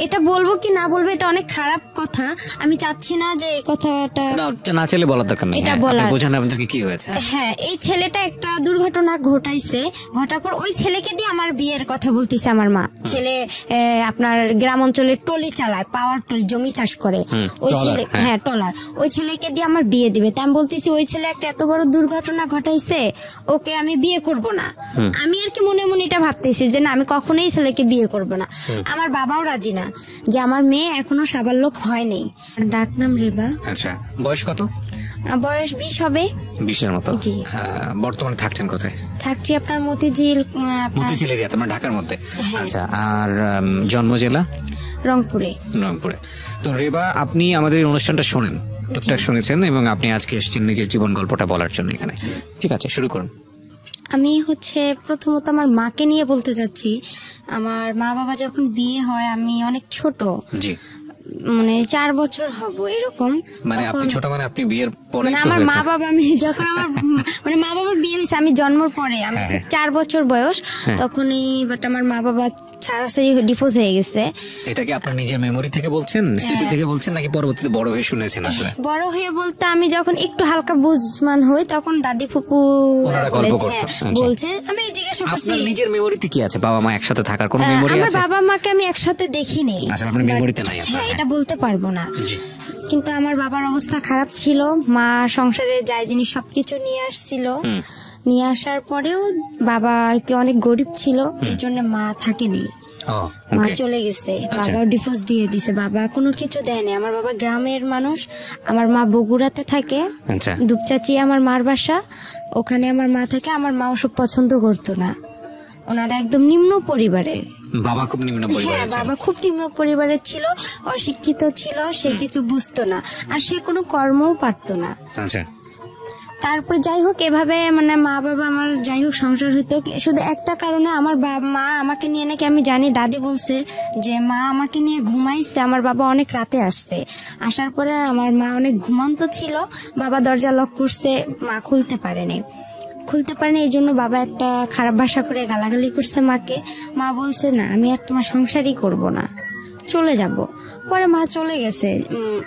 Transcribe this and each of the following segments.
এটা বলবো কি না বলবো এটা অনেক খারাপ কথা, আমি চাচ্ছি না যে এই কথাটা না চাইলে বলার দরকার নেই। এটা বলার বোঝান আপনাদেরকে কি হয়েছে। হ্যাঁ, এই ছেলেটা একটা দুর্ঘটনা ঘটাইছে, ঘটার পর ওই ছেলেকে দিয়ে আমার বিয়ের কথা বলতেছে আমার মা। ছেলে আপনার গ্রাম অঞ্চলে টলি চালায়, পাওয়ার টলি, জমি চাষ করে। ওই ছেলে, হ্যাঁ টলার, ওই ছেলেকে দিয়ে আমার বিয়ে দিবে। তাই আমি বলতেছি ওই ছেলে একটা এত বড় দুর্ঘটনা ঘটাইছে, ওকে আমি বিয়ে করব না। আমি আর কি মনে মনে এটা ভাবতেছি যে না, আমি কখনোই ছেলেকে বিয়ে করব না। আমার বাবাও রাজি না, যে আমার মেয়ে এখনো সাবালক হয়নি। ডাক নাম রেবা। আচ্ছা, বয়স কত? বয়স 20 হবে। 20-এর মতো। জি। বর্তমানে থাকছেন কোথায়? থাকছি আপনার মতিঝিল। মতিঝিল এরিয়া, তোমার ঢাকার মধ্যে। আচ্ছা, আর জন্ম জেলা? রংপুরে। রংপুরে। তো রেবা, আপনি আমাদের অনুষ্ঠানটা শোনেন, টুকটাক শুনেছেন, এবং আপনি আজকে এসেছেন নিজের জীবন গল্পটা বলার জন্য এখানে। ঠিক আছে, শুরু করুন। আমি প্রথমত আমার মাকে নিয়ে বলতে চাচ্ছি। আমার মা বাবা যখন বিয়ে হয় আমি অনেক ছোট। জি। মানে 4 বছর হব এরকম। মানে আপনি ছোট, মানে আপনি বিয়ের পরে? আমার মা বাবা, আমি যখন আমার মানে মা বাবার বিয়ে হয়েছে আমি জন্মের পরে, আমি 4 বছর বয়স তখনই। বাট আমার মা বাবা ছাড়াছাড়ি ডিভোর্স হয়ে গেছে। এটা কি আপনার নিজের মেমোরি থেকে বলছেন, স্মৃতি থেকে বলছেন, নাকি পরবর্তীতে বড় হয়ে শুনেছেন? আসলে বড় হয়ে বলতে আমি যখন একটু হালকা বুঝমান হই তখন দাদি ফুপু বলছে, আমি জিজ্ঞাসা করছি। আপনার নিজের মেমোরিতে কি আছে? বাবা মা একসাথে থাকার কোনো মেমোরি আছে? আমার বাবা মাকে আমি একসাথে দেখিনি। আচ্ছা, আপনার মেমোরিতে নাই। হ্যাঁ, এটা বলতে পারবো না। কিন্তু আমার বাবার অবস্থা খারাপ ছিল, মা সংসারে যাই জিনিস সবকিছু নিয়ে আসছিল। নিয়ে আসার পরেও বাবা আর কি অনেক গরিব ছিল, এই জন্য মা থাকেনি, মা চলে গেছে। বাবা ডিভোর্স দিয়ে দিছে, বাবা কোনো কিছু দেয়নি। আমার বাবা গ্রামের মানুষ, আমার মা বগুড়াতে থাকে। দুপচাচি আমার মার বাসা, ওখানে আমার মা থাকে। আমার মা ওসব পছন্দ করতো না, ওনারা একদম নিম্ন পরিবারের। বাবা খুব নিম্ন পরিবারের? হ্যাঁ, বাবা খুব নিম্ন পরিবারের ছিল, অশিক্ষিত ছিল, সে কিছু বুঝতো না, আর সে কোনো কর্মও পারতো না। আচ্ছা। তারপর যাই হোক এভাবে মানে মা বাবা আমার যাই হোক সংসার হইতো। শুধু একটা কারণে আমার মা আমাকে নিয়ে নাকি, আমি জানি দাদি বলছে যে মা আমাকে নিয়ে ঘুমাইছে, আমার বাবা অনেক রাতে আসছে। আসার পরে আমার মা অনেক ঘুমান্ত ছিল, বাবা দরজা লক করছে, মা খুলতে পারেনি। এই জন্য বাবা একটা খারাপ ভাষা করে গালাগালি করছে মাকে। মা বলছে না, আমি আর তোমার সংসারই করব না, চলে যাব। পরে মা চলে গেছে,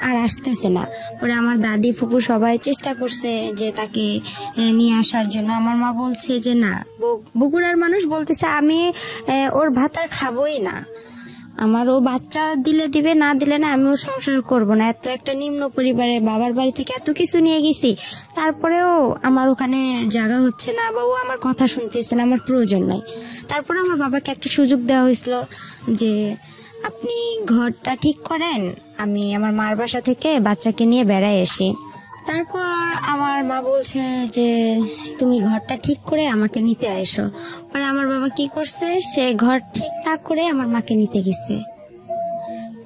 আর আসতেছে না। পরে আমার দাদি ফুপু সবাই চেষ্টা করছে যে তাকে নিয়ে আসার জন্য। আমার মা বলছে যে না, বগুড়ার মানুষ বলতেছে আমি ওর ভাত আর খাবোই না, আমার ও বাচ্চা দিলে দিবে, না দিলে না, আমি ওর সংসার করব না। এত একটা নিম্ন পরিবারে বাবার বাড়ি থেকে এত কিছু নিয়ে গেছি, তারপরেও আমার ওখানে জায়গা হচ্ছে না, বা ও আমার কথা শুনতেছে না, আমার প্রয়োজন নাই। তারপরে আমার বাবাকে একটা সুযোগ দেওয়া হয়েছিল যে আপনি ঘরটা ঠিক করেন, আমি আমার মার বাসা থেকে বাচ্চাকে নিয়ে বেড়াই আসি। তারপর আমার মা বলছে যে তুমি ঘরটা ঠিক করে আমাকে নিতে এসো। পরে আমার বাবা কি করছে, সে ঘর ঠিক না করে আমার মাকে নিতে গেছে।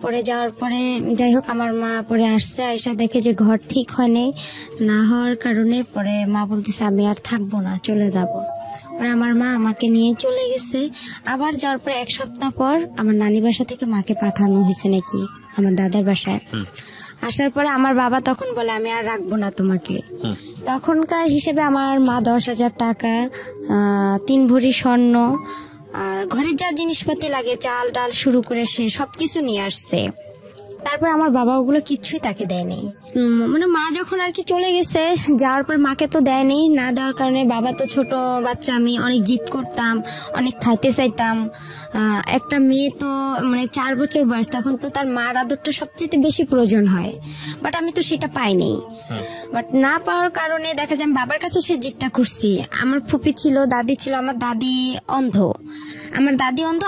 পরে যাওয়ার পরে যাই হোক আমার মা পরে আসছে, আয়সা দেখে যে ঘর ঠিক হয়নি, না হওয়ার কারণে পরে মা বলতেছে আমি আর থাকবো না, চলে যাব। পরে আমার মা আমাকে নিয়ে চলে গেছে। আবার যাওয়ার পরে 1 সপ্তাহ পর আমার নানি বাসা থেকে মাকে পাঠানো হয়েছে নাকি আমার দাদার বাসায়। আসার পরে আমার বাবা তখন বলে আমি আর রাখবো না তোমাকে। তখনকার হিসেবে আমার মা 10,000 টাকা, 3 ভরি স্বর্ণ, আর ঘরের যা জিনিসপাতি লাগে, চাল ডাল শুরু করে সে সবকিছু নিয়ে আসছে। তারপর আমার বাবা ওগুলো কিচ্ছুই তাকে দেয়নি। মানে মা যখন আর কি চলে গেছে, যাওয়ার পর মাকে তো দেয়নি, না দেওয়ার কারণে বাবা তো ছোট বাচ্চা, আমি অনেক জিদ করতাম, অনেক খাইতে চাইতাম। একটা মেয়ে তো মানে 4 বছর বয়স, তখন তো তার মার আদরটা সবচেয়ে বেশি প্রয়োজন হয়, বাট আমি তো সেটা পাইনি। বাট না পাওয়ার কারণে দেখা যায় বাবার কাছে সে জিদটা করছি। আমার ফুপি ছিল, দাদি ছিল, আমার দাদি অন্ধ,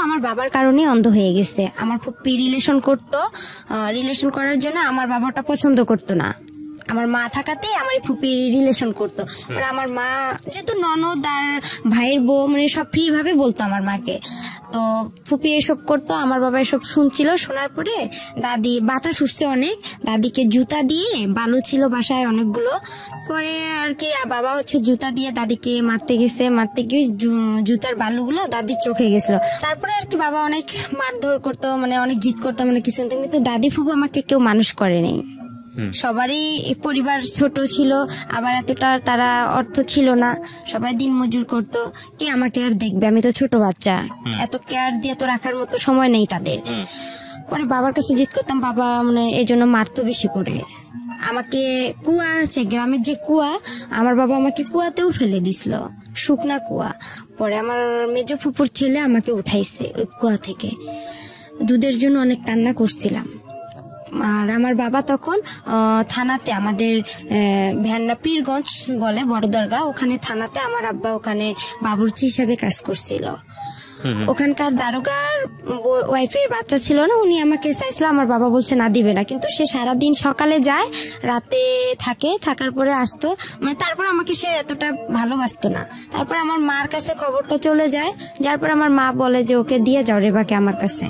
আমার বাবার কারণে অন্ধ হয়ে গেছে। আমার ফুপি রিলেশন করতো, রিলেশন করার জন্য আমার বাবাটা পছন্দ করতো না, আমার মা থাকাতে আমার ফুপি রিলেশন করতো। আমার মা যেহেতু ননদ আর ভাইয়ের বউ, মানে সব ফ্রি ভাবে বলতো আমার মাকে, তো ফুপি এসব করতো। আমার বাবা এসব শুনছিল, শোনার পরে দাদি বাতাস উঠছে অনেক, দাদিকে জুতা দিয়ে, বালু ছিল বাসায় অনেকগুলো, পরে আর কি বাবা জুতা দিয়ে দাদিকে মারতে গিয়ে জুতার বালুগুলো দাদির চোখে গেছিল। তারপরে আর কি বাবা অনেক মারধর করতো, মানে অনেক জিদ করতো, মানে কিছু। কিন্তু দাদি ফুপু আমাকে কেউ মানুষ করেনি। সবারই পরিবার ছোট ছিল, আবার এতটা তারা অর্থ ছিল না, সবাই দিন মজুর করতো, কে আমাকে আর দেখবে, আমি তো ছোট বাচ্চা, এত কেয়ার দিয়ে তো রাখার মতো সময় নেই তাদের। পরে বাবার কাছে জিদ করতাম, বাবা মানে এই জন্য মারতো বেশি করে আমাকে। কুয়া আছে গ্রামের যে কুয়া, আমার বাবা আমাকে কুয়াতেও ফেলে দিছিল, শুকনা কুয়া। পরে আমার মেজো ফুপুর ছেলে আমাকে উঠাইছে ওই কুয়া থেকে। দুধের জন্য অনেক কান্না করছিলাম। আর আমার বাবা তখন থানাতে, আমাদের ভ্যান্না পীরগঞ্জ বলে বড় দরগা, ওখানে থানাতে আমার আব্বা ওখানে বাবুর্চি হিসাবে কাজ করছিল। ওখানকার দারোগার ওয়াইফের বাচ্চা ছিল না, উনি আমাকে চাইছিল, আমার বাবা বলছে না দিবে না। কিন্তু সে সারাদিন সকালে যায়, রাতে থাকে, থাকার পরে আসতো, মানে তারপর আমাকে সে এতটা ভালোবাসতো না। তারপর আমার মার কাছে খবরটা চলে যায়, যার পর আমার মা বলে যে ওকে দিয়ে যাও রেবাকে আমার কাছে।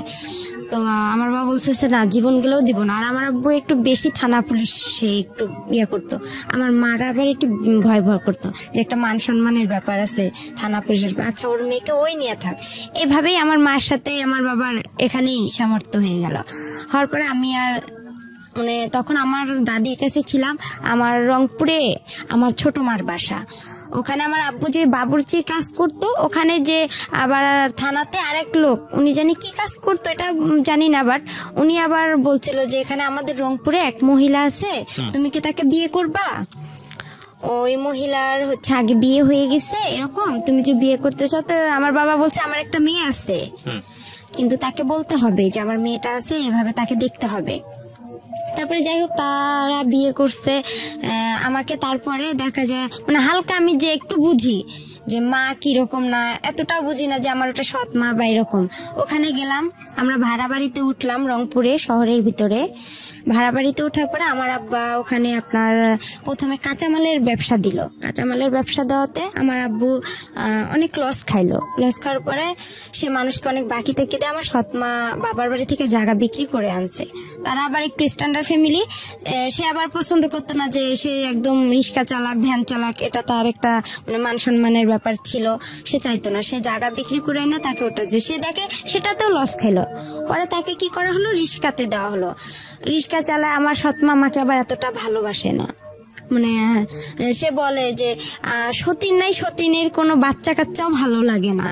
তো আমার বাবা বলতেছে না, জীবন গেলেও দিব না। আর আমার আব্বু একটু বেশি থানা পুলিশ সে একটু করতো, আমার মারা আবার একটু ভয় করতো যে একটা মান সম্মানের ব্যাপার আছে, থানা পুলিশের, আচ্ছা ওর মেয়েকে ওই নিয়ে থাক। এভাবেই আমার মার সাথে আমার বাবার এখানেই সামর্থ্য হয়ে গেল। হওয়ার পরে আমি আর মানে তখন আমার দাদির কাছে ছিলাম, আমার রংপুরে আমার ছোট মার বাসা। ওখানে আমার আব্বু যে বাবুর্চির কাজ করতো, ওখানে যে আবার থানাতে আরেক লোক, উনি জানি কি কাজ করতো এটা জানি না, বাট উনি আবার বলছিল যে এখানে আমাদের রংপুরে এক মহিলা আছে, তুমি কি তাকে বিয়ে করবা? ওই মহিলার হচ্ছে আগে বিয়ে হয়ে গেছে, এরকম তুমি যে বিয়ে করতেছো। তো আমার বাবা বলছে আমার একটা মেয়ে আছে, কিন্তু তাকে বলতে হবে যে আমার মেয়েটা আছে, এভাবে তাকে দেখতে হবে। তারপরে যাই হোক তারা বিয়ে করছে আমাকে। তারপরে দেখা যায় মানে হালকা আমি যে একটু বুঝি যে মা কিরকম, না এতটাও বুঝি না যে আমার ওটা সৎ মা বা এরকম। ওখানে গেলাম, আমরা ভাড়া বাড়িতে উঠলাম রংপুরে শহরের ভিতরে। ভাড়া বাড়িতে ওঠার পরে আমার আব্বা ওখানে আপনার প্রথমে কাঁচামালের ব্যবসা দিল। কাঁচামালের ব্যবসা দেওয়াতে আমার আব্বু অনেক লস খাইলো। লস খাওয়ার পরে সে মানুষকে অনেক বাকি টেকে দিয়ে আমার সৎমা বাবার বাড়ি থেকে জায়গা বিক্রি করে আনছে। তারা আবার একটু স্ট্যান্ডার্ড ফ্যামিলি, সে আবার পছন্দ করতো না যে সে একদম রিক্সা চালাক, ভ্যান চালাক, এটা তার একটা মানে মান সম্মানের ব্যাপার ছিল, সে চাইতো না। সে জায়গা বিক্রি করে না, তাকে ওটা যে সে দেখে সেটাতেও লস খাইলো। পরে তাকে কি করা হলো, রিক্সাতে দেওয়া হলো। রিক্সা চালায় আমার সৎমা আমাকে আবার এতটা ভালোবাসে না, মানে সে বলে যে সতীন নাই, সতীনের কোনো বাচ্চা কাচ্চাও ভালো লাগে না,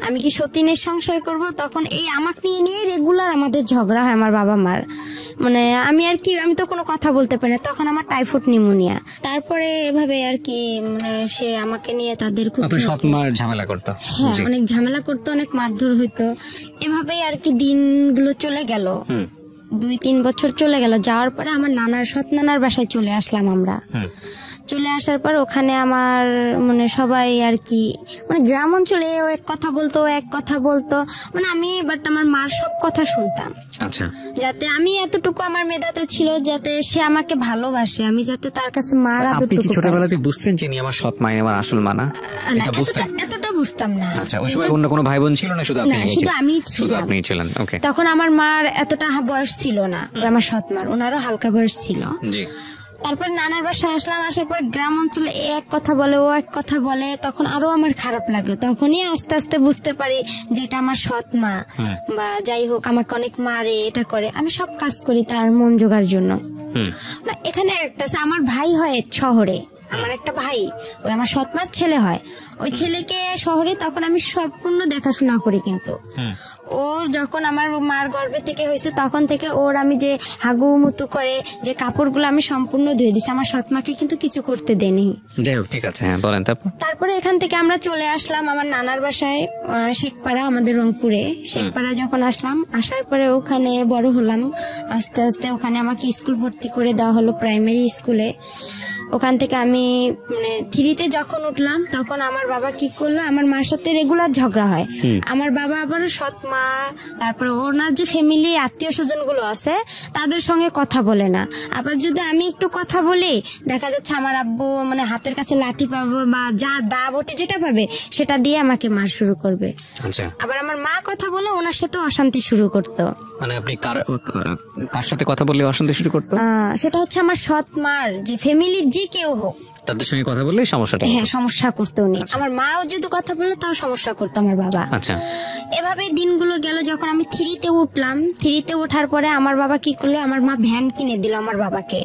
আমি কি সতীনের সংসার করব? তখন এই আমাকে নিয়ে রেগুলার আমাদের ঝগড়া হয় আমার বাবা মার। মানে আমি আর কি, আমি তো কোনো কথা বলতে পারি না, তখন আমার টাইফয়েড নিউমোনিয়া। তারপরে এভাবে আর কি মানে সে আমাকে নিয়ে তাদের খুব ঝামেলা করতো, হ্যাঁ অনেক ঝামেলা করতো, অনেক মারধর হইতো। এভাবেই আর কি দিনগুলো চলে গেল। 2-3 বছর চলে গেল। যাওয়ার পরে আমার নানার সৎ নানার বাসায় চলে আসলাম আমরা। চলে আসার পর ওখানে আমার মানে সবাই আর কি মানে গ্রাম অঞ্চলে ও এক কথা বলতো, এক কথা বলতো, মানে আমি বাট আমার মার সব কথা শুনতাম। আচ্ছা, যাতে আমি এতটুকু আমার মেধাতে ছিল যাতে সে আমাকে ভালোবাসে, আমি যাতে তার কাছে মার এতটুকু। ছোটবেলাতে বুঝতেন যে আমার সৎ মা আমার আসল মা না? এটা বুঝতেন? এতটা বুঝতাম না। আচ্ছা, ওই সময় অন্য কোনো ভাই বোন ছিল না? শুধু আপনি ছিলেন। ওকে। তখন আমার মার এতটা বয়স ছিল না, আমার সৎ মার ওনারও হালকা বয়স ছিল। জি। তারপর নানার বাসায় আসলাম। আসার পর গ্রাম অঞ্চলে এক কথা বলে, ও এক কথা বলে, তখন আরো আমার খারাপ লাগে। তখনই আস্তে আস্তে বুঝতে পারি যে এটা আমার সৎ মা, বা যাই হোক আমাকে অনেক মারে, এটা করে, আমি সব কাজ করি তার মন জোগার জন্য। না এখানে একটা আমার ভাই হয় শহরে, আমার একটা ভাই, ওই আমার সৎ মার ছেলে হয়, ওই ছেলেকে শহরে তখন আমি সম্পূর্ণ দেখাশোনা করি। কিন্তু ওর যখন আমার মার গর্ভে থেকে হয়েছে তখন থেকে ওর আমি যে হাগু মুতু করে যে কাপড়গুলো আমি সম্পূর্ণ ধুয়ে দিছি, আমার সৎমাকে কিন্তু কিছু করতে দেনি। ঠিক আছে, হ্যাঁ বলেন। তারপরে এখান থেকে আমরা চলে আসলাম আমার নানার বাসায় শেখপাড়া, আমাদের রংপুরে শেখপাড়া। যখন আসলাম, আসার পরে ওখানে বড় হলাম আস্তে আস্তে। ওখানে আমাকে স্কুল ভর্তি করে দেওয়া হলো, প্রাইমারি স্কুলে। ওখান থেকে আমি মানে 3তে যখন উঠলাম তখন আমার বাবা কি করলো, আমার মার সাথে রেগুলার ঝগড়া হয়। আমার বাবা আবার সৎ মা, তারপরে ওনার যে ফ্যামিলি আত্মীয় স্বজন গুলো আছে তাদের সঙ্গে কথা বলে না। আবার যদি আমি একটু কথা বলি, দেখা যাচ্ছে আমার আব্বু মানে হাতের কাছে লাঠি পাবো বা যা দা বটে যেটা পাবে সেটা দিয়ে আমাকে মার শুরু করবে। আবার আমার মা কথা বলে ওনার সাথে অশান্তি শুরু করতো। মানে আপনি কার সাথে কথা বললে অশান্তি শুরু করতো? সেটা হচ্ছে আমার সৎ মার যে ফ্যামিলির যে কেউ হোক, তাদের সঙ্গে কথা বললে সমস্যাটা? হ্যাঁ, সমস্যা করতো উনি। আমার মাও যদি কথা বললে তাও সমস্যা করতো আমার বাবা। আচ্ছা, এভাবে দিনগুলো গেল। যখন আমি 3তে উঠলাম, 3তে ওঠার পরে আমার বাবা কি করলো, আমার মা ভ্যান কিনে দিল আমার বাবাকে।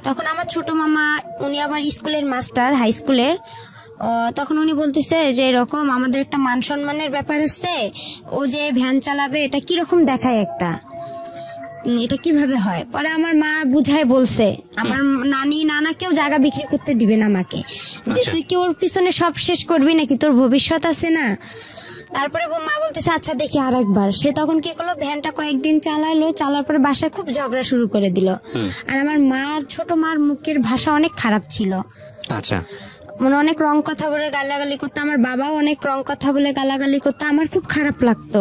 তখন আমার ছোট মামা, উনি আবার স্কুলের মাস্টার, হাই স্কুলের। তখন উনি বলতেছে যে এরকম আমাদের একটা মান সম্মানের ব্যাপার আছে, ও যে ভ্যান চালাবে এটা কিরকম দেখায় একটা। এটা কিভাবে হয়। পরে আমার মা বুঝায় বলছে, আমার নানি নানাকেও জায়গা বিক্রি করতে দিবে না আমাকে, যে তুই কি ওর পিছনে সব শেষ করবি নাকি, তোর ভবিষ্যৎ আছে না। তারপরে মা বলতেছে আচ্ছা দেখি আর একবার। সে তখন কি করলো, ভ্যানটা কয়েকদিন চালালো, চালার পরে বাসায় খুব ঝগড়া শুরু করে দিল। আর আমার ছোট মার মুখের ভাষা অনেক খারাপ ছিল। আচ্ছা, মানে অনেক রং কথা বলে গালাগালি করতো, আমার বাবাও অনেক রং কথা বলে গালাগালি করতো, আমার খুব খারাপ লাগতো।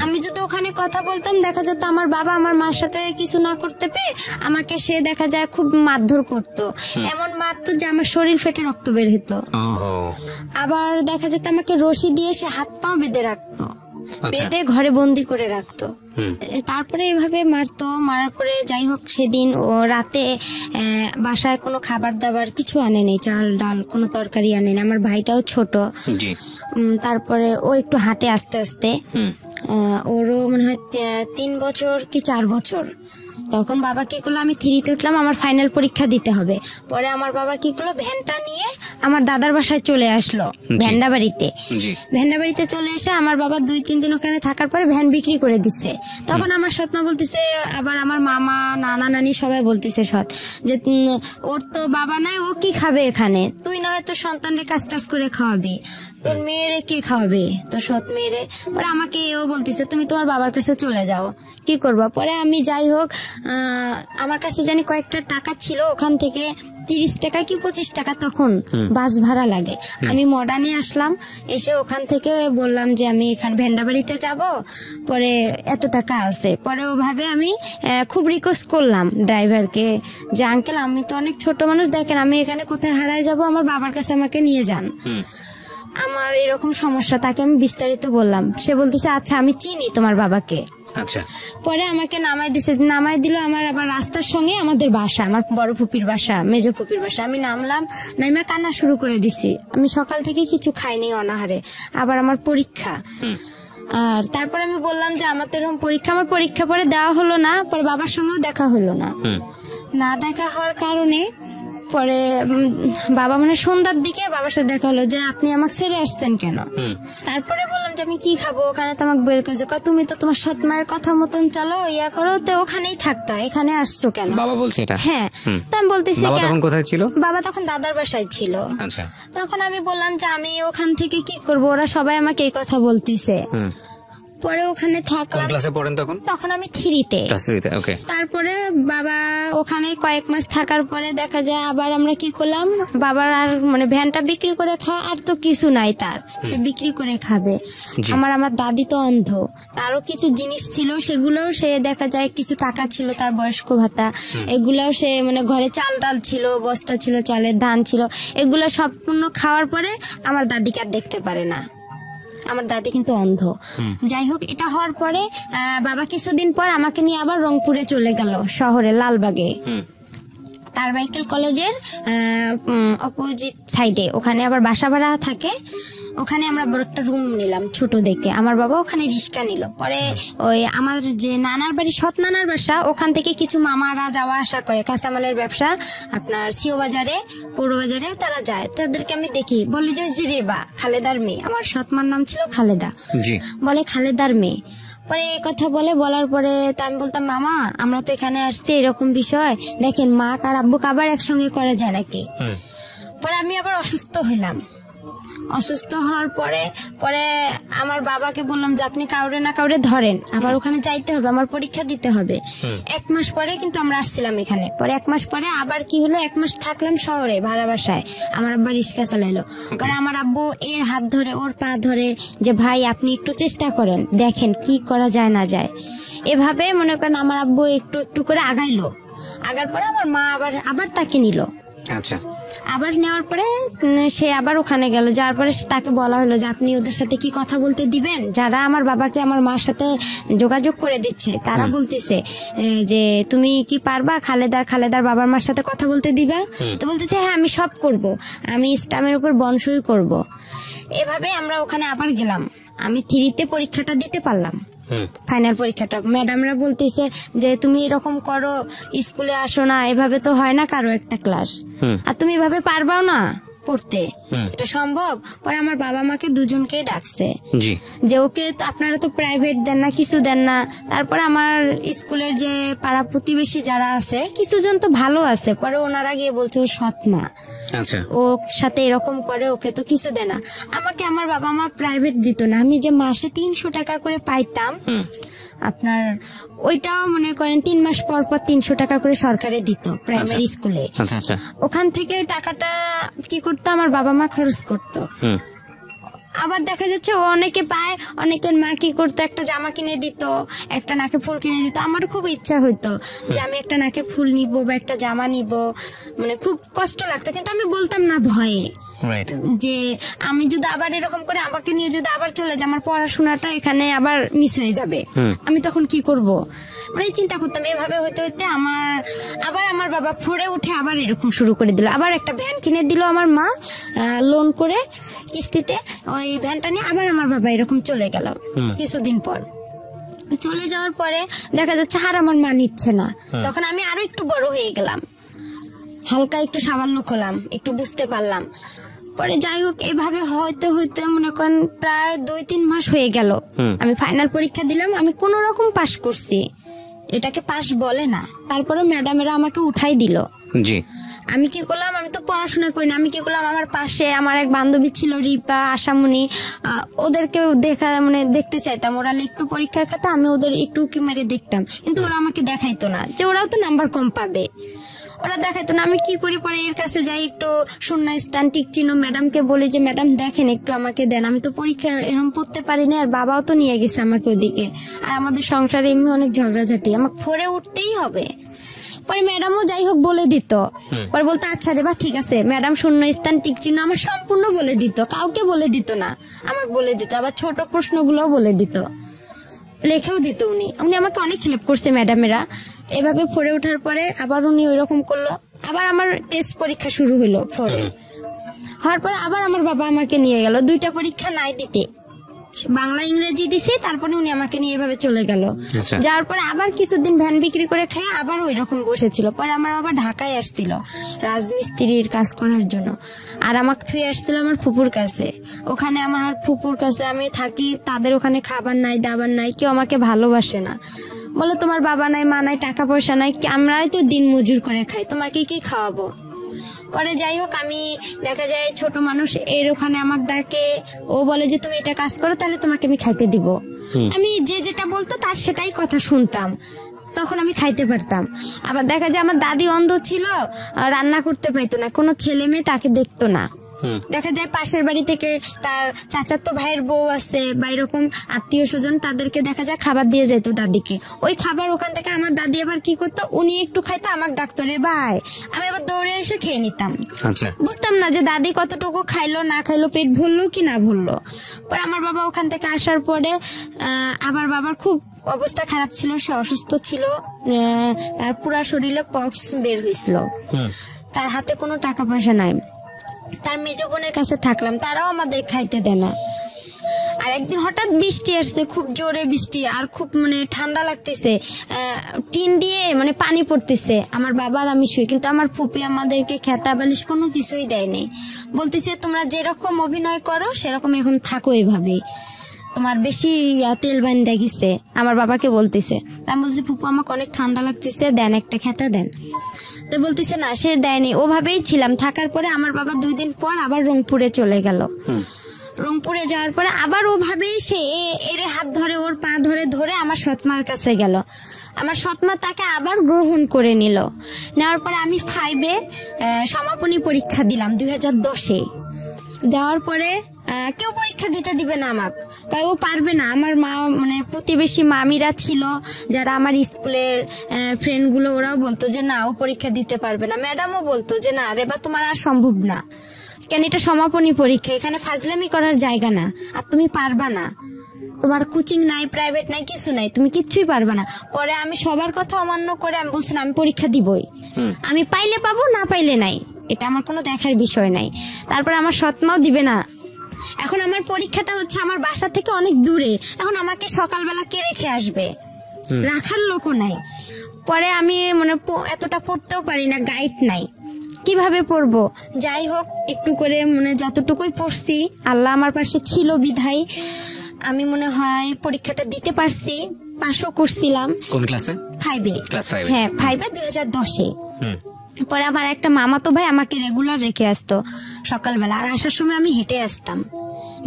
আমি যদি ওখানে কথা বলতাম, দেখা যেত আমার বাবা আমার মার সাথে কিছু না করতে পেয়ে আমাকে সে দেখা যায় খুব মারধর করতো, এমন মারতো যে আমার শরীর ফেটে রক্ত বের হতো। আবার দেখা যেত আমাকে রশি দিয়ে সে হাত পা বেঁধে রাখতো, বেঁধে ঘরে বন্দি করে রাখতো। তারপরে এভাবে মারতো, মারার পরে যাই হোক সেদিন ও রাতে বাসায় কোনো খাবার দাবার কিছু আনেনি, চাল ডাল কোনো তরকারি আনেনি, আমার ভাইটাও ছোট। তারপরে ও একটু হাঁটে আস্তে আস্তে, ওরও মনে হয় 3 বছর কি 4 বছর। তখন বাবা কি করলো, আমি 3তে উঠলাম, আমার ফাইনাল পরীক্ষা দিতে হবে। পরে আমার বাবা কি করলো, ভ্যানটা নিয়ে আমার দাদার বাসায় চলে আসলো, ভ্যান্ডাবাড়িতে চলে এসে আমার বাবা 2-3 দিন ওখানে থাকার পরে ভ্যান বিক্রি করে দিচ্ছে। তখন আমার সৎমা বলতেছে, আবার আমার মামা নানা নানি সবাই বলতেছে যে ওর তো বাবা নাই, ও কি খাবে এখানে, তুই না হয়তো সন্তানকে কাজ টাজ করে খাওয়াবি, তোর মেয়েরে কে খাওয়াবে, তোর সৎ মেয়েরে। পরে আমাকে ও বলতেছে তুমি তোমার বাবার কাছে চলে যাও, কি করবা। পরে আমি যাই হোক, আমার কাছে জানি কয়েকটা টাকা ছিল, ওখান থেকে 30 টাকা কি 25 টাকা তখন বাস ভাড়া লাগে। আমি মডার্নে আসলাম, এসে ওখান থেকে বললাম যে আমি এখানে ভ্যান্ডাবাড়িতে যাব, পরে এত টাকা আছে। পরে ওভাবে আমি খুব রিকোয়েস্ট করলাম ড্রাইভারকে যে আঙ্কেল আমি তো অনেক ছোট মানুষ, দেখেন আমি এখানে কোথায় হারায় যাব, আমার বাবার কাছে আমাকে নিয়ে যান, আমার এরকম সমস্যা। তাকে আমি বিস্তারিত বললাম, সে বলতেছে আচ্ছা আমি চিনি তোমার বাবাকে। আচ্ছা, পরে আমাকে নামাই দিল আমার আবার রাস্তার সঙ্গে আমাদের বাসা, আমার বড় ফুপির বাসা, মেজো ফুপির বাসা। আমি নামলাম, নামে কান্না শুরু করে দিছি। আমি সকাল থেকে কিছু খাইনি অনাহারে, আবার আমার পরীক্ষা। আর তারপরে আমি বললাম যে আমার তো এরকম পরীক্ষা, আমার পরীক্ষা পরে দেওয়া হলো না, পরে বাবার সঙ্গেও দেখা হলো না। না দেখা হওয়ার কারণে পরে বাবা মানে সন্ধ্যার দিকে বাবার সাথে দেখা হলো যে আপনি আমাকে ছেড়ে আসছেন কেন। তারপরে বললাম যে আমি কি খাবো, ওখানে তো আমাকে বের করেছে, তুমি তো তোমার সৎ মায়ের কথা মতন চলো, ইয়া করো, তো ওখানেই থাকতো, এখানে আসছো কেন বাবা বলছে এটা। হ্যাঁ, তো আমি বলতেছি তখন কোথায় ছিল, বাবা তখন দাদার বাসায় ছিল। আচ্ছা, তখন আমি বললাম যে আমি ওখান থেকে কি করব, ওরা সবাই আমাকে এই কথা বলতিছে। পরে ওখানে থাকলাম। ক্লাসে পড়েন তখন? তখন আমি 3তে। ওকে। তারপরে বাবা ওখানে কয়েক মাস থাকার পরে দেখা যায় আবার আমরা কি করলাম, বাবার আর মানে ভ্যানটা বিক্রি করে খাওয়া আর তো কিছু নাই তার, সে বিক্রি করে খাবে। আমার দাদি তো অন্ধ, তারও কিছু জিনিস ছিল, সেগুলোও সে দেখা যায় কিছু টাকা ছিল তার বয়স্ক ভাতা, এগুলাও সে মানে ঘরে চাল ডাল ছিল, বস্তা ছিল চালের, ধান ছিল, এগুলো সম্পূর্ণ খাওয়ার পরে আমার দাদিকে আর দেখতে পারে না। আমার দাদি কিন্তু অন্ধ। যাই হোক, এটা হওয়ার পরে বাবা কিছুদিন পর আমাকে নিয়ে আবার রংপুরে চলে গেল, শহরে লালবাগে, কারমাইকেল কলেজের অপোজিট সাইডে, ওখানে আবার বাসা ভাড়া থাকে। ওখানে আমরা বড় একটা রুম নিলাম ছোট দেখে, আমার বাবা ওখানে রিক্সা নিল। পরে ওই আমার যে নানার বাড়ি, সৎ নানার বাসা, ওখান থেকে কিছু মামারা যাওয়া আসা করে, কাঁচামালের ব্যবসা আপনার সিও বাজারে, পৌর বাজারে তারা যায়, তাদেরকে আমি দেখি, বলি যে রেবা খালেদার মেয়ে, আমার সৎমার নাম ছিল খালেদা, বলে খালেদার মেয়ে। পরে এই কথা বলার পরে তা আমি বলতাম মামা আমরা তো এখানে আসছি, এরকম বিষয় দেখেন মা আর আব্বু আবার একসঙ্গে করা যায় নাকি। পরে আমি আবার অসুস্থ হইলাম, অসুস্থ হওয়ার পরে আমার বাবাকে বললাম যে আপনি কাউরে না কাউরে ধরেন, আবার ওখানে যাইতে হবে, আমার পরীক্ষা দিতে হবে। 1 মাস পরে কিন্তু আমরা আসছিলাম এখানে। পরে 1 মাস পরে আবার কি হলো, 1 মাস থাকলাম শহরে ভাড়া বাসায়, আমার আব্বা রিক্সা চালাইলো। পরে আমার আব্বু এর হাত ধরে ওর পা ধরে যে ভাই আপনি একটু চেষ্টা করেন, দেখেন কি করা যায় না যায়। এভাবে মনে করেন আমার আব্বু একটু একটু করে আগাইলো, আগার পরে আমার মা আবার তাকে নিল। আচ্ছা, আবার নেওয়ার পরে সে আবার ওখানে গেল, যার পরে তাকে বলা হলো যে আপনি ওদের সাথে কি কথা বলতে দিবেন, যারা আমার বাবাকে আমার মার সাথে যোগাযোগ করে দিচ্ছে তারা বলতেছে যে তুমি কি পারবা খালেদার বাবার মার সাথে কথা বলতে দিবা। তো বলতেছে হ্যাঁ আমি সব করব, আমি ইসলামের উপর বনসই করব। এভাবে আমরা ওখানে আবার গেলাম, আমি 3তে পরীক্ষাটা দিতে পারলাম, ফাইনাল পরীক্ষাটা। ম্যাডামরা বলতেছে যে তুমি এরকম করো, স্কুলে আসো না, এভাবে তো হয় না কারো একটা ক্লাস, আর তুমি এভাবে পারবাও না, পড়তে, এটা সম্ভব? পরে আমার বাবা মাকে দুজনকেই ডাকছে জি যে ওকে তো আপনারা তো প্রাইভেট দেন না, কিছু দেন না। তারপরে আমার স্কুলের যে পাড়া প্রতিবেশী যারা আছে কিছু জন তো ভালো আছে, পরে ওনারা গিয়ে বলছে ও সৎ না, আচ্ছা ওর সাথে এরকম করে, ওকে তো কিছু দেয় না। আমাকে আমার বাবা মা প্রাইভেট দিত না, আমি যে মাসে 300 টাকা করে পাইতাম আপনার, ওইটাও মনে করেন 3 মাস পর পর 300 টাকা করে সরকারে দিত প্রাইমারি স্কুলে। আচ্ছা আচ্ছা ওখান থেকে টাকাটা কি করতো আমার বাবা মা খরচ করতো। আবার দেখা যাচ্ছে ও অনেকে পায়, অনেকের মা কি করতো একটা জামা কিনে দিত, একটা নাকে ফুল কিনে দিত। আমার খুব ইচ্ছা হইতো যে আমি একটা নাকের ফুল নিব বা একটা জামা নিব, মানে খুব কষ্ট লাগতো, কিন্তু আমি বলতাম না ভয়ে যে আমি যদি আবার এরকম করে আমাকে নিয়ে যদি আবার চলে যায়, আমার পড়াশোনাটা এখানে আবার মিস হয়ে যাবে, আমি তখন কি করব, মানে চিন্তা করতাম। এভাবে হইতে হইতে আমার বাবা পড়ে উঠে আবার এরকম শুরু করে দিল, আবার একটা ভ্যান কিনে দিল আমার মা লোন করে কিস্তিতে। ওই ভ্যানটা নিয়ে আবার আমার বাবা এরকম চলে গেল। কিছুদিন পর চলে যাওয়ার পরে দেখা যাচ্ছে আর আমার মা নিচ্ছে না, তখন আমি আরো একটু বড় হয়ে গেলাম, হালকা একটু সামান্য হলাম, একটু বুঝতে পারলাম। পরে যাই হোক এভাবে হইতে হইতে মনে করেন প্রায় 2-3 মাস হয়ে গেল। আমি ফাইনাল পরীক্ষা দিলাম, আমি কোন রকম পাশ করছি, এটাকে পাশ বলে না। তারপরে ম্যাডামেরা আমাকে উঠাই দিল। জি আমি কি করলাম, আমি তো পড়াশোনা করি না, আমি কি করলাম, আমার পাশে আমার এক বান্ধবী ছিল রিপা, আশামণি, ওদেরকে দেখতে চাইতাম। ওরা লিখতো পরীক্ষার খাতা, আমি ওদের একটু উকি মেরে দেখতাম, কিন্তু ওরা আমাকে দেখাইতো না যে ওরাও তো নাম্বার কম পাবে, ওরা দেখাইতো না। আমি কি করি, পরে এর কাছে যাই, একটু শূন্য স্থান টিক চিহ্ন ম্যাডামকে বলি যে ম্যাডাম দেখেন একটু আমাকে দেন, আমি তো পরীক্ষা এরকম পড়তে পারিনি, আর বাবাও তো নিয়ে গেছে আমাকে ওদিকে, আর আমাদের সংসারে এমনি অনেক ঝগড়াঝাটি, আমাকে ফোরে উঠতেই হবে। পরে ম্যাডামও যাই হোক বলে দিত, পরে বলতো আচ্ছা রে বা ঠিক আছে। ম্যাডাম শূন্য স্থান টিক চিহ্ন আমার সম্পূর্ণ বলে দিত, কাউকে বলে দিত না, আমাকে বলে দিত। আবার ছোট প্রশ্নগুলোও বলে দিত, লেখেও দিত। উনি আমাকে অনেক হেল্প করছে ম্যাডামেরা। এভাবে পড়ে ওঠার পরে আবার উনি ওইরকম করলো, আবার আমার টেস্ট পরীক্ষা শুরু হলো। পরে হওয়ার পরে আবার আমার বাবা আমাকে নিয়ে গেল 2টা পরীক্ষা নাই দিতে, বাংলা ইংরেজি দিছে, তারপরে উনি আমাকে নিয়ে এভাবে চলে গেল। যাওয়ার পরে আবার কিছুদিন ভ্যান বিক্রি করে খেয়ে আবার ওই রকম বসেছিল। পরে আমার আবার ঢাকায় আসছিল রাজমিস্ত্রির কাজ করার জন্য, আর আমাকে থুয়ে আসছিল আমার ফুপুর কাছে। ওখানে আমার ফুপুর কাছে আমি থাকি, তাদের ওখানে খাবার নাই, দাবার নাই, কেউ আমাকে ভালোবাসে না, বলে তোমার বাবা নাই, মা নাই, টাকা পয়সা নাই, আমরাই তো দিন মজুর করে খাই, তোমাকে কি খাওয়াবো। পরে যাই হোক আমি দেখা যায় ছোট মানুষ, এর ওখানে আমাকে ডাকে, ও বলে যে তুমি এটা কাজ করো, তাহলে তোমাকে আমি খাইতে দিব। আমি যে যেটা বলতো তার সেটাই কথা শুনতাম, তখন আমি খাইতে পারতাম। আবার দেখা যায় আমার দাদি অন্ধ ছিল, রান্না করতে পাইতো না, কোনো ছেলে মেয়ে তাকে দেখতো না। দেখা যায় পাশের বাড়ি থেকে তার চাচাতো ভাইয়ের বউ আছে বা এরকম আত্মীয় স্বজন, তাদেরকে দেখা যায় খাবার দিয়ে যেত দাদিকে। ওই খাবার ওখান থেকে আমার দাদি আবার কি করতো, উনি একটু খাইতো, আমাকে ডাকতো রে ভাই, আমি আবার দৌড়ে এসে খেয়ে নিতাম। বুঝতাম না যে দাদি কতটুকু খাইলো না খাইলো, পেট ভরলো কি না ভরলো। পরে আমার বাবা ওখান থেকে আসার পরে আমার বাবার খুব অবস্থা খারাপ ছিল, সে অসুস্থ ছিল, তার পুরা শরীরে পক্স বের হয়েছিল, তার হাতে কোনো টাকা পয়সা নাই। তার মেজ বোনের কাছে থাকলাম, তারাও আমাদের খাইতে দেয় না। আর একদিন হঠাৎ বৃষ্টি আসছে, খুব জোরে বৃষ্টি, আর খুব ঠান্ডা লাগতেছে, টিন দিয়ে পানি পড়তেছে। আমার বাবা আর আমি শুই, কিন্তু আমার ফুপি আমাদেরকে খেতা বালিশ কোনো কিছুই দেয়নি, বলতেছে তোমরা যেরকম অভিনয় করো সেরকম এখন থাকো, এভাবেই তোমার বেশি তেল বান্ধা গেছে, আমার বাবাকে বলতেছে। আমি বলছি ফুপু আমাকে অনেক ঠান্ডা লাগতেছে, দেন একটা খেতা দেন। তো বলতেছে না, সে দেয়নি। ওভাবেই ছিলাম। থাকার পরে আমার বাবা 2 দিন পর আবার রংপুরে চলে গেল। রংপুরে যাওয়ার পরে আবার ওভাবেই সে এর হাত ধরে, ওর পা ধরে ধরে আমার সৎমার কাছে গেল। আমার সৎমা তাকে আবার গ্রহণ করে নিল। নেওয়ার পরে আমি 5-এ সমাপনী পরীক্ষা দিলাম 2010-এ। দেওয়ার পরে কেউ পরীক্ষা দিতে দিবে না আমাকে, তাই ও পারবে না। আমার মা প্রতিবেশী মামিরা ছিল যারা আমার স্কুলের ফ্রেন্ডগুলো, ওরাও বলতো যে না ও পরীক্ষা দিতে পারবে না। ম্যাডামও বলতো যে না রেবা তোমার আর সম্ভব না, কেন এটা সমাপনী পরীক্ষা, এখানে ফাজলামি করার জায়গা না, আর তুমি পারবা না, তোমার কোচিং নাই, প্রাইভেট নাই, কিছু নাই, তুমি কিচ্ছুই পারবা না। পরে আমি সবার কথা অমান্য করে আমি বলছিলাম আমি পরীক্ষা দিবই, আমি পাইলে পাবো, না পাইলে নাই, এটা আমার কোনো দেখার বিষয় নাই। তারপরে আমার সৎমাও দিবে না। এখন আমার পরীক্ষাটা হচ্ছে আমার বাসা থেকে অনেক দূরে, এখন আমাকে সকালবেলা কে রেখে আসবে, রাখার লোকও নাই। পরে আমি এতটা পড়তেও পারি না, গাইড নাই। কিভাবে পড়বো। যাই হোক একটু করে মানে যতটুকুই পড়ছি আল্লাহ আমার পাশে ছিল বিধায় আমি মনে হয় পরীক্ষাটা দিতে পারছি, পাশও করছিলাম। কোন ক্লাসে? 5-এ। ক্লাস 5? হ্যাঁ 5-এ 2010-এ। পরে আমার একটা মামাতো ভাই আমাকে রেগুলার রেখে আসতো সকালবেলা, আর আসার সময় আমি হেঁটে আসতাম,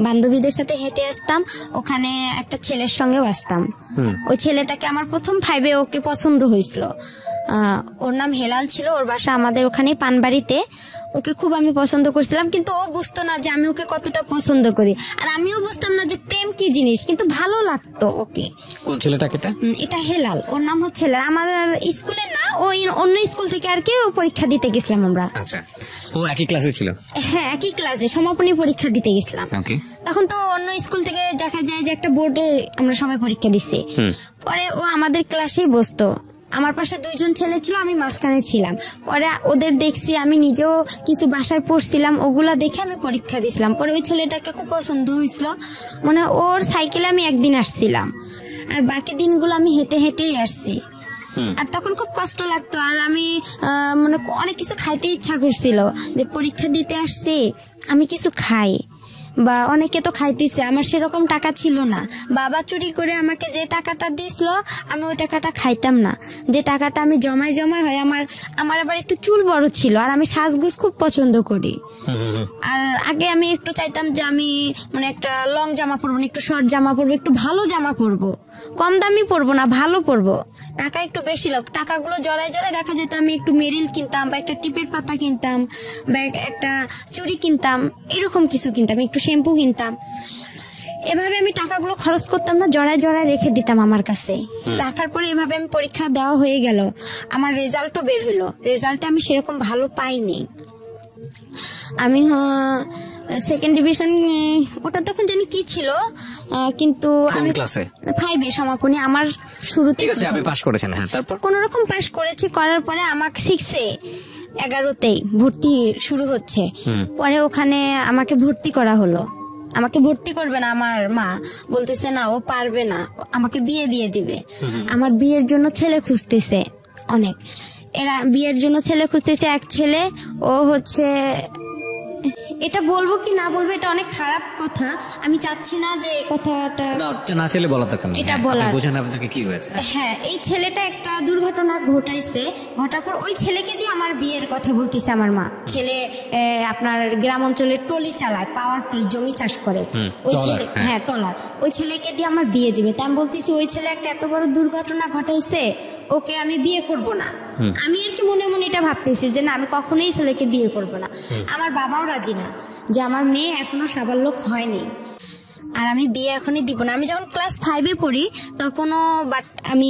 বান্ধবীদের সাথে হেঁটে আসতাম। ওখানে একটা ছেলের সঙ্গেও আসতাম। ওই ছেলেটাকে আমার প্রথম 5-এ ওকে পছন্দ হয়েছিল। ওর নাম হেলাল ছিল, ওর বাসা আমাদের ওখানে পানবাড়িতে। ওকে খুব আমি পছন্দ করছিলাম, কিন্তু ও বুঝতো না যে আমি ওকে কতটা পছন্দ করি, আর আমিও বুঝতাম না যে প্রেম কি জিনিস, কিন্তু ভালো লাগতো ওকে। কোন ছেলেটাকে? এটা হেলাল, ওর নাম হচ্ছে হেলাল। আমাদের স্কুলে না, ওই অন্য স্কুল থেকে আর কি পরীক্ষা দিতে গেছিলাম আমরা। আচ্ছা, ও একই ক্লাসে ছিল? হ্যাঁ একই ক্লাসে সমাপনী পরীক্ষা দিতে গেছিলাম। তখন তো অন্য স্কুল থেকে দেখা যায় যে একটা বোর্ডে আমরা সবাই পরীক্ষা দিচ্ছি। পরে ও আমাদের ক্লাসেই বসতো, আমার পাশে 2জন ছেলে ছিল, আমি মাঝখানে ছিলাম। পরে ওদের দেখছি, আমি নিজেও কিছু বাসায় পড়ছিলাম, ওগুলা দেখে আমি পরীক্ষা দিয়েছিলাম। পরে ওই ছেলেটাকে খুব পছন্দ হয়েছিল, মানে ওর সাইকেলে আমি একদিন আসছিলাম, আর বাকি দিনগুলো আমি হেঁটে হেঁটেই আসছি। আর তখন খুব কষ্ট লাগতো, আর আমি মানে অনেক কিছু খাইতে ইচ্ছা করছিল যে পরীক্ষা দিতে আসছি আমি কিছু খাই, বা অনেকে তো খাইতেছে, আমার সেরকম টাকা ছিল না। বাবা চুরি করে আমাকে যে টাকাটা দিছিল আমি ওই টাকাটা খাইতাম না, যে টাকাটা আমি জমায় হয়। আমার আবার একটু চুল বড় ছিল, আর আমি সাজগোজ খুব পছন্দ করি। আর আগে আমি একটু চাইতাম যে আমি মানে একটা লং জামা পরবো না, একটু শর্ট জামা পরবো, একটু ভালো জামা পরবো, কম দামি পরবো না, ভালো পরবো। টাকা একটু বেশি লোক, টাকাগুলো জড়ায় দেখা যেত আমি একটু মেরিল কিনতাম, বা একটা টিপের পাতা কিনতাম, বা একটা চুড়ি কিনতাম, এরকম কিছু কিনতাম, একটু শ্যাম্পু কিনতাম। এভাবে আমি টাকাগুলো খরচ করতাম না, জড়ায় রেখে দিতাম আমার কাছে। রাখার পরে এভাবে আমি পরীক্ষা দেওয়া হয়ে গেল, আমার রেজাল্টও বের হলো। রেজাল্টে আমি সেরকম ভালো পাইনি, আমি 2nd ডিভিশন, ওটা তখন জানি কি ছিল, কিন্তু আমি 5-এ সমাপনী আমার শুরুতে পাস করেছেন। হ্যাঁ, তারপর কোন রকম পাস করেছি, করার পরে আমাকে 6-এ 11তেই ভর্তি শুরু হচ্ছে। পরে ওখানে আমাকে ভর্তি করা হলো। আমাকে ভর্তি করবে না আমার মা, বলতেছে না ও পারবে না, আমাকে বিয়ে দিয়ে দিবে। আমার বিয়ের জন্য ছেলে খুঁজতেছে অনেক, এরা বিয়ের জন্য ছেলে খুঁজতেছে। এক ছেলে, ও হচ্ছে, এটা বলবো কি না বলবো এটা অনেক খারাপ কথা, আমি চাচ্ছি না যে কথাটা না চলে বলা দরকার নেই, এটা বলার। বুঝেন আপনাকে কি হয়েছে? হ্যাঁ, এই ছেলেটা একটা দুর্ঘটনা ঘটাইছে, ঘটার পর ওই ছেলেকে দিয়ে আমার বিয়ের কথা বলতেছে আমার মা। ছেলে আপনার গ্রাম অঞ্চলে টলি চালায়, পাওয়ার টলি, জমি চাষ করে ওই ছেলে। হ্যাঁ টলার, ওই ছেলেকে দিয়ে আমার বিয়ে দিবে। তা আমি বলতেছি ওই ছেলে একটা এত বড় দুর্ঘটনা ঘটাইছে, ওকে আমি বিয়ে করব না। আমি আর কি মনে মনে এটা ভাবতেছি যে না, আমি কখনোই ছেলেকে বিয়ে করব না। আমার বাবাও রাজি না, যে আমার মেয়ে এখনো সাবালক হয়নি, আর আমি বিয়ে এখনই দিব না। আমি যখন ক্লাস 5-এ পড়ি তখনও, বাট আমি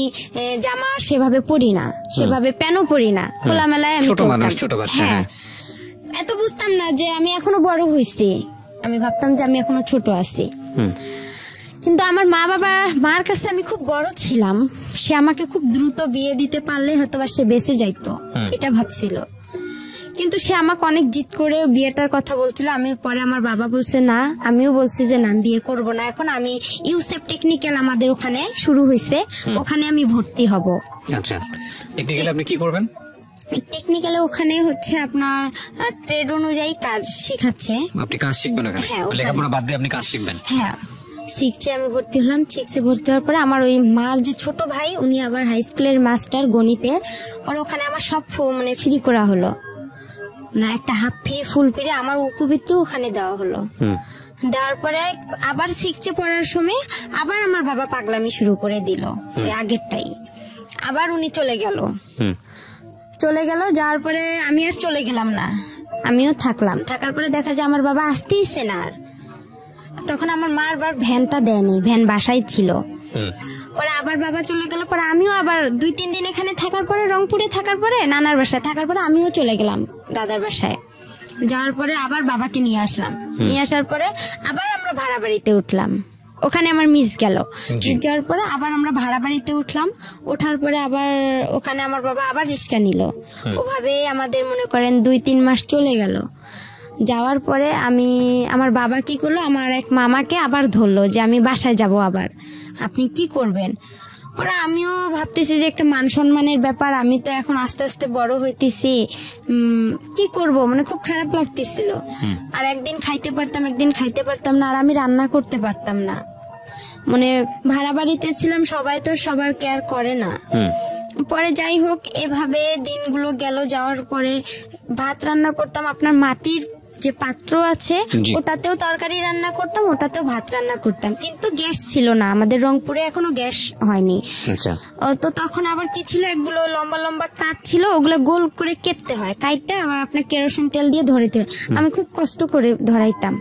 জামা সেভাবে পরি না, সেভাবে প্যান্টও পরি না, খোলামেলায় আমি চলতাম। হ্যাঁ, এত বুঝতাম না যে আমি এখনো বড় হয়েছি, আমি ভাবতাম যে আমি এখনো ছোট আছি। কিন্তু আমার মার কাছে আমি খুব বড় ছিলাম, সে আমাকে খুব দ্রুত বিয়ে দিতে পারলে হয়তো বা সে বেঁচে যাইতো, এটা ভাবছিল। কিন্তু সে আমাকে অনেক জিদ করে বিয়েটার কথা বলছিল। আমি পরে আমার বাবা বলছে না, আমিও বলছি যে না আমি বিয়ে করব না। এখন আমি ইউসেফ টেকনিক্যাল আমাদের ওখানে শুরু হয়েছে, ওখানে আমি ভর্তি হব। আচ্ছা, টেকনিক্যালে আপনি কি করবেন? টেকনিক্যালে ওখানে হচ্ছে আপনার ট্রেড অনুযায়ী কাজ শেখাচ্ছে। আপনি কাজ শিখবেন ওখানে? হ্যাঁ, লেখাপড়া বাদ দিয়ে আপনি কাজ শিখবেন? হ্যাঁ, শিখছে। আমি ভর্তি হলাম। 6-এ ভর্তি হওয়ার পরে আমার ওই মার যে ছোট ভাই, উনি আবার হাই স্কুলের মাস্টার গণিতের, আর ওখানে আমার সব মানে ফ্রি করা হলো না, একটা হাফ ফ্রি ফুল ফ্রি আমার উপবৃত্তি ওখানে দেওয়া হলো। দেওয়ার পরে আবার 6-এ পড়ার সময় আবার আমার বাবা পাগলামি শুরু করে দিল, আগেরটাই। আবার উনি চলে গেল। যাওয়ার পরে আমি আর চলে গেলাম না, আমিও থাকলাম। থাকার পরে দেখা যায় আমার বাবা আসতেইছে না। আর তখন আমার মার বার ভ্যানটা দেয়নি, ভ্যান বাসায় ছিল। পরে আবার বাবা চলে গেল। পরে আমিও আবার 2-3 দিন এখানে থাকার পরে, রংপুরে থাকার পরে, নানার বাসায় থাকার পরে আমিও চলে গেলাম দাদার বাসায়। যাওয়ার পরে আবার বাবাকে নিয়ে আসলাম। নিয়ে আসার পরে আবার আমরা ভাড়া বাড়িতে উঠলাম। ওখানে আমার মিস গেল। যাওয়ার পরে আবার আমরা ভাড়া বাড়িতে উঠলাম। ওঠার পরে আবার ওখানে আমার বাবা আবার রিক্সা নিল। ওভাবে আমাদের মনে করেন 2-3 মাস চলে গেল। যাওয়ার পরে আমার বাবা কি করলো, আমার এক মামাকে আবার ধরলো যে আমি বাসায় যাব। আবার আপনি কি করবেন? পরে আমিও ভাবতেছি যে একটা মান সম্মানের ব্যাপার, আমি তো এখন আস্তে আস্তে বড় হইতেছি, কি করব, মানে খুব খারাপ লাগতেছিল। আর একদিন খাইতে পারতাম, একদিন খাইতে পারতাম না, আর আমি রান্না করতে পারতাম না। মানে ভাড়া বাড়িতে ছিলাম, সবাই তো সবার কেয়ার করে না। পরে যাই হোক, এভাবে দিনগুলো গেল। যাওয়ার পরে ভাত রান্না করতাম, আপনার মাটির যে পাত্র আছে ওটাতেও তরকারি রান্না করতাম, ওটাতেও ভাত রান্না করতাম, কিন্তু গ্যাস ছিল না আমাদের রংপুরে, এখনো গ্যাস হয়নি। তো তখন আবার কি ছিল, এগুলো লম্বা লম্বা কাঠ ছিল, ওগুলো গোল করে কেটতে হয়, কাইটটা আবার আপনার কেরোসিন তেল দিয়ে ধরাইতে হয়। আমি খুব কষ্ট করে ধরাইতাম।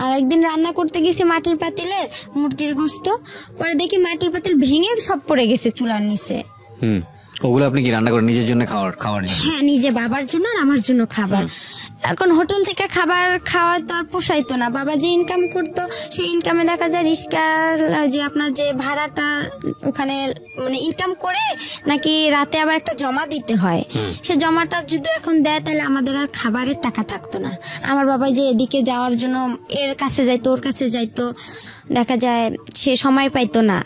আর একদিন রান্না করতে গেছি মাটির পাতিলে মুরগির গোস্ত, পরে দেখি মাটির পাতিল ভেঙে সব পড়ে গেছে চুলার নিচে। ওগুলো আপনি কি রান্না করেন নিজের জন্য খাওয়ার? হ্যাঁ, নিজে বাবার জন্য আর আমার জন্য খাবার। এখন হোটেল থেকে খাবার খাওয়া তো আর পোষাইতো না। বাবা যে ইনকাম করতো সেই ইনকামে দেখা যায় রিস্কার যে আপনার যে ভাড়াটা ওখানে মানে ইনকাম করে নাকি রাতে আবার একটা জমা দিতে হয়, সে জমাটা যদি এখন দেয় তাহলে আমাদের আর খাবারের টাকা থাকতো না। আমার বাবা যে এদিকে যাওয়ার জন্য এর কাছে যাইতো ওর কাছে যাইতো, দেখা যায় সে সময় পাইতো না,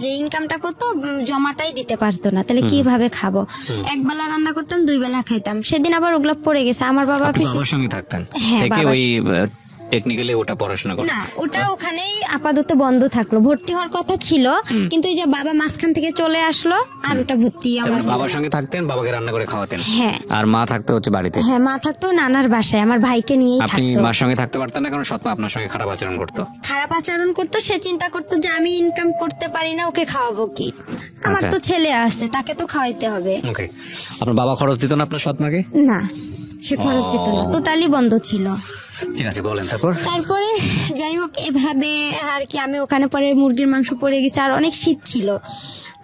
যে ইনকামটা করতো জমাটাই দিতে পারতো না, তাহলে কিভাবে খাবো? একবেলা রান্না করতাম, 2 বেলা খাইতাম। সেদিন আবার ওগুলো পড়ে গেছে। আমার বাবা বাবার সঙ্গে থাকতেন থেকে ওই টেকনিক্যালি ওটা পড়াশোনা করতেন না, ওটা ওখানেই আপাতত বন্ধ থাকলো। ভর্তি হওয়ার কথা ছিল, কিন্তু এই যে বাবা মাঝখান থেকে চলে আসলো আর ওটা ভর্তি। আমার বাবার সঙ্গে থাকতেন, বাবাকে রান্না করে খাওয়াতেন? হ্যাঁ। আর মা থাকতো হচ্ছে বাড়িতে? হ্যাঁ, মা থাকতো নানার বাসায়, আমার ভাইকে নিয়েই থাকতো। আপনি মার সঙ্গে থাকতে পারতেন না কারণ সৎমা আপনার সঙ্গে খারাপ আচরণ করতো? খারাপ আচরণ করতো, সে চিন্তা করতো যে আমি ইনকাম করতে পারি না, ওকে খাওয়াবো কি, আমার তো ছেলে আছে, তাকে তো খাওয়াইতে হবে। ওকে, আপনার বাবা খরচ দিত না আপনার সৎমাকে? না, সে খরচ দিত না, টোটালি বন্ধ ছিল। ঠিক আছে, বলেন। তারপরে যাই হোক, এভাবে আর কি আমি ওখানে পরে মুরগির মাংস পড়ে গেছে, আর অনেক শীত ছিল।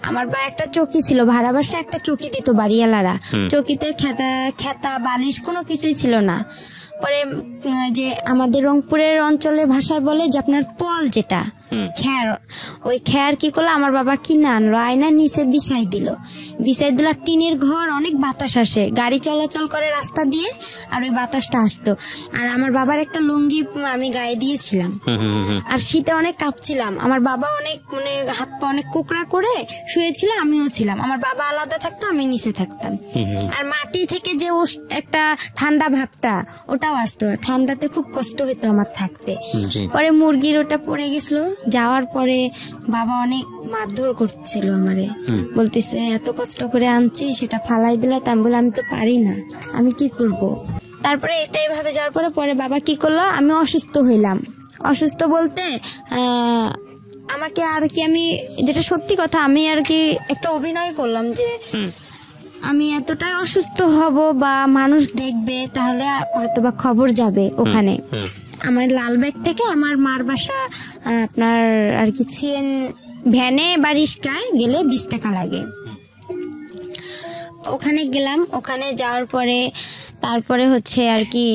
আমার বা একটা চৌকি ছিল, ভাড়া বাসায় একটা চৌকি দিত বাড়িওয়ালারা, চৌকিতে খেতা বালিশ কোনো কিছুই ছিল না। পরে যে আমাদের রংপুরের অঞ্চলের ভাষায় বলে যে আপনার পল, যেটা খ্যার, ওই খ্যার কি করলো আমার বাবা কিনে আনলো, আয়নার নিচে বিছাই দিল। টিনের ঘর, অনেক বাতাস আসে, গাড়ি চলাচল করে রাস্তা দিয়ে, আর ওই বাতাসটা আসতো। আর আমার বাবার একটা লুঙ্গি আমি গায়ে দিয়েছিলাম, আর শীতে অনেক কাঁপছিলাম। আমার বাবা অনেক মানে হাত পা অনেক কোকড়া করে শুয়েছিল, আমিও ছিলাম। আমার বাবা আলাদা থাকতো, আমি নিচে থাকতাম। আর মাটি থেকে যে একটা ঠান্ডা ভাবটা ওটাও আসতো, ঠান্ডাতে খুব কষ্ট হইতো আমার থাকতে। পরে মুরগির ওটা পড়ে গেছিল, যাওয়ার পরে বাবা অনেক মারধর করছিল আমারে, বলতেছে এত কষ্ট করে আনছি সেটা ফালাই দিলা। আমি বললাম আমি তো পারি না, আমি কি করব। তারপরে এটা এভাবে যাওয়ার পরে পরে বাবা কি করলো, আমি অসুস্থ হইলাম। অসুস্থ বলতে আমাকে আর কি, আমি যেটা সত্যি কথা, আমি আর কি একটা অভিনয় করলাম যে আমি এতটাই অসুস্থ হব বা মানুষ দেখবে, তাহলে হয়তো বা খবর যাবে ওখানে। আমার লালবাগ থেকে আমার মার বাসা আপনার আর কি ভ্যানে বা রিস্কায় গেলে 20 টাকা লাগে। ওখানে গেলাম, ওখানে যাওয়ার পরে তারপরে হচ্ছে আর কি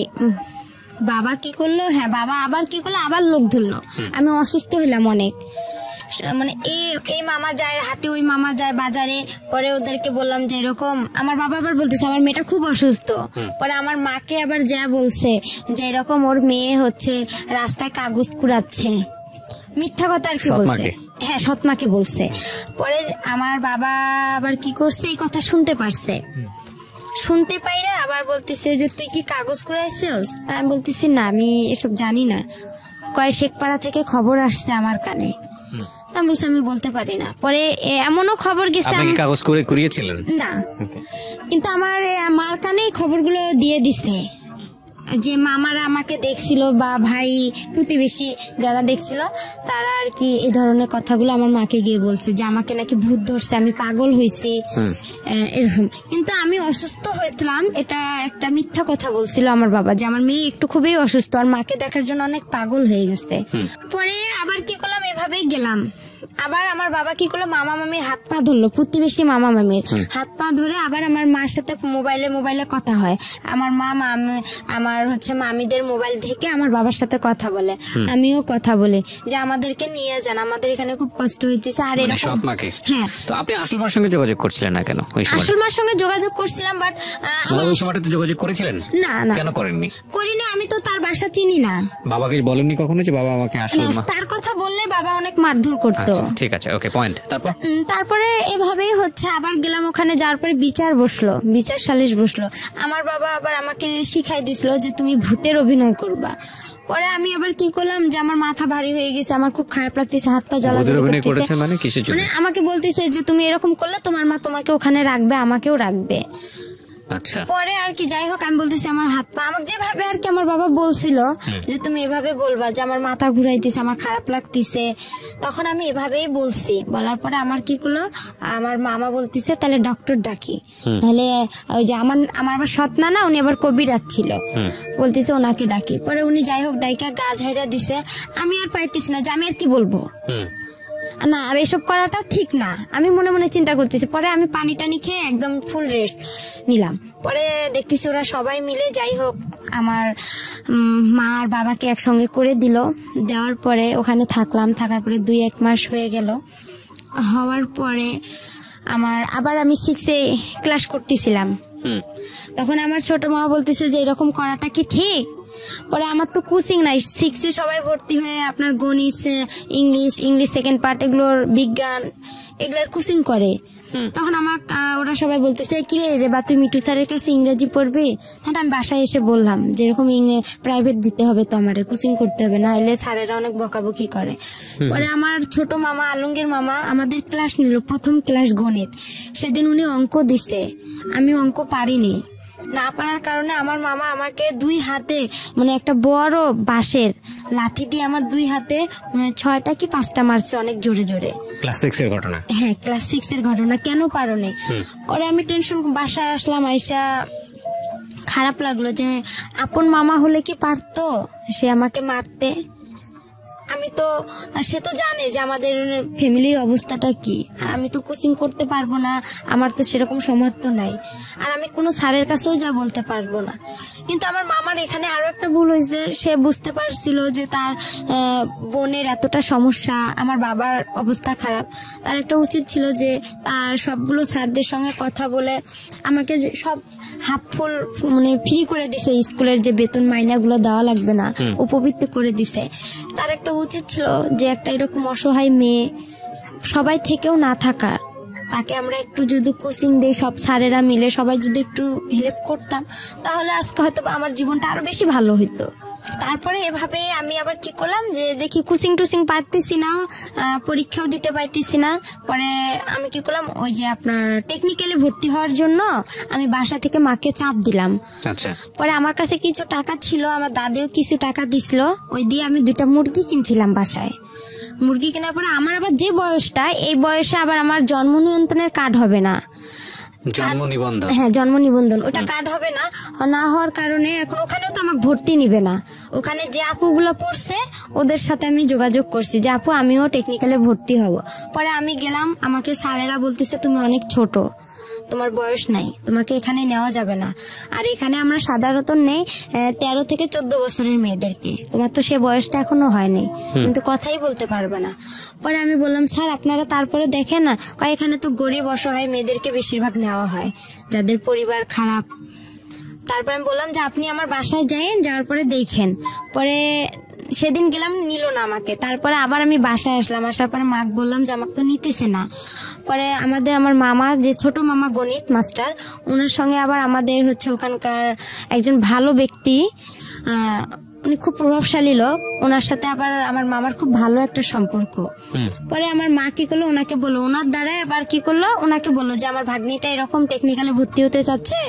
বাবা কি করলো, হ্যাঁ বাবা আবার কি করলো, আবার লোক ধরলো। আমি অসুস্থ হইলাম অনেক, মানে এই মামা যায় হাটে, ওই মামা যায় বাজারে। পরে ওদেরকে বললাম যে এরকম, আমার বাবা আবার বলতেছে আমার মেয়েটা খুব অসুস্থ। পরে আমার মাকে আবার যা বলছে যে এরকম ওর মেয়ে হচ্ছে রাস্তায় কাগজ কুড়াচ্ছে, মিথ্যা কথা আর কি বলছে। হ্যাঁ, সৎমাকে বলছে। পরে আমার বাবা আবার কি করছে, এই কথা শুনতে পারছে, শুনতে পাইরা আবার বলতেছে যে তুই কি কাগজ কুড়াইছিস? তা আমি বলতেছি না, আমি এসব জানি না। শেখপাড়া থেকে খবর আসছে আমার কানে, আমি বলছি আমি বলতে পারি না। পরে এমনও খবর গেছে, আপনি কাগজ করে কুড়িয়েছিলেন? না, কিন্তু আমার মার কানেই খবরগুলো দিয়ে দিছে, যে মামারা আমাকে দেখছিল বা ভাই প্রতিবেশী যারা দেখছিল তারা আর কি এই ধরনের কথাগুলো আমার মাকে গিয়ে বলছে যে আমাকে নাকি ভূত ধরছে, আমি পাগল হয়েছি এরকম। কিন্তু আমি অসুস্থ হয়েছিলাম, এটা একটা মিথ্যা কথা বলছিল আমার বাবা, যে আমার মেয়ে একটু খুবই অসুস্থ আর মাকে দেখার জন্য অনেক পাগল হয়ে গেছে। পরে আবার কি করলাম, এভাবেই গেলাম। আবার আমার বাবা কি করলো, মামা মামির হাত পা ধরলো, প্রতিবেশী মামা মামির হাত পা ধরে আবার আমার মার সাথে মোবাইলে কথা হয়। আমার মা আমার হচ্ছে মামিদের মোবাইল থেকে আমার বাবার সাথে কথা বলে, আমিও কথা বলি যে আমাদেরকে নিয়ে যান, আমাদের এখানে খুব কষ্ট হইতেছে। আর এরকম। হ্যাঁ, তো আপনি আসল মার সঙ্গে যোগাযোগ করছিলেন না কেন? আসল মার সঙ্গে যোগাযোগ করছিলাম, বাট ওই সময়টাতে যোগাযোগ করেছিলেন না? না, কেন করেননি? করিনি, আমি তো তার বাসা চিনি না। বাবাকে বলেননি কখনো যে বাবা আমাকে আসল মা? তার কথা বললে বাবা অনেক মারধর করতো। ঠিক আছে, ওকে, পয়েন্ট। তারপরে এভাবেই হচ্ছে, আবার গেলাম ওখানে, যাওয়ার পরে বিচার সালিশ বসলো। আমার বাবা আবার আমাকে শিখাই দিছিল যে তুমি ভূতের অভিনয় করবা। পরে আমি আবার কি করলাম যে আমার মাথা ভারী হয়ে গেছে, আমার খুব খারাপ লাগতেছে, হাত পা জ্বালা করতেছে। মানে কিসের জন্য? আমাকে বলতেছে যে তুমি এরকম করলে তোমার মা তোমাকে ওখানে রাখবে, আমাকেও রাখবে। আচ্ছা, পরে আর কি যাই হোক, আমি বলতেছি আমার হাত পা, আমাকে যেভাবে আর কি আমার বাবা বলছিল যে তুমি এভাবে বলবা যে আমার মাথা ঘুরাইতেছে, আমার খারাপ লাগতেছে, তখন আমি এভাবেই বলছি। বলার পরে আমার কি করলো, আমার মামা বলতেছে তাহলে ডক্টর ডাকি, তাহলে ওই যে আমার আবার সৎ না, উনি আবার কবিরাজ ছিল, বলতেছে ওনাকে ডাকি। পরে উনি যাই হোক ডাইকা গা ঝাইরা দিছে। আমি আর পাইতেছি না যে আমি আর কি বলবো না, আর এসব করাটা ঠিক না, আমি মনে মনে চিন্তা করতেছি। পরে আমি পানি টানি খেয়ে একদম ফুল রেস্ট নিলাম। পরে দেখতেছি ওরা সবাই মিলে যাই হোক আমার মা আর বাবাকে একসঙ্গে করে দিল। দেওয়ার পরে ওখানে থাকলাম, থাকার পরে 2-1 মাস হয়ে গেল। হওয়ার পরে আবার আমি 6-এ ক্লাস করতেছিলাম, তখন আমার ছোট মা বলতেছে যে এরকম করাটা কি ঠিক? পরে আমার তো কোচিং নাই, 6-এ সবাই ভর্তি হয়ে আপনার গণিত, ইংলিশ সেকেন্ড পার্ট, এগুলোর বিজ্ঞান, এগুলোর কোচিং করে। তখন ওরা সবাই বলতেছে কিরে রে বা তুই মিঠু স্যারের কাছে ইংরেজি পড়বি? তখন আমি বাসায় এসে বললাম যেরকম প্রাইভেট দিতে হবে তো, আমার কোচিং করতে হবে, না হলে স্যারেরা অনেক বকাবকি করে। পরে আমার ছোট মামা, আলমগীর মামা, আমাদের ক্লাস নিল, প্রথম ক্লাস গণিত। সেদিন উনি অঙ্ক দিছে, আমি অঙ্ক পারিনি। না পারার কারণে আমার মামা আমাকে 2 হাতে, মানে একটা বড় বাঁশের লাঠি দিয়ে আমার 2 হাতে 6টা কি 5টা মারছে, অনেক জোরে জোরে। ক্লাস 6-এর ঘটনা? হ্যাঁ, ক্লাস 6-এর ঘটনা। কেন পারোনি? পরে আমি টেনশন, বাসায় আসলাম, আইসা খারাপ লাগলো যে আপন মামা হলে কি পারতো সে আমাকে মারতে? সে তো জানে যে আমাদের ফ্যামিলির অবস্থাটা কি, আর আমি তো কোচিং করতে পারবো না, আমার তো সেরকম সামর্থ্য নাই, আর আমি কোনো স্যারের কাছেও যা বলতে পারবো না। কিন্তু আমার মামার এখানে আরো একটা ভুল হয়েছে, সে বুঝতে পারছিল যে তার বোনের এতটা সমস্যা, আমার বাবার অবস্থা খারাপ, তার একটা উচিত ছিল যে তার সবগুলো স্যারদের সঙ্গে কথা বলে আমাকে সব হাফ ফুল মানে ফ্রি করে দিছে, স্কুলের যে বেতন মাইনাগুলো দেওয়া লাগবে না, উপবৃত্তি করে দিছে। তার একটা উচিত ছিল যে একটা এরকম অসহায় মেয়ে, সবাই থেকেও না থাকা, তাকে আমরা একটু যদি কোচিং দেই, সব স্যারেরা মিলে সবাই যদি একটু হেল্প করতাম, তাহলে আজকে হয়তো আমার জীবনটা আরো বেশি ভালো হইতো। তারপরে এভাবে আমি আবার কি করলাম যে দেখি কোচিং টুচিং পাইতেছি না, পরীক্ষাও দিতে পাইতেছি না। পরে আমি কি করলাম, ওই যে আপনার টেকনিক্যালে ভর্তি হওয়ার জন্য আমি বাসা থেকে মাকে চাপ দিলাম। আচ্ছা। পরে আমার কাছে কিছু টাকা ছিল, আমার দাদিও কিছু টাকা দিছিল, ওই দিয়ে আমি 2টা মুরগি কিনছিলাম বাসায়। মুরগি কেনার পরে আমার আবার যে বয়সটা, এই বয়সে আবার আমার জন্ম নিয়ন্ত্রণের কার্ড হবে না, জন্ম নিবন্ধন, ওটা কার্ড হবে না। না হওয়ার কারণে এখন ওখানেও তো আমাকে ভর্তি নিবে না। ওখানে যে আপুগুলো পড়ছে ওদের সাথে আমি যোগাযোগ করছি যে আপু আমিও টেকনিক্যালে ভর্তি হব। পরে আমি গেলাম, আমাকে স্যারেরা বলতেছে তুমি অনেক ছোট, তোমার বয়স নাই, তোমাকে এখানে নেওয়া যাবে না। আর এখানে আমরা সাধারণত নেই 13 থেকে 14 বছরের মেয়েদেরকে, তোমার তো সে বয়সটা এখনো হয়নি, কিন্তু কথাই বলতে পারবে না। পরে আমি বললাম স্যার আপনারা তারপরে দেখেন না, এখানে তো গরিব অসহায় মেয়েদেরকে বেশিরভাগ নেওয়া হয়, যাদের পরিবার খারাপ। তারপর আমি বললাম যে আপনি আমার বাসায় যায়েন, যাওয়ার পরে দেখেন। পরে সেদিন গেলাম, নিল না আমাকে। তারপরে আবার আমি বাসায় আসলাম, আসার পরে মাকে বললাম যে আমাকে তো নিতেছে না। পরে আমার মামা, যে ছোট মামা গণিত মাস্টার, ওনার সঙ্গে আবার আমাদের হচ্ছে ওখানকার একজন ভালো ব্যক্তি, উনি খুব প্রভাবশালী লোক, ওনার সাথে আবার আমার মামার খুব ভালো একটা সম্পর্ক। পরে আমার মা কি করলো, ওনাকে বললো, ওনার দ্বারা আবার কি করলো, ওনাকে বললো যে আমার ভাগ্নিটা এরকম টেকনিক্যালে ভর্তি হতে চাচ্ছে,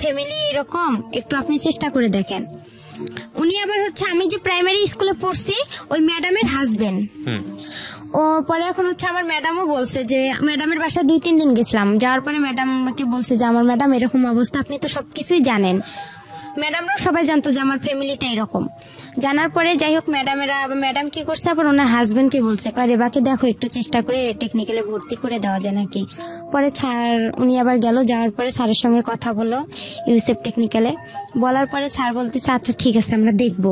ফ্যামিলি এরকম, একটু আপনি চেষ্টা করে দেখেন। উনি আবার হচ্ছে আমি যে প্রাইমারি স্কুলে পড়ছি ওই ম্যাডামের হাজবেন্ড। ও পরে এখন হচ্ছে আমার ম্যাডামও বলছে যে, ম্যাডামের বাসায় 2-3 দিন গেছিলাম, যাওয়ার পরে ম্যাডাম আমাকে বলছে যে আমার ম্যাডাম এরকম অবস্থা, আপনি তো সবকিছুই জানেন। ম্যাডামরাও সবাই জানতো যে আমার ফ্যামিলিটা এরকম। জানার পরে যাই হোক ম্যাডাম কি করছে, আবার ওনার হাজবেন্ডকে বলছে রেবাকে দেখো একটু চেষ্টা করে টেকনিক্যালে ভর্তি করে দেওয়া যায় নাকি। পরে স্যার উনি আবার গেল, যাওয়ার পরে স্যারের সঙ্গে কথা বললো ইউসেফ টেকনিক্যালে। বলার পরে স্যার বলতেছে আচ্ছা ঠিক আছে আমরা দেখবো,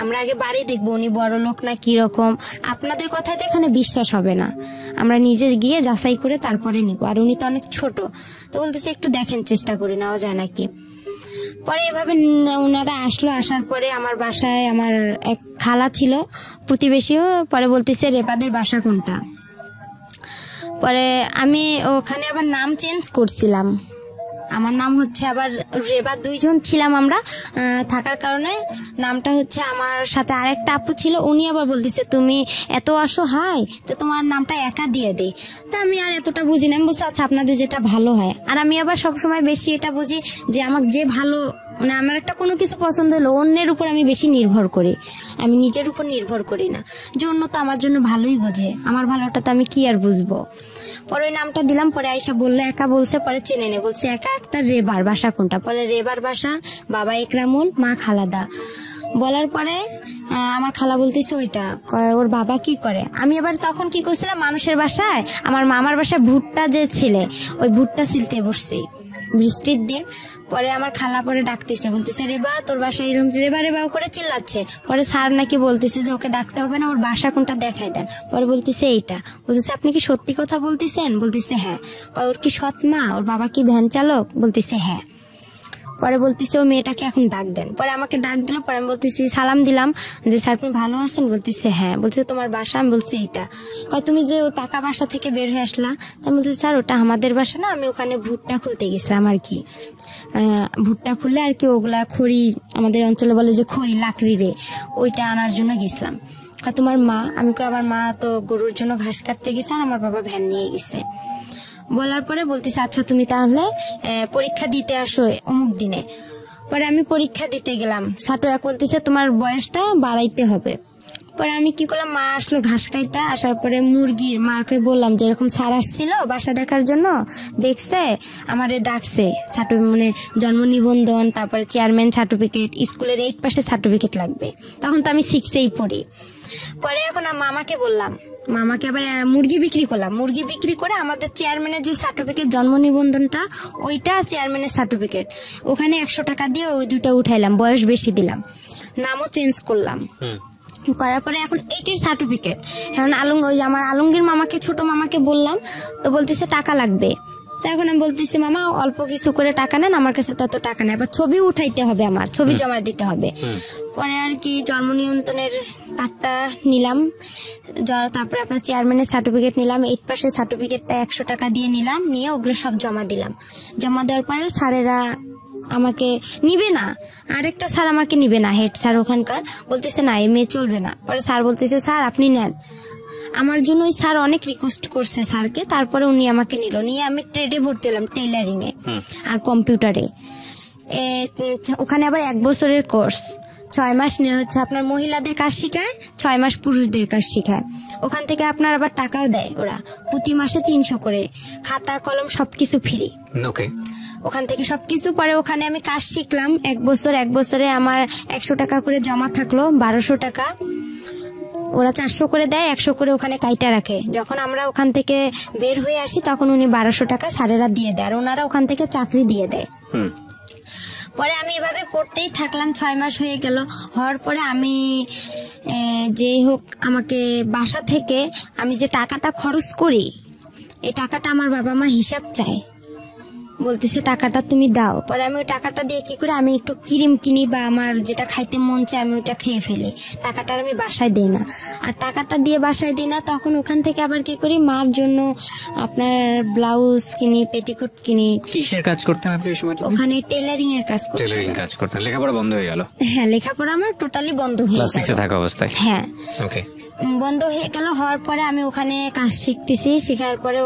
আমরা আগে বাড়ি দেখবো, উনি বড় লোক না কি রকম, আপনাদের কথায় তো এখানে বিশ্বাস হবে না, আমরা নিজে গিয়ে যাচাই করে তারপরে নিব, আর উনি তো অনেক ছোট, তো বলতেছে একটু দেখেন চেষ্টা করে নেওয়া যায় নাকি। পরে এভাবে ওনারা আসলো, আসার পরে আমার বাসায় আমার এক খালা ছিল প্রতিবেশীও, পরে বলতেছে রেপাদের বাসা কোনটা, পরে আমি ওখানে আবার নাম চেঞ্জ করছিলাম, আমার নাম হচ্ছে আবার রেবা, 2 জন ছিলাম আমরা থাকার কারণে নামটা হচ্ছে আমার সাথে আরেকটা আপু ছিল, উনি আবার বলতেছে তুমি এত অসহায় তো তোমার নামটা একা দিয়ে দেই। তা আমি আর এতটা বুঝি না, আমি বলছি আচ্ছা আপনাদের যেটা ভালো হয়। আর আমি আবার সবসময় বেশি এটা বুঝি যে আমার যে ভালো, মানে আমার একটা কোনো কিছু পছন্দ হলো অন্যের উপর আমি বেশি নির্ভর করি, আমি নিজের উপর নির্ভর করি না, যে অন্য তো আমার জন্য ভালোই বোঝে, আমার ভালোটা তো আমি কি আর বুঝবো। পরে ওই নামটা দিলাম, পরে আয়সা বললো একা বলছে, পরে চেনে নে বলছে একা আক্তার রেবার বাসা কোনটা, পরে রেবার বাসা বাবা একরামুল মা খালাদা। বলার পরে আমার খালা বলতেছে ওইটা, ওর বাবা কি করে। আমি আবার তখন কি করছিলাম, মানুষের বাসায় আমার মামার বাসায় ভুট্টা যে ছিলে ওই ভুট্টা ছিলতে বসছি বৃষ্টির দিন। পরে আমার খালা পরে ডাকতেছে, বলতেছে রেবা তোর বাসা এরকম, রেবা রেবা করে চিল্লাচ্ছে। পরে স্যার নাকি বলতেছে যে ওকে ডাকতে হবে না, ওর বাসা কোনটা দেখাই দেন। পরে বলতেছে এইটা, বলতেছে আপনি কি সত্যি কথা বলতেছেন, বলতেছে হ্যাঁ। ওর কি সৎ মা, ওর বাবা কি ভ্যান চালক, বলতেছে হ্যাঁ। পরে বলতেছে ও মেয়েটাকে এখন ডাক দেন। পরে আমাকে ডাক দিল, পরে আমি বলতেছি সালাম দিলাম যে স্যার আপনি ভালো আছেন, বলতেছে হ্যাঁ। বলছে তোমার বাসা, আমি বলছি এইটা। তুমি যে ওই পাকা বাসা থেকে বের হয়ে আসলা, তা বলতেছে স্যার ওটা আমাদের বাসা না, আমি ওখানে ভুট্টা খুলতে গেছিলাম আর কি, ভুট্টা খুললে আর কি ওগুলা খড়ি, আমাদের অঞ্চলে বলে যে খড়ি লাকড়ি রে, ওইটা আনার জন্য গেছিলাম। তোমার মা, আমি আমার মা তো গরুর জন্য ঘাস কাটতে গেছে আর আমার বাবা ভ্যান নিয়ে গেছে। বলার পরে বলতেছে আচ্ছা তুমি তাহলে পরীক্ষা দিতে আসো অমুক দিনে। পরে আমি পরীক্ষা দিতে গেলাম, ছাত্র এক বলতেছে তোমার বয়সটা বাড়াইতে হবে। পরে আমি কি করলাম, মা আসলো ঘাস কাইটা, আসার পরে মুরগির মাকে বললাম যে এরকম স্যার আসছিল বাসা দেখার জন্য, দেখছে আমারে ডাকছে, মানে জন্ম নিবন্ধন, তারপরে চেয়ারম্যান সার্টিফিকেট, স্কুলের 8 পাসের সার্টিফিকেট লাগবে। তখন তো আমি 6-এই পড়ি। পরে এখন মামাকে বললাম, মামাকে আবার মুরগি বিক্রি করলাম, মুরগি বিক্রি করে আমাদের চেয়ারম্যানের যে সার্টিফিকেট জন্ম নিবন্ধনটা ওইটা, চেয়ারম্যানের সার্টিফিকেট, ওখানে 100 টাকা দিয়ে ওই 2টা উঠাইলাম, বয়স বেশি দিলাম, নামও চেঞ্জ করলাম। করার পরে এখন 8-এর সার্টিফিকেট, এখন ওই আমার আলমগীর মামাকে, ছোট মামাকে বললাম, তো বলতেছে টাকা লাগবে। তো এখন আমি বলতেছি মামা অল্প কিছু করে টাকা নেন, আমার কাছে তত টাকা নেই, আবার ছবি উঠাইতে হবে, আমার ছবি জমা দিতে হবে। পরে আর কি জন্ম নিয়ন্ত্রণের কার্ডটা নিলাম, তারপরে আপনার চেয়ারম্যানের সার্টিফিকেট নিলাম, 8 পাসের সার্টিফিকেটটা 100 টাকা দিয়ে নিলাম, নিয়ে ওগুলো সব জমা দিলাম। জমা দেওয়ার পরে স্যারেরা আমাকে নিবে না, আরেকটা স্যার আমাকে নিবে না, হেড স্যার ওখানকার, বলতেছে না এই মেয়ে চলবে না। পরে স্যার বলতেছে স্যার আপনি নেন। আমার জন্য ওই স্যার অনেক রিকোয়েস্ট করছে স্যারকে, তারপরে উনি আমাকে নিল, নিয়ে আমি ট্রেডে ভর্তি হলাম, টেইলারিং এ আর কম্পিউটারে। ওখানে আবার 1 বছরের কোর্স, 6 মাস হচ্ছে আপনার মহিলাদের কাজ শিখায়, 6 মাস পুরুষদের কাজ শিখায়। ওখান থেকে আপনার আবার টাকাও দেয় ওরা, প্রতি মাসে 300 করে, খাতা কলম সবকিছু ফ্রি। ওকে, ওখান থেকে সবকিছু। পরে ওখানে আমি কাজ শিখলাম 1 বছর, 1 বছরে আমার 100 টাকা করে জমা থাকলো, 1200 টাকা। ওরা 400 করে দেয়, 100 করে ওখানে কাইটা রাখে। যখন আমরা ওখান থেকে বের হয়ে আসি তখন উনি 1200 টাকা স্যারেরা দিয়ে দেয়, আর ওনারা ওখান থেকে চাকরি দিয়ে দেয়। পরে আমি এভাবে পড়তেই থাকলাম, 6 মাস হয়ে গেল। হওয়ার পরে আমি যেই হোক আমাকে বাসা থেকে আমি যে টাকাটা খরচ করি, এই টাকাটা আমার বাবা মা হিসাব চায়, বলতেছে টাকাটা তুমি দাও। পরে আমি ওই টাকাটা দিয়ে কি করে, আমি একটু ক্রিম কিনি বা আমার যেটা খাইতে মন চায় আমি ওইটা খেয়ে ফেলি, টাকাটা আমি বাসায় দিই না। আর টাকাটা দিয়ে বাসায় দিই না, তখন ওখান থেকে আবার কি করি, মার জন্য আপনার ব্লাউজ কিনি, পেটিকোট কিনি। কিসের কাজ করতেন আপনি ওই সময়টা? ওখানে টেইলারিং এর কাজ করতেন। টেইলারিং কাজ করতেন, লেখাপড়া বন্ধ হয়ে গেল? হ্যাঁ, লেখাপড়া আমার টোটালি বন্ধ হয়ে গেল, ক্লাস 6 এ থাকা অবস্থায়। হ্যাঁ, ওকে, বন্ধ হয়ে গেল। হওয়ার পরে আমি ওখানে কাজ শিখতেছি, শেখার পরে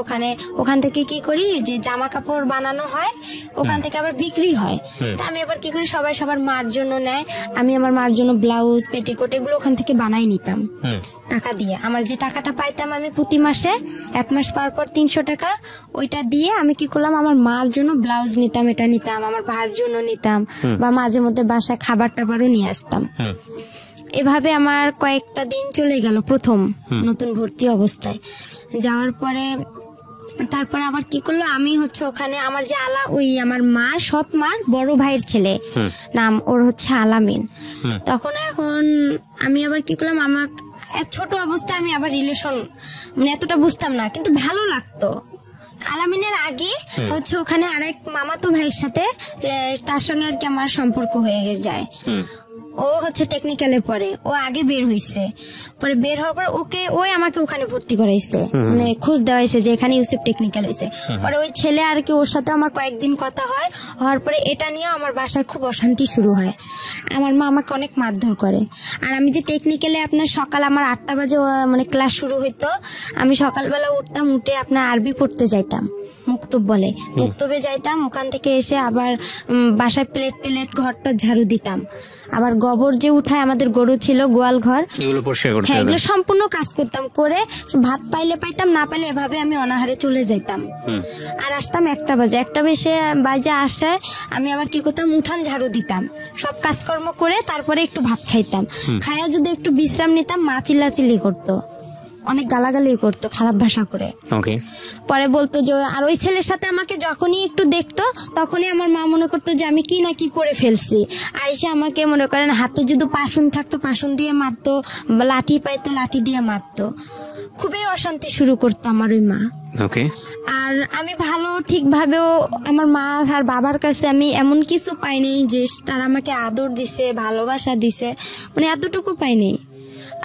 ওখান থেকে কি করি, যে জামা কাপড় বানানো হয়, ওখান থেকে আবার বিক্রি হয়। তা আমি আবার কি করি, সবাই সবার মার জন্য নেয়, আমি আমার মার জন্য ব্লাউজ পেটিকোট এগুলো ওখান থেকে বানাই নিতাম টাকা দিয়ে। আমার যে টাকাটা পাইতাম আমি প্রতি মাসে, 1 মাস পর পর 300 টাকা, ওইটা দিয়ে আমি কি করলাম, আমার মার জন্য ব্লাউজ নিতাম, এটা নিতাম, আমার ভাইয়ের জন্য নিতাম, বা মাঝে মধ্যে বাসায় খাবার টাবারও নিয়ে আসতাম। এভাবে আমার কয়েকটা দিন চলে গেল প্রথম নতুন ভর্তি অবস্থায়। যাওয়ার পরে তারপরে আবার কি করলো, আমি হচ্ছে ওখানে আমার যে ওই আমার মা, সৎ মার বড় ভাইয়ের ছেলে, নাম ওর হচ্ছে আলামিন। তখন এখন আমি আবার কি করলাম, আমার ছোট অবস্থায় আমি আবার রিলেশন মানে এতটা বুঝতাম না, কিন্তু ভালো লাগতো। আলামিনের আগে হচ্ছে ওখানে আরেক মামাতো ভাইয়ের সাথে, তার সঙ্গে আর কি আমার সম্পর্ক হয়ে যায়। ও হচ্ছে টেকনিক্যালে পড়ে, ও আগে বের হয়েছে, পরে বের হওয়ার পর ওই আমাকে ওখানে ভর্তি করাইছে, মানে খোঁজ দেওয়াইছে যে এখানে ইউসেফ টেকনিক্যাল হয়েছে। পরে ওই ছেলে আর কি ওর সাথে আমার কয়েকদিন কথা হয়, হওয়ার পরে এটা নিয়ে আমার বাসায় খুব অশান্তি শুরু হয়। আমার মা আমাকে অনেক মারধর করে। আর আমি যে টেকনিক্যালে আপনার সকাল আমার 8টা বাজে মানে ক্লাস শুরু হইতো, আমি সকালবেলা উঠতাম, উঠে আপনার আরবি পড়তে যাইতাম, মুক্তব বলে, মুক্তবে যাইতাম, ওখান থেকে এসে আবার বাসায় প্লেট ঘরটা ঝাড়ু দিতাম, আবার গোবর যে উঠায় আমাদের গরু ছিল গোয়াল ঘর, এগুলো পরিষ্কার করতে হ্যাঁ হবে। এগুলো সম্পূর্ণ কাজ করতাম, করে ভাত পাইলে পাইতাম, না পাইলে এভাবে আমি অনাহারে চলে যাইতাম। আর আসতাম 1টা বাজে, 1টা বাজে আসায় আমি আবার কি করতাম, উঠান ঝাড়ু দিতাম, সব কাজকর্ম করে তারপরে একটু ভাত খাইতাম, খাইয়া যদি একটু বিশ্রাম নিতাম, মা চিল্লাচিল্লি করতো, অনেক গালাগালি করতো খারাপ ভাষা করে। ওকে। পরে বলতো যে, আর ওই ছেলের সাথে আমাকে যখনই একটু দেখতো তখনই আমার মা মনে করতো যে আমি কি না কি করে ফেলছি, আইসা আমাকে মনে করেন হাতে যদি পাশুন থাকতো পাশুন দিয়ে মারতো, লাঠি পাইতো লাঠি দিয়ে মারতো, খুবই অশান্তি শুরু করতো আমার ওই মা। ওকে। আর আমি ভালো ঠিকভাবেও আমার মা আর বাবার কাছে আমি এমন কিছু পাইনি যে তারা আমাকে আদর দিছে, ভালোবাসা দিছে, মানে এতটুকু পাইনি।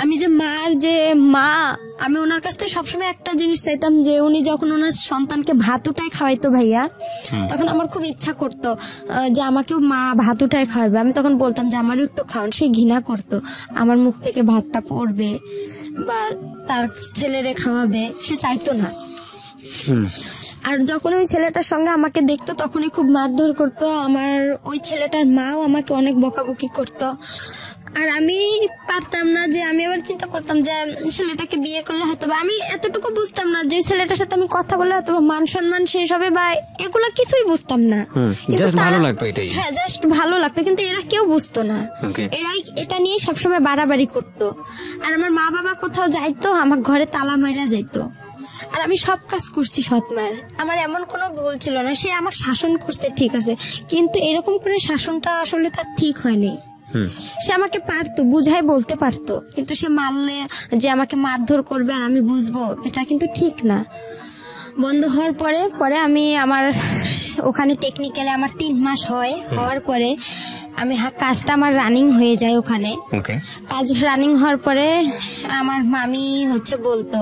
আমি যে মার যে মা, আমি ওনার কাছ থেকে সবসময় একটা জিনিস চাইতাম, যে উনি যখন ওনার সন্তানকে ভাত উঠায় খাওয়াইতো ভাইয়া, তখন আমার খুব ইচ্ছা করতো যে আমাকেও মা ভাত উঠায় খাওয়াবে। আমি তখন বলতাম যে আমারও একটু খাওয়ান, সে ঘৃণা করতো, আমার মুখ থেকে ভাতটা পড়বে বা তার ছেলেরে খাওয়াবে, সে চাইতো না। আর যখন ওই ছেলেটার সঙ্গে আমাকে দেখতো তখনই খুব মারধর করতো, আমার ওই ছেলেটার মাও আমাকে অনেক বকাবকি করতো। আর আমি পারতাম না, যে আমি আবার চিন্তা করতাম যে ছেলেটাকে বিয়ে করলে হয়তো, আমি এতটুকু বুঝতাম না যে ছেলেটার সাথে আমি কথা বলে হয়তো মান সম্মান শেষ হবে, বা এগুলো কিছুই বুঝতাম না। ভালো লাগতো এটাই, হ্যাঁ জাস্ট ভালো লাগতো, কিন্তু এরা কেউ বুঝতো না, এরাই এটা নিয়ে সবসময় বাড়াবাড়ি করতো। আর আমার মা বাবা কোথাও যাইতো, আমার ঘরে তালা মাইরা যাইতো, আর আমি সব কাজ করছি সৎ মায়ের, আমার এমন কোনো ভুল ছিল না। সে আমাকে শাসন করছে ঠিক আছে, কিন্তু এরকম করে শাসনটা আসলে তার ঠিক হয়নি। সে আমাকে পারতো বুঝাই বলতে পারতো, কিন্তু সে মারলে যে আমাকে মারধর করবে আর আমি বুঝবো, এটা কিন্তু ঠিক না। বন্ধ হওয়ার পরে আমি আমার ওখানে টেকনিক্যালে আমার 3 মাস হওয়ার পরে আমি কাজটা আমার রানিং হয়ে যায় ওখানে। কাজ রানিং হওয়ার পরে আমার মামি হচ্ছে বলতো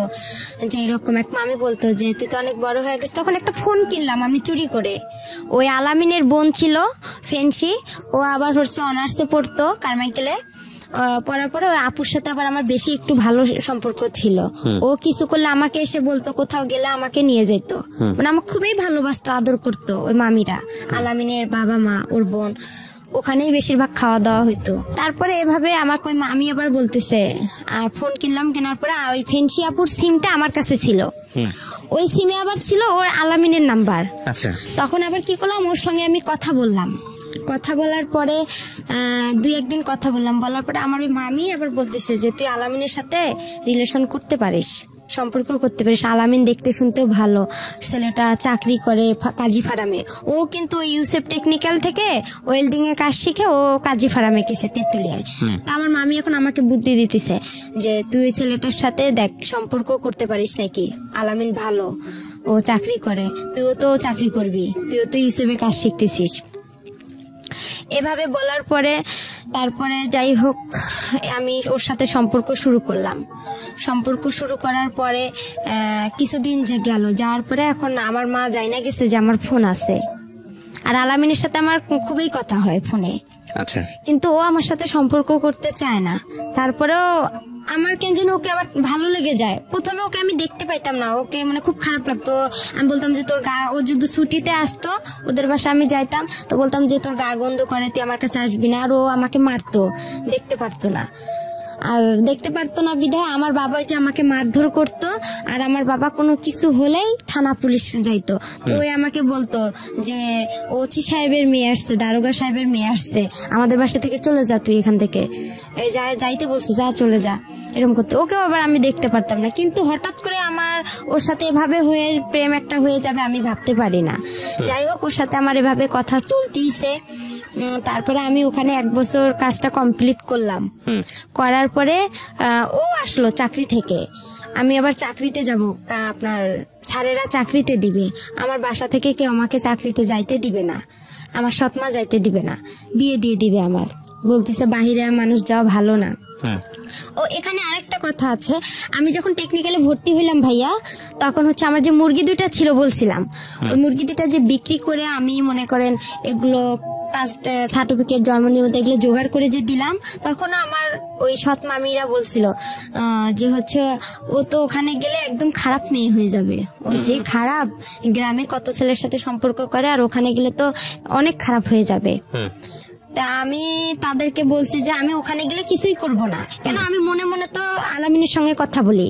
যে, এরকম এক মামি বলতো যে তুই তো অনেক বড় হয়ে গেছিস। তখন একটা ফোন কিনলাম আমি চুরি করে, ওই আলামিনের বোন ছিল ফেন্সি, ও আবার হচ্ছে অনার্সে পড়তো কারমাইকেলে, পড়ার পরে ওই আপুর সাথে আবার আমার বেশি একটু ভালো সম্পর্ক ছিল। ও কিছু করলে আমাকে এসে বলতো, কোথাও গেলে আমাকে নিয়ে যেত, মানে আমাকে খুবই ভালোবাসতো, আদর করতো ওই মামিরা, আলামিনের বাবা মা ওর বোন, ওখানেই বেশিরভাগ খাওয়া দাওয়া হইতো। তারপরে এভাবে আমাকে ওই মামি আবার বলতেছে, ফোন কিনলাম, কেনার পরে ওই ফেন্সি আপুর সিমটা আমার কাছে ছিল, ওই সিমে আবার ছিল ওর আলামিনের নাম্বার। তখন আবার কি করলাম, ওর সঙ্গে আমি কথা বললাম, কথা বলার পরে 2-1 দিন কথা বললাম, বলার পরে আমার ওই মামি আবার বলতেছে যে তুই আলামিনের সাথে রিলেশন করতে পারিস, সম্পর্ক করতে পারিস, আলামিন দেখতে শুনতেও ভালো, ছেলেটা চাকরি করে কাজী ফার্মে, ও কিন্তু ইউসেফ টেকনিক্যাল থেকে ওয়েল্ডিং এ কাজ শিখে ও কাজী ফার্মে গেছে তেঁতুলিয়ায়। তা আমার মামি এখন আমাকে বুদ্ধি দিতেছে যে তুই ওই ছেলেটার সাথে দেখ সম্পর্ক করতে পারিস নাকি, আলামিন ভালো, ও চাকরি করে, তুইও তো চাকরি করবি, তুইও তো ইউসেফে কাজ শিখতেছিস। এভাবে বলার পরে তারপরে যাই হোক আমি ওর সাথে সম্পর্ক শুরু করলাম। সম্পর্ক শুরু করার পরে কিছুদিন গেল, যাওয়ার পরে এখন আমার মা যাই না গেছে যে আমার ফোন আছে, আর আলামিনের সাথে আমার খুবই কথা হয় ফোনে, কিন্তু ও আমার সাথে সম্পর্ক করতে চায় না। তারপরেও আমার কেন যেন ওকে আবার ভালো লেগে যায়। প্রথমে ওকে আমি দেখতে পাইতাম না, ওকে মানে খুব খারাপ লাগতো। আমি বলতাম যে তোর গা, ও যদি ছুটিতে আসতো ওদের বাসায় আমি যাইতাম, তো বলতাম যে তোর গা গন্ধ করে, তুই আমার কাছে আসবি না। আর ও আমাকে মারতো, দেখতে পারতো না। আর দেখতে পারতো না বিধায় আমার বাবা যে আমাকে মারধর করতো, আর আমার বাবা কোনো কিছু হলেই থানা পুলিশ যাইতো। তো ওই আমাকে বলতো যে ওসি সাহেবের মেয়ে আসছে, দারোগা সাহেবের মেয়ে আসছে, আমাদের বাসা থেকে চলে যা, তুই এখান থেকে এই যাইতে বলছো, যা চলে যা, এরকম করতো। ওকেও আবার আমি দেখতে পারতাম না, কিন্তু হঠাৎ করে আমার ওর সাথে এভাবে হয়ে প্রেম একটা হয়ে যাবে আমি ভাবতে পারি না। যাই হোক ওর সাথে আমার এভাবে কথা চলতেইছে। তারপরে আমি ওখানে 1 বছর কাজটা কমপ্লিট করলাম। করার পরে ও আসলো চাকরি থেকে, আমি আবার চাকরিতে যাব, আপনার ছাড়েরা চাকরিতে দিবে, আমার বাসা থেকে কেউ আমাকে চাকরিতে যাইতে দিবে না, আমার সৎমা যাইতে দিবে না, বিয়ে দিয়ে দিবে আমার। বলতেছে বাহিরে মানুষ যাওয়া ভালো না। ও এখানে আরেকটা কথা আছে, আমি যখন টেকনিক্যালে ভর্তি হইলাম ভাইয়া, তখন হচ্ছে আমার যে মুরগি দুইটা ছিল বলছিলাম, ওই মুরগি দুইটা যে বিক্রি করে আমি মনে করেন এগুলো কাস্ট সার্টিফিকেট, জন্ম নিবন্ধন এগুলো জোগাড় করে যে দিলাম, তখন আমার ওই সৎ মামিরা বলছিল যে হচ্ছে ও তো ওখানে গেলে একদম খারাপ মেয়ে হয়ে যাবে, ও যে খারাপ, গ্রামে কত ছেলের সাথে সম্পর্ক করে, আর ওখানে গেলে তো অনেক খারাপ হয়ে যাবে। তা আমি তাদেরকে বলছি যে আমি ওখানে গেলে কিছুই করব না, কেন আমি মনে মনে তো আলামিনের সঙ্গে কথা বলি,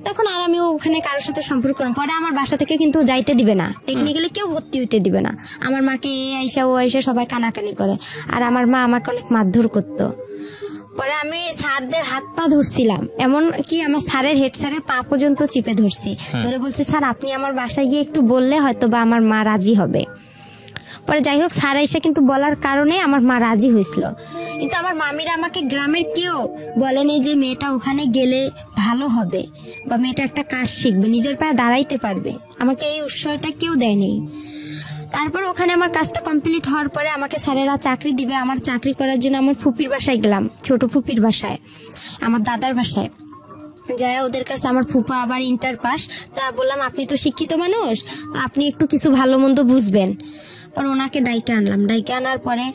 তখন আর আমি ওখানে কারোর সাথে সম্পর্ক করব। পরে আমার বাসা থেকে কিন্তু যাইতে দিবে না, টেকনিক্যালি কেউ ভর্তি হইতে দিবে না। আমার মাকে এ আইসা ও আইসা সবাই কানাকানি করে, আর আমার মা আমাকে অনেক মারধর করতো। পরে আমি স্যারদের হাত পা ধরছিলাম, এমন কি আমার স্যারের হেড স্যারের পা পর্যন্ত চিপে ধরছি, ধরে বলছে স্যার আপনি আমার বাসায় গিয়ে একটু বললে হয়তো বা আমার মা রাজি হবে। পরে যাই হোক স্যার এসে কিন্তু বলার কারণে আমার মা রাজি হয়েছিল, কিন্তু আমার মামিরা আমাকে গ্রামের কেউ বলেনি যে মেয়েটা ওখানে গেলে ভালো হবে বা মেয়েটা একটা কাজ শিখবে, নিজের পায়ে দাঁড়াইতে পারবে, আমাকে এই উৎসাহটা কেউ দেয়নি। তারপর ওখানে আমার কাজটা কমপ্লিট হওয়ার পরে আমাকে স্যারেরা চাকরি দিবে, আমার চাকরি করার জন্য আমার ফুপির বাসায় গেলাম, ছোট ফুপির বাসায়, আমার দাদার বাসায় যায়। ওদের কাছে আমার ফুপা আবার ইন্টার পাস, তা বললাম আপনি তো শিক্ষিত মানুষ, তো আপনি একটু কিছু ভালো মন্দ বুঝবেন। পরে ওনাকে ডাইকে আনলাম, ডাইকে আনার পরে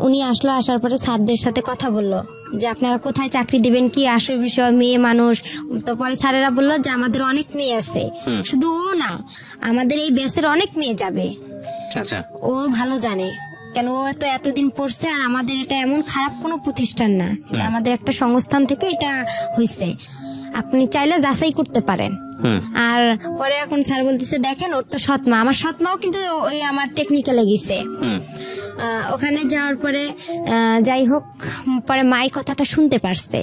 উনি আসলো, আসার পরে স্যারদের সাথে কথা বললো যে আপনারা কোথায় চাকরি দিবেন, কি আসল বিষয়, মেয়ে মানুষ। তো পরে স্যারেরা বললো যে আমাদের অনেক মেয়ে আছে, শুধু ও না, আমাদের এই ব্যাচের অনেক মেয়ে যাবে। আচ্ছা, ও ভালো জানে, কেন ও তো এতদিন পড়ছে, আর আমাদের এটা এমন খারাপ কোনো প্রতিষ্ঠান না, এটা আমাদের একটা সংস্থান থেকে এটা হয়েছে, আপনি চাইলে যাচাই করতে পারেন। আর পরে এখন স্যার বলতেছে দেখেন ওর তো সৎমা, আমার সৎমাও কিন্তু ওই আমার টেকনিক্যালে গেছে। ওখানে যাওয়ার পরে যাই হোক, পরে মাই কথাটা শুনতে পারছে।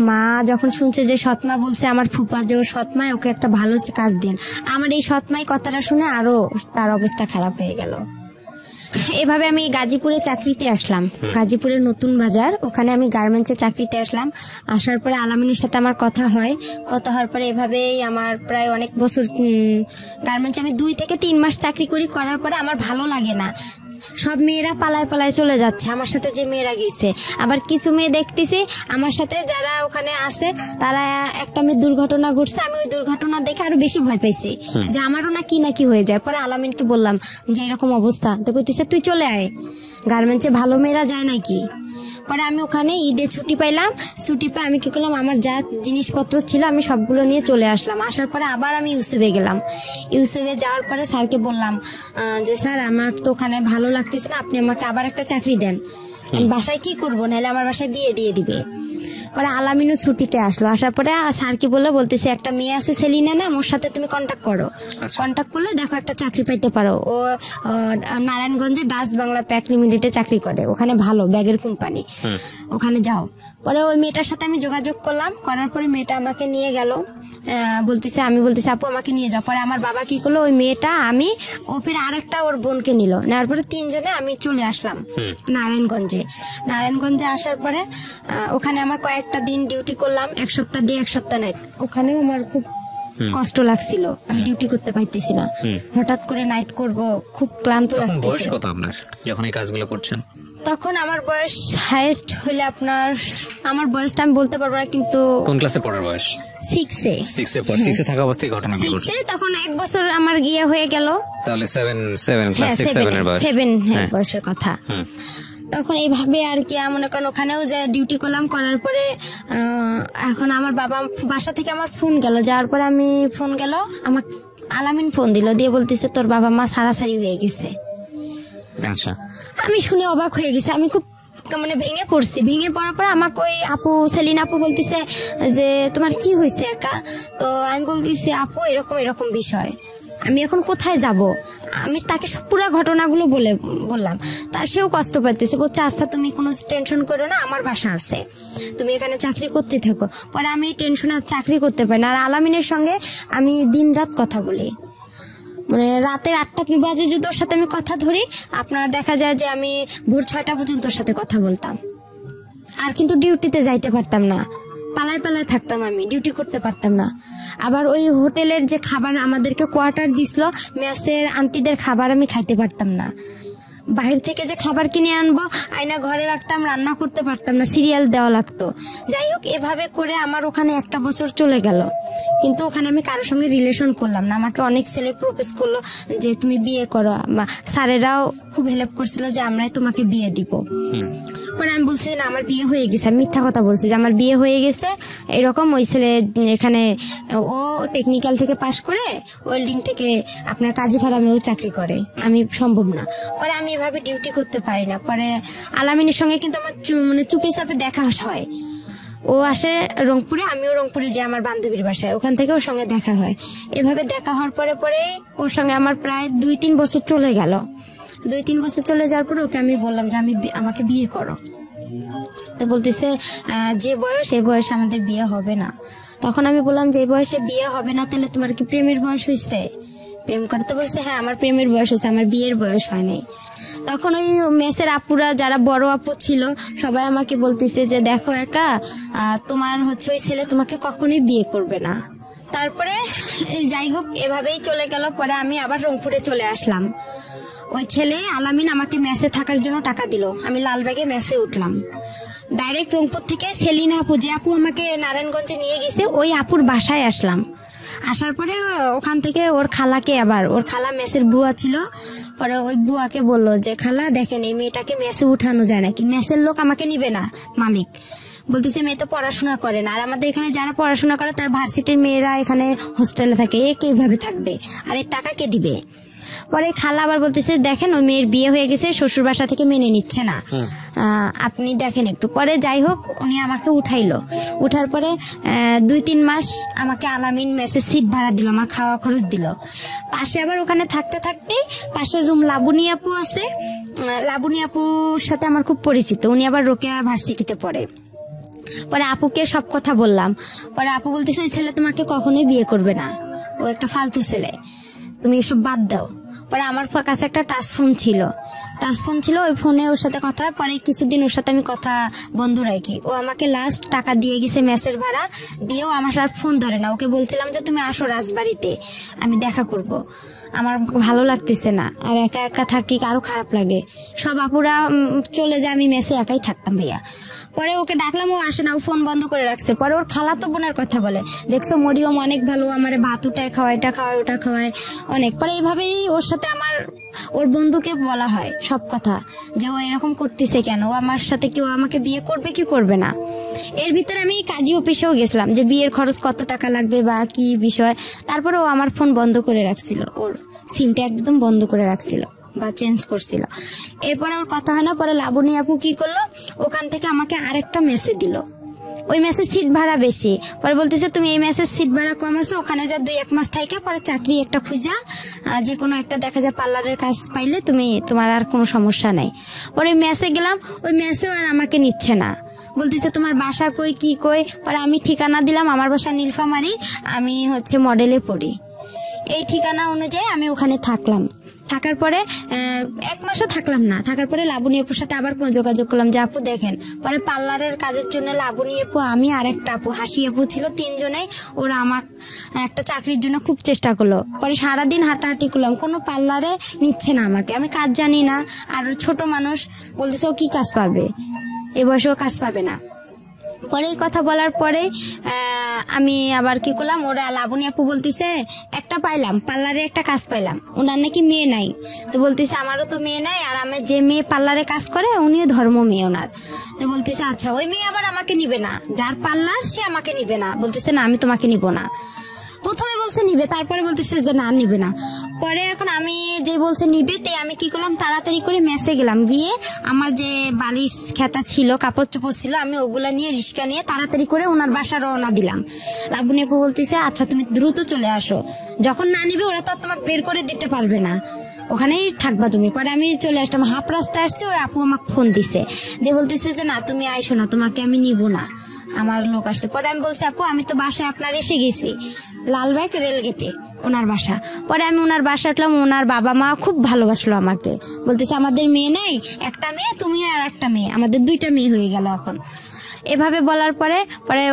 মা যখন শুনছে যে সৎমা বলছে আমার ফুপা যে ওর সৎমায় ওকে একটা ভালো কাজ দেন, আমার এই সৎমাই কথাটা শুনে আরো তার অবস্থা খারাপ হয়ে গেল। এভাবে আমি গাজীপুরে চাকরিতে আসলাম, গাজীপুরের নতুন বাজার, ওখানে আমি গার্মেন্টসে চাকরিতে আসলাম। আসার পরে আলামিনের সাথে আমার কথা হয়, কথা হওয়ার পরে এভাবেই আমার প্রায় অনেক বছর গার্মেন্টসে আমি 2 থেকে 3 মাস চাকরি করি। করার পরে আমার ভালো লাগে না, সব মেয়েরা পালায় পালায় চলে যাচ্ছে, আমার সাথে যে মেয়েরা গেছে। আবার কিছু মেয়ে দেখতেছি আমার সাথে যারা ওখানে আছে, তারা একটা মেয়ে দুর্ঘটনা ঘটছে, আমি ওই দুর্ঘটনা দেখে আরো বেশি ভয় পাইছি যে আমারও না কি হয়ে যায়। পরে আলামিনকে বললাম যে এরকম অবস্থা, তো কইতেছে তুই চলে আয়, গার্মেন্টসে ভালো মেয়েরা যায় নাকি। পরে আমি ওখানে ঈদে ছুটি পাইলাম, ছুটি পেয়ে আমি কি করলাম, আমার যা জিনিসপত্র ছিল আমি সবগুলো নিয়ে চলে আসলাম। আসার পরে আবার আমি ইউসুফে গেলাম, ইউসুফে যাওয়ার পরে স্যারকে বললাম যে স্যার আমার তো ওখানে ভালো লাগতেছে না, আপনি আমাকে আবার একটা চাকরি দেন, আমি বাসায় কি করবো, নাহলে আমার বাসায় বিয়ে দিয়ে দিবে। পরে আলামিনও ছুটিতে আসলো, আসার পরে স্যার কি বলতেছে একটা মেয়ে আছে সেলিনা না, ওর সাথে তুমি কন্ট্যাক্ট করো, কন্ট্যাক্ট করলে দেখো একটা চাকরি পাইতে পারো। ও নারায়ণগঞ্জে ডাচ বাংলা প্যাক লিমিটেডে চাকরি করে, ওখানে ভালো ব্যাগের কোম্পানি, ওখানে যাও। পরে ওই মেয়েটার সাথে আমি যোগাযোগ করলাম, করার পরে মেয়েটা আমাকে নিয়ে গেল, আমি বলতেছি আপু আমাকে নিয়ে যাও। পরে আমার বাবা কি করলো, ওই মেয়েটা আমি ও ফির আরেকটা ওর বোনকে নিল, নেওয়ার পরে 3 জনে আমি চলে আসলাম নারায়ণগঞ্জে। আসার পরে ওখানে আমার কয়েকটা দিন ডিউটি করলাম, 1 সপ্তাহ ডে 1 সপ্তাহ নাইট। ওখানেও আমার খুব কষ্ট লাগছিল, আমি ডিউটি করতে পারতেছি না, হঠাৎ করে নাইট করব, খুব ক্লান্ত লাগতেছিল। বয়স কত আপনার যখন এই কাজগুলো করছেন? তখন আমার বয়স হাইয়েস্ট হইলে আপনার, আমার বয়সটা আমি বলতে পারবো না, কিন্তু কোন ক্লাসে পড়ার বয়স? 6 থাকা অবস্থায় ঘটনা ঘটছে। তখন 1 বছর আমার গিয়ে হয়ে গেল, তাহলে 7 এর বয়স, 7 বয়সের কথা। তখন এইভাবে আর কি মনে করেন ওখানেও যে ডিউটি করলাম, করার পরে এখন আমার বাবা বাসা থেকে আমার ফোন গেল, যাওয়ার পরে আমি ফোন গেল, আমার আলামিন ফোন দিল, দিয়ে বলতেছে তোর বাবা মা সারাসারি হয়ে গেছে। আচ্ছা, আমি শুনে অবাক হয়ে গেছি, আমি খুব মানে ভেঙে পড়ছি। ভেঙে পড়ার পরে আমাকে ওই আপু সেলিনা আপু বলতেছে যে তোমার কি হয়েছে একা। তো আমি বলতেছি আপু এরকম বিষয়, আমি এখন কোথায় যাব। আমি তাকে পুরো ঘটনাগুলো বললাম, তা সেও কষ্ট পাইতেছে, বলছে আচ্ছা তুমি কোনো টেনশন করো না, আমার বাসা আছে, তুমি এখানে চাকরি করতে থাকো। পরে আমি টেনশনে চাকরি করতে পারি না, আর আলামিনের সঙ্গে আমি দিন রাত কথা বলি, মানে রাতের 8টা বাজে যদি ওর সাথে আমি কথা ধরি, আপনার দেখা যায় যে আমি ভোর 6টা পর্যন্ত ওর সাথে কথা বলতাম। আর কিন্তু ডিউটিতে যাইতে পারতাম না, পালায় পালায় থাকতাম, আমি ডিউটি করতে পারতাম না। আবার ওই হোটেলের যে খাবার আমাদেরকে কোয়ার্টার দিছিল, মেসের আন্টিদের খাবার আমি খাইতে পারতাম না, বাহির থেকে যে খাবার কিনে আনবো, আয়না ঘরে রাখতাম, রান্না করতে পারতাম না, সিরিয়াল দেওয়া লাগতো। যাই হোক, এভাবে করে আমার ওখানে 1 বছর চলে গেল। কিন্তু ওখানে আমি কারোর সঙ্গে রিলেশন করলাম না। আমাকে অনেক ছেলে প্রপোজ করলো যে তুমি বিয়ে করো, বা স্যারেরাও খুব হেল্প করছিল যে আমরাই তোমাকে বিয়ে দিব। পরে আমি বলছি না আমার বিয়ে হয়ে গেছে, আমি মিথ্যা কথা বলছি যে আমার বিয়ে হয়ে গেছে এরকম। ওই ছেলে এখানে ও টেকনিক্যাল থেকে পাশ করে ওয়েল্ডিং থেকে আপনার কাজী ফার্মেও চাকরি করে, আমি সম্ভব না। পরে আমি এভাবে ডিউটি করতে পারি না। পরে আলামিনের সঙ্গে কিন্তু আমার মানে চুপে চাপে দেখা হয়। ও আসে রংপুরে, আমিও রংপুরে যাই আমার বান্ধবীর বাসায়, ওখান থেকে ওর সঙ্গে দেখা হয়। এভাবে দেখা হওয়ার পরে পরে ওর সঙ্গে আমার প্রায় 2-3 বছর চলে গেল। 2-3 বছর চলে যাওয়ার পরে ওকে আমি বললাম যে আমাকে বিয়ে করো। তো বলতেছে যে বয়স, এই বয়সে আমাদের বিয়ে হবে না। তখন আমি বললাম যে এই বয়সে বিয়ে হবে না, তাহলে তোমার কি প্রেমের বয়স হয়েছে? প্রেম করতে বলছে হ্যাঁ আমার প্রেমের বয়স হয়েছে, আমার বিয়ের বয়স হয়নি। তখন ওই মেসের আপুরা যারা বড় আপু ছিল সবাই আমাকে বলতেছে যে দেখো একা, তোমার হচ্ছে ওই ছেলে তোমাকে কখনোই বিয়ে করবে না। তারপরে যাই হোক এভাবেই চলে গেল। পরে আমি আবার রংপুরে চলে আসলাম। ওই ছেলে আলামিন আমাকে মেসে থাকার জন্য টাকা দিল, আমি লালবাগে মেসে উঠলাম। ডাইরেক্ট রংপুর থেকে সেলিনা আপু, যে আপু আমাকে নারায়ণগঞ্জে নিয়ে গেছে, ওই আপুর বাসায় আসলাম। আসার পরে ওখান থেকে ওর খালাকে, আবার ওর খালা মেসের বুয়া ছিল, পরে ওই বুয়াকে বললো যে খালা দেখেন এই মেয়েটাকে মেসে উঠানো যায় নাকি, মেসের লোক আমাকে নিবে না। মালিক বলতেছে মেয়ে তো পড়াশোনা করে না, আর আমাদের এখানে যারা পড়াশোনা করে তার ভার্সিটির মেয়েরা এখানে হোস্টেলে থাকে, এ কিভাবে থাকবে, আর এর টাকা কে দিবে? পরে খালা আবার বলতেছে দেখেন ওই মেয়ের বিয়ে হয়ে গেছে, শ্বশুর বাসা থেকে মেনে নিচ্ছে না, আপনি দেখেন একটু। পরে যাই হোক উনি আমাকে উঠাইলো। উঠার পরে 2-3 মাস আমাকে আলামিন মেসের সিট ভাড়া দিল, আমার খাওয়া খরচ দিল। পাশে আবার ওখানে থাকতে থাকতে পাশের রুম লাবণী আপু আছে, লাবণী আপুর সাথে আমার খুব পরিচিত, উনি আবার রোকেয়া ভার্সিটিতে পড়ে। পরে আপুকে সব কথা বললাম। পরে আপু বলতেছে এই ছেলে তোমাকে কখনোই বিয়ে করবে না, ও একটা ফালতু ছেলে, তুমি এসব বাদ দাও। পরে আমার কাছে একটা টাচ ফোন ছিল, ওই ফোনে ওর সাথে কথা। পরে কিছুদিন ওর সাথে আমি কথা বন্ধ রাখি। ও আমাকে লাস্ট টাকা দিয়ে গেছে মেসের ভাড়া, দিয়েও আমার আর ফোন ধরে না। ওকে বলছিলাম যে তুমি আসো রাজবাড়িতে, আমি দেখা করব, আমার ভালো লাগতেছে না, আর একা একা থাকি, আরো খারাপ লাগে। সব আপুরা চলে যায়, আমি মেসে একাই থাকতাম ভাইয়া। পরে ওকে ডাকলাম, ও আসে না, ও ফোন বন্ধ করে রাখছে। পরে ওর খালাতো বোনের কথা বলে, দেখছো মরিয়ম অনেক ভালো, আমার ভাত উঠায় খাওয়ায়, এটা খাওয়ায় ওটা খাওয়ায় অনেক। পরে এইভাবেই ওর সাথে আমার, ওর বন্ধুকে বলা হয় সব কথা যে ও এরকম করতেছে কেন, ও আমার সাথে কেউ আমাকে বিয়ে করবে কি করবে না। এর ভিতরে আমি কাজী অফিসেও গেছিলাম যে বিয়ের খরচ কত টাকা লাগবে বা কি বিষয়। তারপরে ও আমার ফোন বন্ধ করে রাখছিল, ওর সিমটা একদম বন্ধ করে রাখছিল বা চেঞ্জ করছিল। এরপরে ওর কথা হয় না। পরে লাবণী আপু কি করলো, ওখান থেকে আমাকে আরেকটা মেসেজ দিল, ওই মেসেজ সিট ভাড়া বেশি। পরে বলতেছে তুমি এই মেসেজ সিট ভাড়া কম আছে, ওখানে যা 2-1 মাস থাকে, পরে চাকরি একটা খুঁজা যে কোনো একটা দেখা যায় পার্লারের কাজ পাইলে তোমার আর কোনো সমস্যা নাই। পরে মেসে গেলাম, ওই মেসেও আর আমাকে নিচ্ছে না, বলতেছে তোমার বাসা কই কি কই। পরে আমি ঠিকানা দিলাম, আমার বাসা নীলফামারী, আমি হচ্ছে মডেলে পড়ি। এই ঠিকানা অনুযায়ী আমি ওখানে থাকলাম। থাকার পরে 1 মাসও থাকলাম না। থাকার পরে লাবণী আপুর সাথে আবার যোগাযোগ করলাম যে আপু দেখেন। পরে পার্লারের কাজের জন্য লাবণী আপু, আমি আর একটা আপু, হাসি আপু ছিল, 3 জনেই ওরা আমার একটা চাকরির জন্য খুব চেষ্টা করলো। পরে সারাদিন হাঁটাহাঁটি করলাম, কোনো পার্লারে নিচ্ছে না আমাকে, আমি কাজ জানি না, আর ছোট মানুষ, বলতেছে ও কি কাজ পাবে, এ বয়সেও কাজ পাবে না। পরে এই কথা বলার পরে আমি আবার কি করলাম, ওরা লাবণী আপু বলতেছে একটা পাইলাম, পার্লারে একটা কাজ পাইলাম, ওনার নাকি মেয়ে নাই। তো বলতেছে আমারও তো মেয়ে নাই, আর আমি যে মেয়ে পার্লারে কাজ করে উনিও ধর্ম মেয়ে ওনার। তো বলতেছে আচ্ছা ওই মেয়ে আবার আমাকে নিবে না, যার পার্লার সে আমাকে নিবে না। বলতেছে না আমি তোমাকে নিব না। প্রথমে বলছে নিবে, তারপরে বলতেছে যে না নিবে না। পরে এখন আমি যে বলছে নিবে, তে আমি কি করলাম, তাড়াতাড়ি করে মেসে গেলাম, গিয়ে আমার যে বালিশ খেতা ছিল, কাপড় চোপড় ছিল, আমি ওগুলা নিয়ে রিক্সা নিয়ে তাড়াতাড়ি করে ওনার বাসা রওনা দিলাম। লাবণী আপু বলতেছে আচ্ছা তুমি দ্রুত চলে আসো, যখন না নিবে ওরা তো তোমাকে বের করে দিতে পারবে না, ওখানেই থাকবা তুমি। পরে আমি চলে আসলাম, হাফ রাস্তায় আসছে, ওই আপু আমাকে ফোন দিছে, দিয়ে বলতেছে যে না তুমি আইসো না, তোমাকে আমি নিব না, আমার লোক আসছে। পরে আমি বলছি আপু আমি তো বাসায় আপনার এসে গেছি, লালবাগ রেলগেটে ওনার বাসা। পরে আমি ওনার বাসা আসলাম, ওনার বাবা মা খুব ভালোবাসলো আমাকে, বলতেছে আমাদের মেয়ে নেই, একটা মেয়ে তুমি আর একটা মেয়ে, আমাদের 2টা মেয়ে হয়ে গেল এখন। এভাবে বলার পরে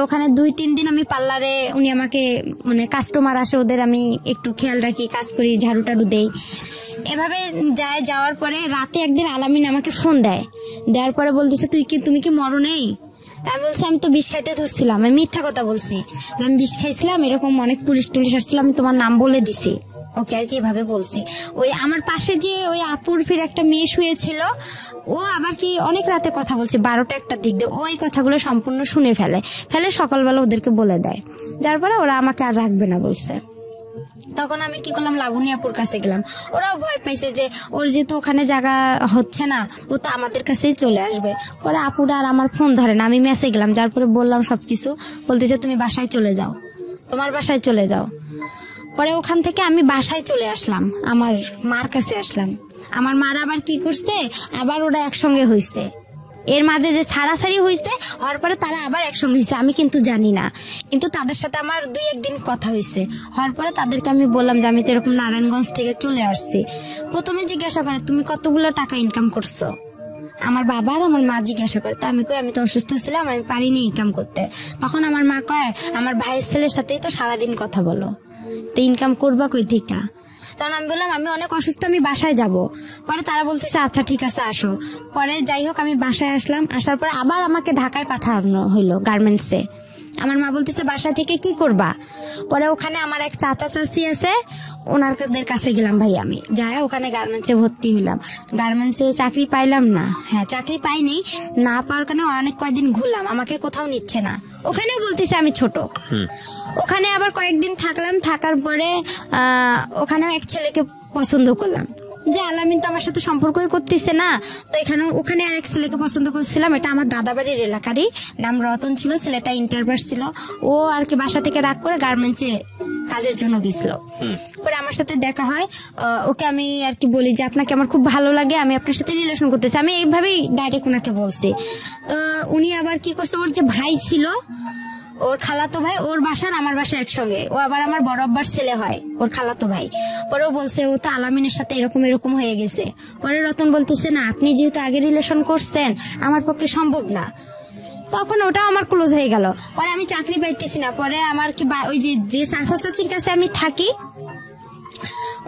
ওখানে 2-3 দিন আমি পার্লারে, উনি আমাকে মানে কাস্টমার আসে ওদের আমি একটু খেয়াল রাখি, কাজ করি, ঝাড়ু টাড়ু দেই। এভাবে যাওয়ার পরে রাতে একদিন আলামিন আমাকে ফোন দেওয়ার পরে বলতেছে তুমি কি মরো নেই? তা আমি বলছি আমি তো বিষ খাইতে ধরছিলাম, আমি মিথ্যা কথা বলছি যে আমি বিষ খাইছিলাম, এরকম অনেক পুলিশ টুলিশ আসছিল, আমি তোমার নাম বলে দিছি। ওকে আর কি এভাবে বলছি। ওই আমার পাশে যে ওই আপুর ফির একটা মেয়ে শুয়েছিল, ও আবার কি অনেক রাতে কথা বলছে, 12টা-1টার দিক দিয়ে ওই কথাগুলো সম্পূর্ণ শুনে ফেলে সকালবেলা ওদেরকে বলে দেয়। তারপরে ওরা আমাকে আর রাখবে না বলছে। তখন আমি কি করলাম, লাবণী আপুর কাছে গেলাম। ওরাও ভয় পাইছে যে ওর যেহেতু ওখানে জায়গা হচ্ছে না, ও তো আমাদের কাছেই চলে আসবে। পরে আপুরা আর আমার ফোন ধরে না, আমি মেসে গেলাম, যার পরে বললাম সবকিছু। বলতেছে তুমি বাসায় চলে যাও, তোমার বাসায় চলে যাও। পরে ওখান থেকে আমি বাসায় চলে আসলাম, আমার মার কাছে আসলাম। আমার মার আবার কি করছে, আবার ওরা একসঙ্গে হয়েছে। এর মাঝে যে ছাড়াছাড়ি হয়েছে, হওয়ার পরে তারা আবার একসঙ্গে হয়েছে, আমি কিন্তু জানি না। কিন্তু তাদের সাথে আমার 2-1 দিন কথা হয়েছে। হওয়ার পরে তাদেরকে আমি বললাম যে আমি তো এরকম নারায়ণগঞ্জ থেকে চলে আসছি। প্রথমে জিজ্ঞাসা করে তুমি কতগুলো টাকা ইনকাম করছো? আমার বাবা আর আমার মা জিজ্ঞাসা করে। তো আমি কই আমি তো অসুস্থ ছিলাম, আমি পারিনি ইনকাম করতে। তখন আমার মা কয় আমার ভাইয়ের ছেলের সাথেই তো সারাদিন কথা বলো, তো ইনকাম করবা কই থেকে? তখন আমি বললাম আমি অনেক অসুস্থ, আমি বাসায় যাব। পরে তারা বলতেছে আচ্ছা ঠিক আছে আসো। পরে যাই হোক আমি বাসায় আসলাম। আসার পরে আবার আমাকে ঢাকায় পাঠানো হইলো গার্মেন্টসে। আমার মা বলতেছে বাসা থেকে কি করবা? পরে ওখানে আমার এক চাচা চাচি আছে, ওনাদের কাছে গেলাম ভাই। আমি যাই ওখানে গার্মেন্টসে ভর্তি হইলাম। গার্মেন্টসে চাকরি পাইলাম না, হ্যাঁ চাকরি পাইনি, না পাওয়ার কারণে অনেক কয়েকদিন ঘুরলাম, আমাকে কোথাও নিচ্ছে না। ওখানেও বলতেছে আমি ছোট। ওখানে আবার কয়েকদিন থাকলাম, থাকার পরে ওখানেও এক ছেলেকে পছন্দ করলাম, যে আলামিন তো আমার সাথে সম্পর্কই করতেছে না। তো ওখানে আরেক ছেলেকে পছন্দ করছিলাম, এটা আমার দাদা বাড়ির এলাকারই, নাম রতন ছিল, ছেলেটা ইন্টারভার্স ছিল। ও আর কি বাসা থেকে রাগ করে গার্মেন্টসে কাজের জন্য গেছিল। পরে আমার সাথে দেখা হয়, ওকে আমি আর কি বলি যে আপনাকে আমার খুব ভালো লাগে, আমি আপনার সাথে রিলেশন করতেছি, আমি এইভাবেই ডাইরেক্ট ওনাকে বলছি। তো উনি আবার কি করছে, ওর যে ভাই ছিল, ওর খালাতো ভাই, ওর বাসার আমার বাসা একসঙ্গে, ও আবার আমার বড় আব্বার ছেলে হয়, ওর খালাতো ভাই। পরে ও বলছে ও তো আলামিনের সাথে এরকম হয়ে গেছে। পরে রতন বলতেছে না আপনি যেহেতু আগে রিলেশন করছেন আমার পক্ষে সম্ভব না। তখন ওটাও আমার ক্লোজ হয়ে গেল। পরে আমি চাকরি পাইতেছি না। পরে আমার কি ওই যে চাচা চাচির কাছে আমি থাকি,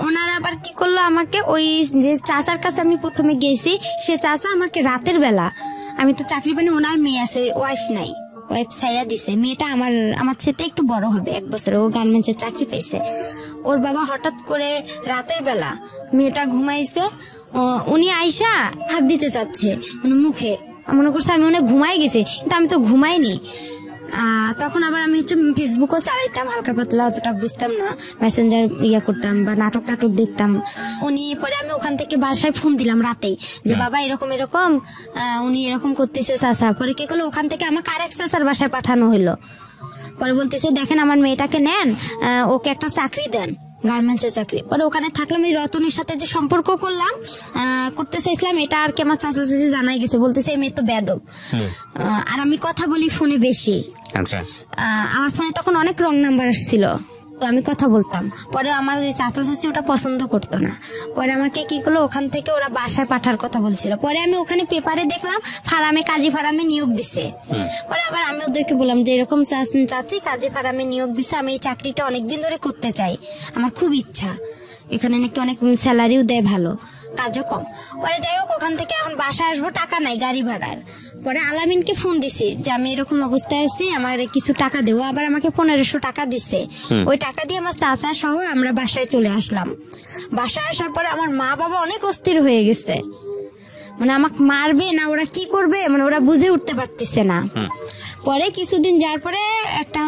ওনারা আবার কি করলো, আমাকে ওই যে চাচার কাছে আমি প্রথমে গেছি, সে চাচা আমাকে রাতের বেলা, আমি তো চাকরি পাইনি, ওনার মেয়ে আছে, ওয়াইফ নাই, ওয়াইফ ছাইরা দিছে। মেয়েটা আমার সাথে একটু বড় হবে, 1 বছর, ও গার্মেন্টসের চাকরি পেয়েছে। ওর বাবা হঠাৎ করে রাতের বেলা মেয়েটা ঘুমাইছে, উনি আইসা হাত দিতে চাচ্ছে মানে মুখে, মনে করছে আমি অনেক ঘুমাই গেছি, কিন্তু আমি তো ঘুমাইনি। তখন আবার আমি ফেসবুকও চালাইতাম হালকা পাতলা, অতটা বুঝতাম না, মেসেঞ্জার করতাম বা নাটক দেখতাম। পরে আমি ওখান থেকে বাসায় ফোন দিলাম রাতেই যে বাবা এরকম উনি এরকম করতেছে চাচা। পরে কি করলো, ওখান থেকে আমাকে আরেক চাচার বাসায় পাঠানো হইলো। পরে বলতেছে দেখেন আমার মেয়েটাকে নেন, ওকে একটা চাকরি দেন, গার্মেন্টসের চাকরি। পরে ওখানে থাকলাম, এই রতনের সাথে যে সম্পর্ক করতে চাইছিলাম, এটা আর কি আমার চাচা চাচি জানাই গেছে, বলতেছে এই মেয়ে তো বেয়াদব। আর আমি কথা বলি ফোনে বেশি, আমার ফোনে তখন অনেক রং নাম্বার আসছিল, তো আমি কথা বলতাম। পরে আমার চাচা চাচি ওটা পছন্দ করতো না। পরে আমাকে কি করলো, ওখান থেকে ওরা বাসায় পাঠার কথা বলছিল। পরে আমি ওখানে পেপারে দেখলাম কাজী ফার্মে নিয়োগ দিছে। পরে আবার আমি ওদেরকে বললাম যে এরকম চাচি কাজী ফার্মে নিয়োগ দিছে, আমি এই চাকরিটা অনেকদিন ধরে করতে চাই, আমার খুব ইচ্ছা, এখানে নাকি অনেক স্যালারিও দেয় ভালো, কাজও কম। পরে যাই হোক ওখান থেকে এখন বাসায় আসবো, টাকা নাই গাড়ি ভাড়ার। পরে আলামিনকে ফোন দিছি যে আমি এরকম অবস্থায় আছি, আমার কিছু টাকা দেবো। আবার আমাকে 1500 টাকা দিছে। ওই টাকা দিয়ে আমার চাচা সহ আমরা বাসায় চলে আসলাম। বাসায় আসার পরে আমার মা বাবা অনেক অস্থির হয়ে গেছে, মানে আমাকে মারবে না ওরা কি করবে, মানে ওরা বুঝে উঠতে পারতেছে না। পরে কিছুদিন যাওয়ার পরে একটা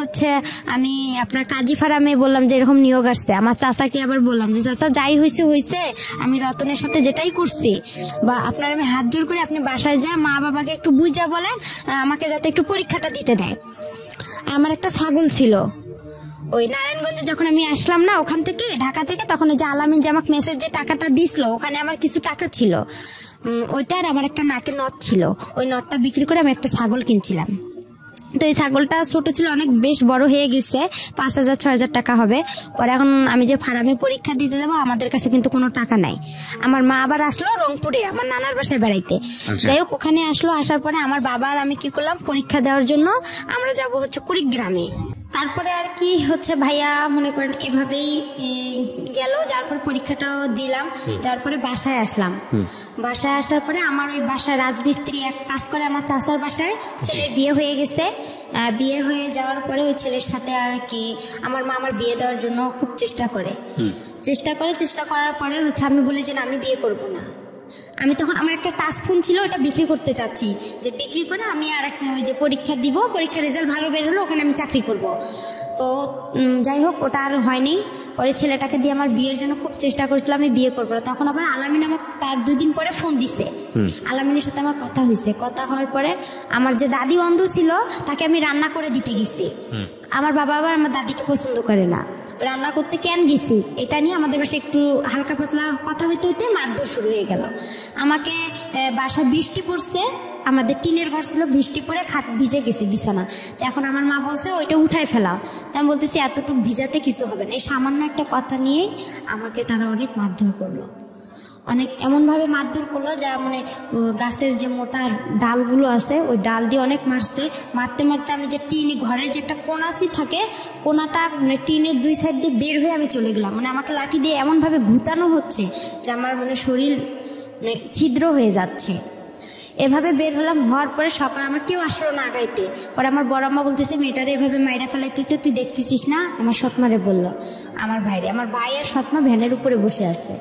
আমি আপনার কাজী ফার্মে বললাম যে এরকম নিয়োগ আসছে। আমার চাচাকে আবার বললাম যে চাচা যাই হয়েছে, আমি রতনের সাথে যেটাই করছি, বা আপনার আমি হাত জোর করে আপনি বাসায় যায় মা বাবাকে একটু বুঝা বলেন আমাকে যাতে একটু পরীক্ষাটা দিতে দেয়। আমার একটা ছাগল ছিল, ওই নারায়ণগঞ্জে যখন আমি আসলাম না ওখান থেকে ঢাকা থেকে, তখন ওই যে আলামিন যে আমাকে মেসেজ যে টাকাটা দিছিল, ওখানে আমার কিছু টাকা ছিল, ওইটার আমার একটা নাকের নথ ছিল, ওই নথটা বিক্রি করে আমি একটা ছাগল কিনছিলাম। তো এই ছাগলটা ছোট ছিল, অনেক বেশ বড় হয়ে গেছে, 5000-6000 টাকা হবে। পরে এখন আমি যে ফার্মে পরীক্ষা দিতে যাবো, আমাদের কাছে কিন্তু কোনো টাকা নাই। আমার মা আবার আসলো রংপুরে আমার নানার বাসায় বেড়াইতে। যাই হোক ওখানে আসলো, আসার পরে আমার বাবা আর আমি কি করলাম, পরীক্ষা দেওয়ার জন্য আমরা যাবো কুড়িগ্রামে। তারপরে আর কি হচ্ছে ভাইয়া মনে করেন এভাবেই গেল, যার পর পরীক্ষাটাও দিলাম, তারপরে বাসায় আসলাম। বাসায় আসার পরে আমার ওই বাসায় রাজমিস্ত্রি এক কাজ করে আমার চাচার বাসায়, ছেলের বিয়ে হয়ে গেছে। বিয়ে হয়ে যাওয়ার পরে ওই ছেলের সাথে আর কি আমার মা আমার বিয়ে দেওয়ার জন্য খুব চেষ্টা করার পরে হচ্ছে আমি বলি যে না, আমি বিয়ে করব না। আমি তখন আমার একটা টাচ ফোন ছিল, ওটা বিক্রি করতে চাচ্ছি, যে বিক্রি করে আমি আর একটা ওই যে পরীক্ষা দিব, পরীক্ষার রেজাল্ট ভালো বের হলো, ওখানে আমি চাকরি করব। তো যাই হোক, ওটা আর হয়নি। পরে ছেলেটাকে দিয়ে আমার বিয়ের জন্য খুব চেষ্টা করেছিলাম, আমি বিয়ে করবো। তখন আবার আলামিন আমার তার 2 দিন পরে ফোন দিছে। আলামিনের সাথে আমার কথা হয়েছে। কথা হওয়ার পরে আমার যে দাদি বন্ধু ছিল তাকে আমি রান্না করে দিতে গেছি। আমার বাবা আবার আমার দাদিকে পছন্দ করে না, রান্না করতে কেন গেছি এটা নিয়ে আমাদের বাসায় একটু হালকা পাতলা কথা হইতে হইতে মারধর শুরু হয়ে গেল। আমাকে বাসায় বৃষ্টি পড়ছে, আমাদের টিনের ঘর ছিল, বৃষ্টি পড়ে খাট ভিজে গেছে বিছানা। এখন আমার মা বলছে ওইটা উঠায় ফেলাও। তাই আমি বলতেছি এতটুকু ভিজাতে কিছু হবে না। এই সামান্য একটা কথা নিয়ে আমাকে তারা অনেক মারধর করলো, অনেক এমনভাবে মারধর করলো যা মানে গাছের যে মোটা ডালগুলো আছে ওই ডাল দিয়ে অনেক মারতে মারতে আমি যে ঘরের যে একটা কোনাচি থাকে, কোনাটা মানে টিনের 2 সাইড দিয়ে বের হয়ে আমি চলে গেলাম। মানে আমাকে লাঠি দিয়ে এমনভাবে ঘুতানো হচ্ছে যে আমার মানে শরীর মানে ছিদ্র হয়ে যাচ্ছে। এভাবে বের হলাম। হওয়ার পরে সকাল আমার কেউ আসলো না আগাইতে। পরে আমার বড় আম্মা বলতেছে মেয়েটারে এভাবে মাইরা ফেলাইতেছে, তুই দেখতেছিস না? আমার সৎমারে বললো, আমার ভাই আর সৎমা ভ্যানের উপরে বসে আছে,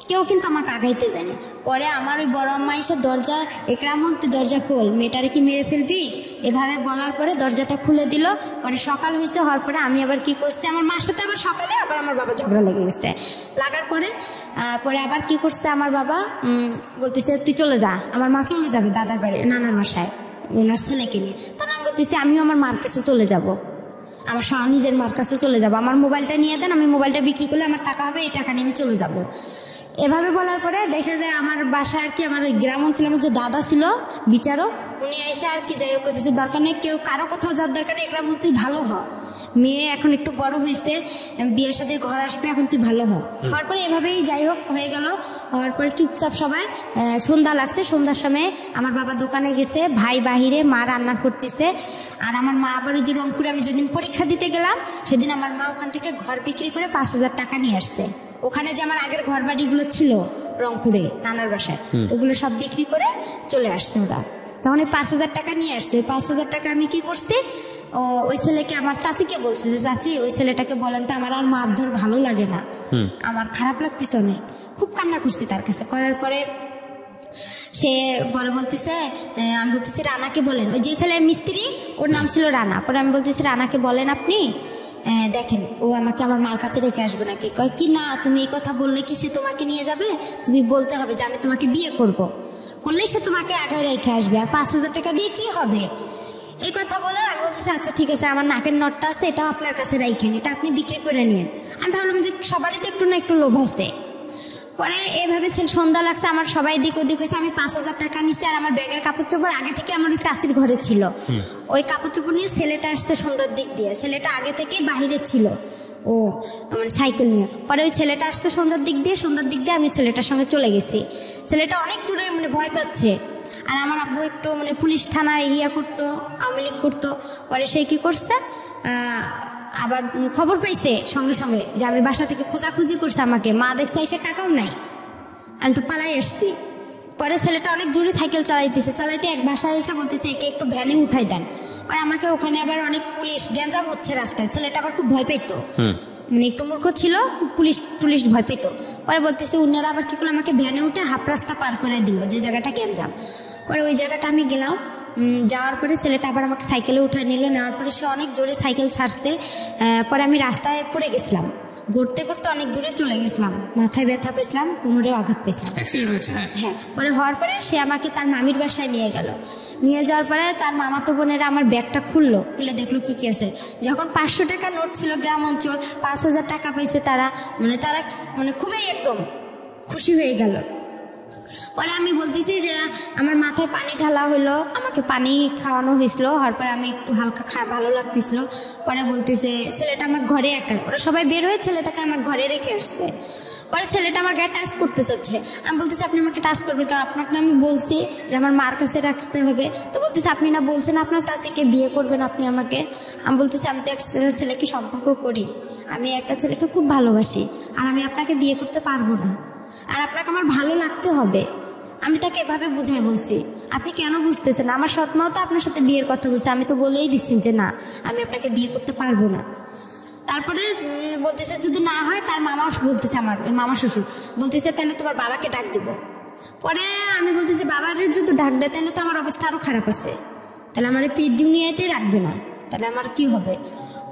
কেউ কিন্তু আমাকে আগাইতে যায়নি। পরে আমার ওই বড় আম্মা এসে দরজা, একরামুল তুই দরজা খোল, মেয়েটারে কি মেরে ফেলবি, এভাবে বলার পরে দরজাটা খুলে দিল। পরে সকাল হয়েছে, হওয়ার পরে আমি আবার কি করছি, আমার মার সাথে আবার সকালে আবার আমার বাবা ঝগড়া লেগে গেছে। লাগার পরে আবার কি করছে আমার বাবা, বলতেছে তুই চলে যা। আমার মা চলে যাবে দাদার বাড়ি, নানার বাসায়, ওনার ছেলেকে নিয়ে। তখন আমি বলতেছি আমিও আমার মার কাছে চলে যাব, আমার নিজের মার কাছে চলে যাব, আমার মোবাইলটা নিয়ে দেন, আমি মোবাইলটা বিক্রি করলে আমার টাকা হবে, এই টাকা নিয়ে আমি চলে যাব। এভাবে বলার পরে দেখা যায় আমার বাসায় আর কি আমার ওই গ্রাম অঞ্চলে আমার যে দাদা ছিল বিচারক, উনি এসে আর কি যাই হোক করতেছে, দরকার নেই কেউ কারো কোথাও যাওয়ার দরকার নেই, একরাম তুই ভালো হ, মেয়ে এখন একটু বড় হয়েছে, বিয়ের সাথে ঘর আসবে, এখন তুই ভালো হ। হওয়ার পরে এভাবেই যাই হোক হয়ে গেল। হওয়ার পরে চুপচাপ সবাই সন্ধ্যা লাগছে, সন্ধ্যার সময় আমার বাবা দোকানে গেছে, ভাই বাহিরে, মা রান্না করতেছে। আর আমার মা আবার ওই যে রংপুরে আমি যেদিন পরীক্ষা দিতে গেলাম সেদিন আমার মা ওখান থেকে ঘর বিক্রি করে 5,000 টাকা নিয়ে আসছে। ওখানে যে আমার আগের ঘর বাড়িগুলো ছিল রংপুরে নানার বাসায়, ওগুলো সব বিক্রি করে চলে আসছে ওরা। তখন ওই 5,000 টাকা নিয়ে আসছে। ওই 5,000 টাকা আমি কি করছি, ওই ছেলেকে আমার চাচিকে বলছে যে চাচি ওই ছেলেটাকে বলেন তো আমার আর মারধর ভালো লাগে না, আমার খারাপ লাগতেছে অনেক। খুব কান্না করছি তার কাছে। করার পরে সে পরে বলতেছে, আমি বলতেছি রানাকে বলেন, ওই যে ছেলে মিস্ত্রি ওর নাম ছিল রানা। পরে আমি বলতেছি রানাকে বলেন আপনি, দেখেন ও আমাকে আমার মার কাছে রেখে আসবে নাকি। কয় কি না, তুমি এই কথা বললে কি সে তোমাকে নিয়ে যাবে, তুমি বলতে হবে যে আমি তোমাকে বিয়ে করলেই সে তোমাকে আগে রেখে আসবে, আর 5,000 টাকা দিয়ে কি হবে। এই কথা বলে আমি বলতেছি আচ্ছা ঠিক আছে, আমার নাকের নটটা আছে এটাও আপনার কাছে রাখেন, এটা আপনি বিক্রি করে নিন। আমি ভাবলাম যে সবারই তো একটু না একটু লোভ আছে। পরে এভাবে সন্ধ্যা লাগছে, আমার সবাই দিক ওদিক হয়েছে, আমি 5,000 টাকা নিচ্ছি। আর আমার ব্যাগের কাপড় চোপড় আগে থেকে আমার ওই চাষির ঘরে ছিল, ওই কাপড় চোপড় নিয়ে ছেলেটা আসছে সন্ধ্যার দিক দিয়ে। ছেলেটা আগে থেকেই বাহিরে ছিল, ও মানে সাইকেল নিয়ে। পরে ওই ছেলেটা আসছে সন্ধ্যার দিক দিয়ে আমি ছেলেটার সঙ্গে চলে গেছি। ছেলেটা অনেক দূরে মানে ভয় পাচ্ছে। আর আমার আব্বু একটু মানে পুলিশ থানা এরিয়া করতো, আওয়ামী লীগ করতো। পরে সে কি করছে, আবার খবর পাইছে সঙ্গে সঙ্গে যে আমি বাসা থেকে খোঁজাখুঁজি করছে আমাকে, মা দেখছে এসে টাকাও নাই, আমি তো পালাই আসছি। পরে ছেলেটা অনেক দূরে সাইকেল চালাইতে এক বাসায় এসে বলতেছে একে একটু ভ্যানে উঠাই দেন। আর আমাকে ওখানে আবার অনেক পুলিশ গ্যাঞ্জাম হচ্ছে রাস্তায়। ছেলেটা আবার খুব ভয় পেত, মানে একটু মূর্খ ছিল, খুব পুলিশ ভয় পেত। পরে বলতেছে উনারা আবার কি করলো, আমাকে ভ্যানে উঠে হাফ রাস্তা পার করে দিল, যে জায়গাটা গ্যাঞ্জাম। পরে ওই জায়গাটা আমি গেলাম, যাওয়ার পরে ছেলেটা আবার আমাকে সাইকেলে উঠে নেওয়ার পরে সে অনেক জোরে সাইকেল ছাড়ছে। পরে আমি রাস্তায় পড়ে গেছিলাম, ঘুরতে অনেক দূরে চলে গেছিলাম, মাথায় ব্যথা পেয়েছিলাম, কোমরে আঘাত পেয়েছিলাম। হ্যাঁ, পরে হওয়ার পরে সে আমাকে তার মামির বাসায় নিয়ে গেল। নিয়ে যাওয়ার পরে তার মামাতো বোনেরা আমার ব্যাগটা খুলে দেখলো কি আছে। যখন 500 টাকা নোট ছিল, গ্রাম অঞ্চল, 5,000 টাকা পাইছে তারা মানে খুবই একদম খুশি হয়ে গেল। পরে আমি বলতেছি যে আমার মাথায় পানি ঢালা হলো, আমাকে পানি খাওয়ানো হয়েছিল। হওয়ার পরে আমি একটু হালকা ভালো লাগতেছিল। পরে বলতেছে ছেলেটা আমার ঘরে একা, ওরা সবাই বের হয়ে ছেলেটাকে আমার ঘরে রেখে আসছে। পরে ছেলেটা আমার গায়ে টাচ করতে চাচ্ছে, আমি বলতেছি আপনি আমাকে টাচ করবেন কারণ আপনাকে আমি বলছি যে আমার মার কাছে রাখতে হবে। তো বলতেছি আপনি না বলছেন আপনার চাচিকে বিয়ে করবেন আপনি আমাকে। আমি বলতেছি আমি তো একটা ছেলেকে সম্পর্ক করি, আমি একটা ছেলেকে খুব ভালোবাসি, আর আমি আপনাকে বিয়ে করতে পারবো না, আর আপনাকে আমার ভালো লাগতে হবে। আমি তাকে এভাবে বুঝাই বলছি। আপনি কেন বুঝতেছেন? আমার সৎ মাও তো আপনার সাথে বিয়ের কথা বলছে, আমি তো বলেই দিচ্ছি যে না আমি আপনাকে বিয়ে করতে পারবো না। তারপরে বলতেছে যদি না হয়, তার মামা বলতেছে, আমার মামা শ্বশুর বলতেছে তাহলে তোমার বাবাকে ডাক দিব। পরে আমি বলতেছি বাবার যদি ডাক দেয় তাহলে তো আমার অবস্থা আরও খারাপ আছে, তাহলে আমার এই দুনিয়াতেই রাখবে না, তাহলে আমার কি হবে।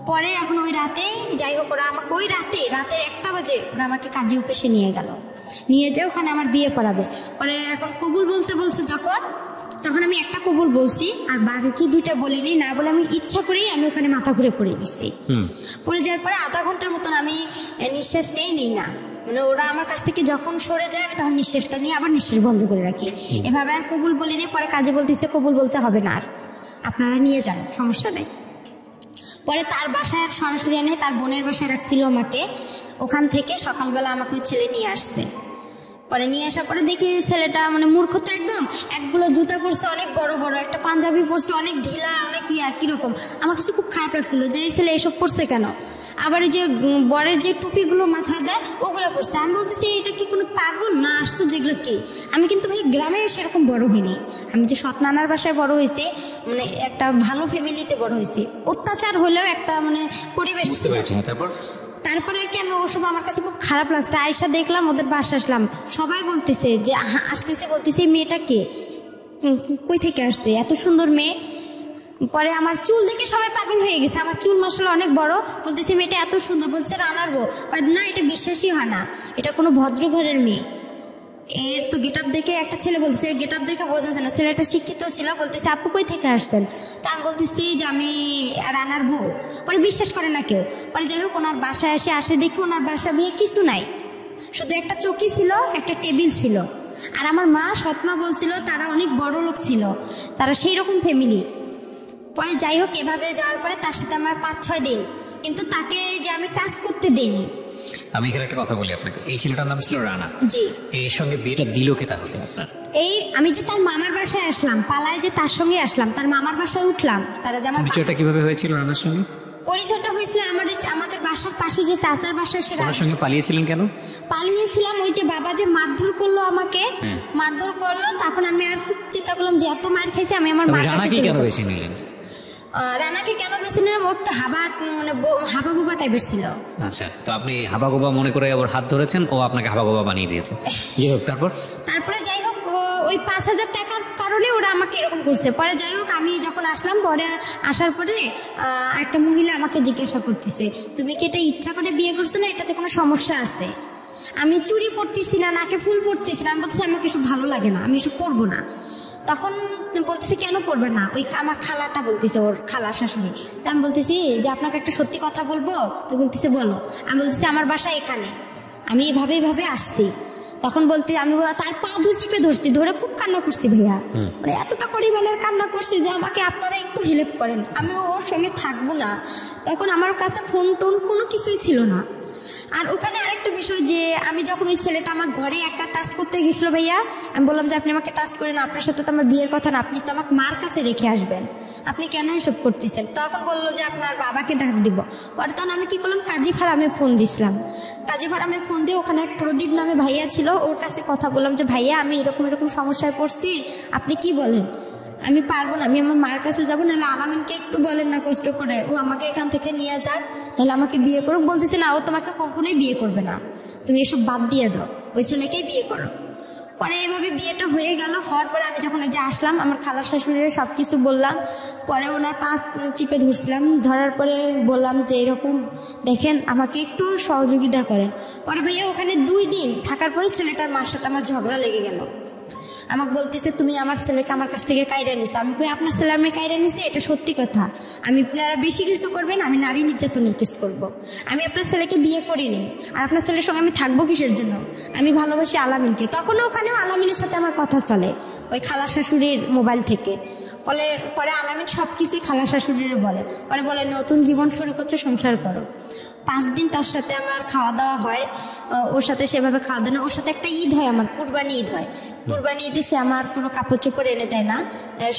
পরে এখন ওই রাতে যাই হোক ওরা আমাকে ওই রাতের 1টা বাজে ওরা আমাকে কাজী অফিসে নিয়ে গেল, নিয়ে যেয়ে ওখানে আমার বিয়ে করাবে। পরে এখন কবুল বলতে বলছে যখন, তখন আমি একটা কবুল বলছি আর বাকি 2টা বলিনি, না বলে আমি ইচ্ছা করেই আমি ওখানে মাথা ঘুরে পড়ে দিছি। পড়ে যাওয়ার পরে আধা ঘন্টার মতন আমি নিঃশ্বাস নেই না, মানে ওরা আমার কাছ থেকে যখন সরে যায় আমি তখন নিঃশ্বাসটা নিয়ে আবার নিঃশ্বাস বন্ধ করে রাখি, এভাবে আর কবুল বলিনি। পরে কাজে বলতেছে কবুল বলতে হবে না, আর আপনারা নিয়ে যান, সমস্যা নেই। পরে তার বাসায় সরাসরি এনে তার বোনের বাসায় রাখছিল আমাকে, ওখান থেকে সকালবেলা আমাকে ছেলে নিয়ে আসছে। পরে নিয়ে আসার পরে দেখি ছেলেটা মানে মূর্খ তো একদম, একগুলো জুতা পরছে অনেক বড় বড়, একটা পাঞ্জাবি পরছে অনেক ঢিলা, অনেক কিরকম। আমার কাছে খুব খারাপ লাগছিল যে এই ছেলে এসব পরছে কেন। আবার এই যে বরের যে টুপিগুলো মাথায় দেয় ওগুলো পরছে। আমি বলতেছি এটা কি কোনো পাগল না আশ্চর্য, যেগুলো কি। আমি কিন্তু ভাই গ্রামে সেরকম বড় হইনি, আমি যে সৎ নানার বাসায় বড় হয়েছি, মানে একটা ভালো ফ্যামিলিতে বড় হয়েছি, অত্যাচার হলেও একটা মানে পরিবেশ। তারপরে কি আমি ওসব আমার কাছে খুব খারাপ লাগছে। আয়সা দেখলাম ওদের বাসা আসলাম, সবাই বলতেছে যে আসতেছে, বলতেছে মেয়েটা কে, কই থেকে আসছে, এত সুন্দর মেয়ে। পরে আমার চুল দেখে সবাই পাগল হয়ে গেছে, আমার চুল মাসাল্লাহ অনেক বড়, বলতেছে মেয়েটা এত সুন্দর, বলছে রানার বউ। না এটা বিশ্বাসই হয় না, এটা কোনো ভদ্র ঘরের মেয়ে। এর তো গেট আপ দেখে একটা ছেলে বলতেছে, গেট আপ দেখে বোঝা যায় না, ছেলেটা শিক্ষিত ছিল। বলতেছে আপু কই থেকে আসছেন, তা আমি বলতেছি যে আমি রানার বউ। পরে বিশ্বাস করে না কেউ। পরে যাই হোক ওনার বাসায় আসে দেখি ওনার বাসা বিয়ে কিছু নাই, শুধু একটা চৌকি ছিল, একটা টেবিল ছিল। আর আমার মা সৎমা বলছিল তারা অনেক বড় লোক ছিল, তারা সেই রকম ফ্যামিলি। পরে যাই হোক এভাবে যাওয়ার পরে তার সাথে আমার 5-6 দিন, কিন্তু তাকে যে আমি টাচ করতে দেইনি। আমি এখানে একটা কথা বলি আপনাকে, এই ছেলেটার নাম ছিল রানা। জি। এর সঙ্গে বিয়েটা দিল কে তাহলে আপনার? এই আমি যে তার মামার বাসায় আসলাম, পালায় যে তার সঙ্গে আসলাম, তার মামার বাসায় উঠলাম, তারা যে আমার পরিচয়টা কিভাবে হয়েছিল রানার সঙ্গে? পরিচয়টা হয়েছিল আমাদের বাসার পাশে যে চাচার বাসা, সে ওনার সঙ্গে পালিয়েছিলেন কেন? পালিয়েছিলাম ওই যে বাবা যে মারধর করলো আমাকে, মারধর করলো, তখন আমি আর খুব চিন্তা করলাম যে এত মার খাইছে, আমি আমার মার কাছে চলে যাব। রানাকে কেন বেছে নিলাম, ও একটু হাবা গোবা টাইপের ছিল। আচ্ছা, তো আপনি হাবা গোবা মনে করে আবার হাত ধরেছেন, ও আপনাকে হাবা গোবা বানিয়ে দিয়েছে। তারপরে যাই হোক ওই 5,000 টাকার কারণে ওরা আমাকে এরকম করছে। পরে যাই হোক আমি যখন আসলাম, পরে আসার পরে একটা মহিলা আমাকে জিজ্ঞাসা করতেছে তুমি কি এটা ইচ্ছা করে বিয়ে করছো না, এটাতে কোনো সমস্যা আছে? আমি চুড়ি পরতেছি না, নাকে ফুল পরতেছি না, আমি বলতেছি আমাকে এসব ভালো লাগে না, আমি এসব পরবো না। তখন বলতেছে কেন পড়বে না, ওই আমার খালাটা বলতেছে, ওর খালা শাশুড়ি। তা আমি বলতেছি যে আপনাকে একটা সত্যি কথা বলবো, তো বলতেছে বলো। আমি বলতেছি আমার বাসা এখানে, আমি এভাবে আসছি। তখন বলতে আমি তার পা চিপে ধরছি, ধরে খুব কান্না করছি ভাইয়া, মানে এতটা পরিমাণের কান্না করছি যে আমাকে আপনারা একটু হেল্প করেন, আমি ওর সঙ্গে থাকবো না। তখন আমার কাছে ফোন টোন কোনো কিছুই ছিল না। আর ওখানে আরেকটা বিষয় যে আমি যখন ওই ছেলেটা আমার ঘরে একা টাচ করতে গেছিল ভাইয়া, আমি বললাম যে আপনি আমাকে টাচ করেন, আপনার সাথে তো আমার বিয়ের কথা না, আপনি তো আমাকে মার কাছে রেখে আসবেন, আপনি কেন এসব করতেছেন? তখন বললো যে আপনার বাবাকে ডাক দিব। পরে তখন আমি কি করলাম, কাজী ফার্মে ফোন দিছিলাম। কাজী ফার্মে ফোন দিয়ে ওখানে এক প্রদীপ নামে ভাইয়া ছিল, ওর কাছে কথা বললাম যে ভাইয়া আমি এরকম সমস্যায় পড়ছি, আপনি কি বলেন? আমি পারবো না, আমি আমার মার কাছে যাবো, নাহলে আলামিনকে একটু বলেন না কষ্ট করে, ও আমাকে এখান থেকে নিয়ে যাক, নাহলে আমাকে বিয়ে করুক। বলতেছে না, ও তোমাকে কখনোই বিয়ে করবে না, তুমি এসব বাদ দিয়ে দাও, ওই ছেলেকেই বিয়ে করো। পরে এভাবে বিয়েটা হয়ে গেল। হওয়ার পরে আমি যখন এই যে আসলাম, আমার খালা শাশুড়ির সব কিছু বললাম। পরে ওনার পা চিপে ধরছিলাম, ধরার পরে বললাম যে এরকম দেখেন আমাকে একটু সহযোগিতা করেন। পরে ভাইয়া ওখানে 2 দিন থাকার পরে ছেলেটার মার সাথে আমার ঝগড়া লেগে গেল। আমাকে বলতেছে তুমি আমার ছেলেকে আমার কাছ থেকে কাইরা নিছো। আমি কই আপনার ছেলে আমি কাইরা নিছি, এটা সত্যি কথা, আমি আপনারা বেশি কিছু করবেন, আমি নারী নির্যাতনের কেস করব। আমি আপনার ছেলেকে বিয়ে করিনি, আর আপনার ছেলের সঙ্গে আমি থাকবো কিসের জন্য? আমি ভালোবাসি আলামিনকে। তখন ওখানেও আলামিনের সাথে আমার কথা চলে ওই খালা শাশুড়ির মোবাইল থেকে। পরে আলামিন সব কিছুই খালা শাশুড়ির বলে, পরে বলে নতুন জীবন শুরু করছে, সংসার করো। 5 দিন তার সাথে আমার খাওয়া দাওয়া হয়, ওর সাথে সেভাবে খাওয়া দাওয়া না। ওর সাথে একটা ঈদ হয়, আমার কুরবানি ঈদ হয়। কুরবানি ঈদে সে আমার কোনো কাপড় চোপড় এনে দেয় না,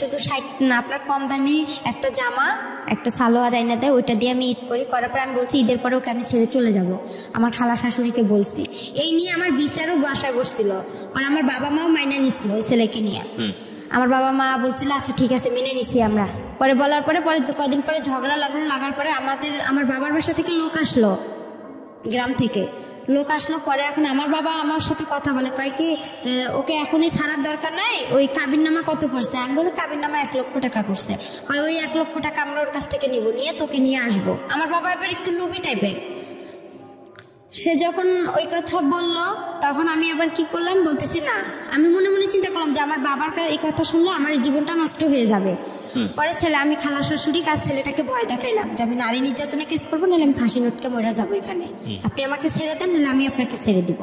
শুধু 60 না আপনার কম দামি একটা জামা একটা সালোয়ার এনে দেয়, ওইটা দিয়ে আমি ঈদ করি। করার পর আমি বলছি ঈদের পরে ওকে আমি ছেড়ে চলে যাব, আমার খালা শাশুড়িকে বলছি। এই নিয়ে আমার বিচারও বাসায় বসছিল, মানে আমার বাবা মাও মাইনা নিছিল ওই ছেলেকে নিয়ে। আমার বাবা মা বলছিল আচ্ছা ঠিক আছে মেনে নিছি আমরা। পরে বলার পরে কদিন পরে ঝগড়া লাগার পরে আমার বাবার বাসা থেকে লোক আসলো, গ্রাম থেকে লোক আসলো। পরে এখন আমার বাবা আমার সাথে কথা বলে, কয় কি ওকে এখনই ছাড়ার দরকার নাই, ওই কাবিননামা কত করছে? আমি বলি কাবিননামা 1 লক্ষ টাকা করছে। কয় ওই 1 লক্ষ টাকা আমরা ওর কাছ থেকে নিব, নিয়ে তোকে নিয়ে আসবো। আমার বাবা এবার একটু লুবি টাইপের, সে যখন ওই কথা বললো তখন আমি আবার কি করলাম বলতেছি না, আমি মনে মনে চিন্তা করলাম যে আমার বাবার এই কথা শুনলে আমার এই জীবনটা নষ্ট হয়ে যাবে। পরে আমি খালা শাশুড়ি কাজ ছেলেটাকে ভয় দেখাইলাম যে আমি নারী নির্যাতনে কেস করবো, নাহলে আমি ফাঁসি নোটকে মরে যাবো এখানে, আপনি আমাকে ছেড়ে দেন নাহলে আমি আপনাকে ছেড়ে দিব।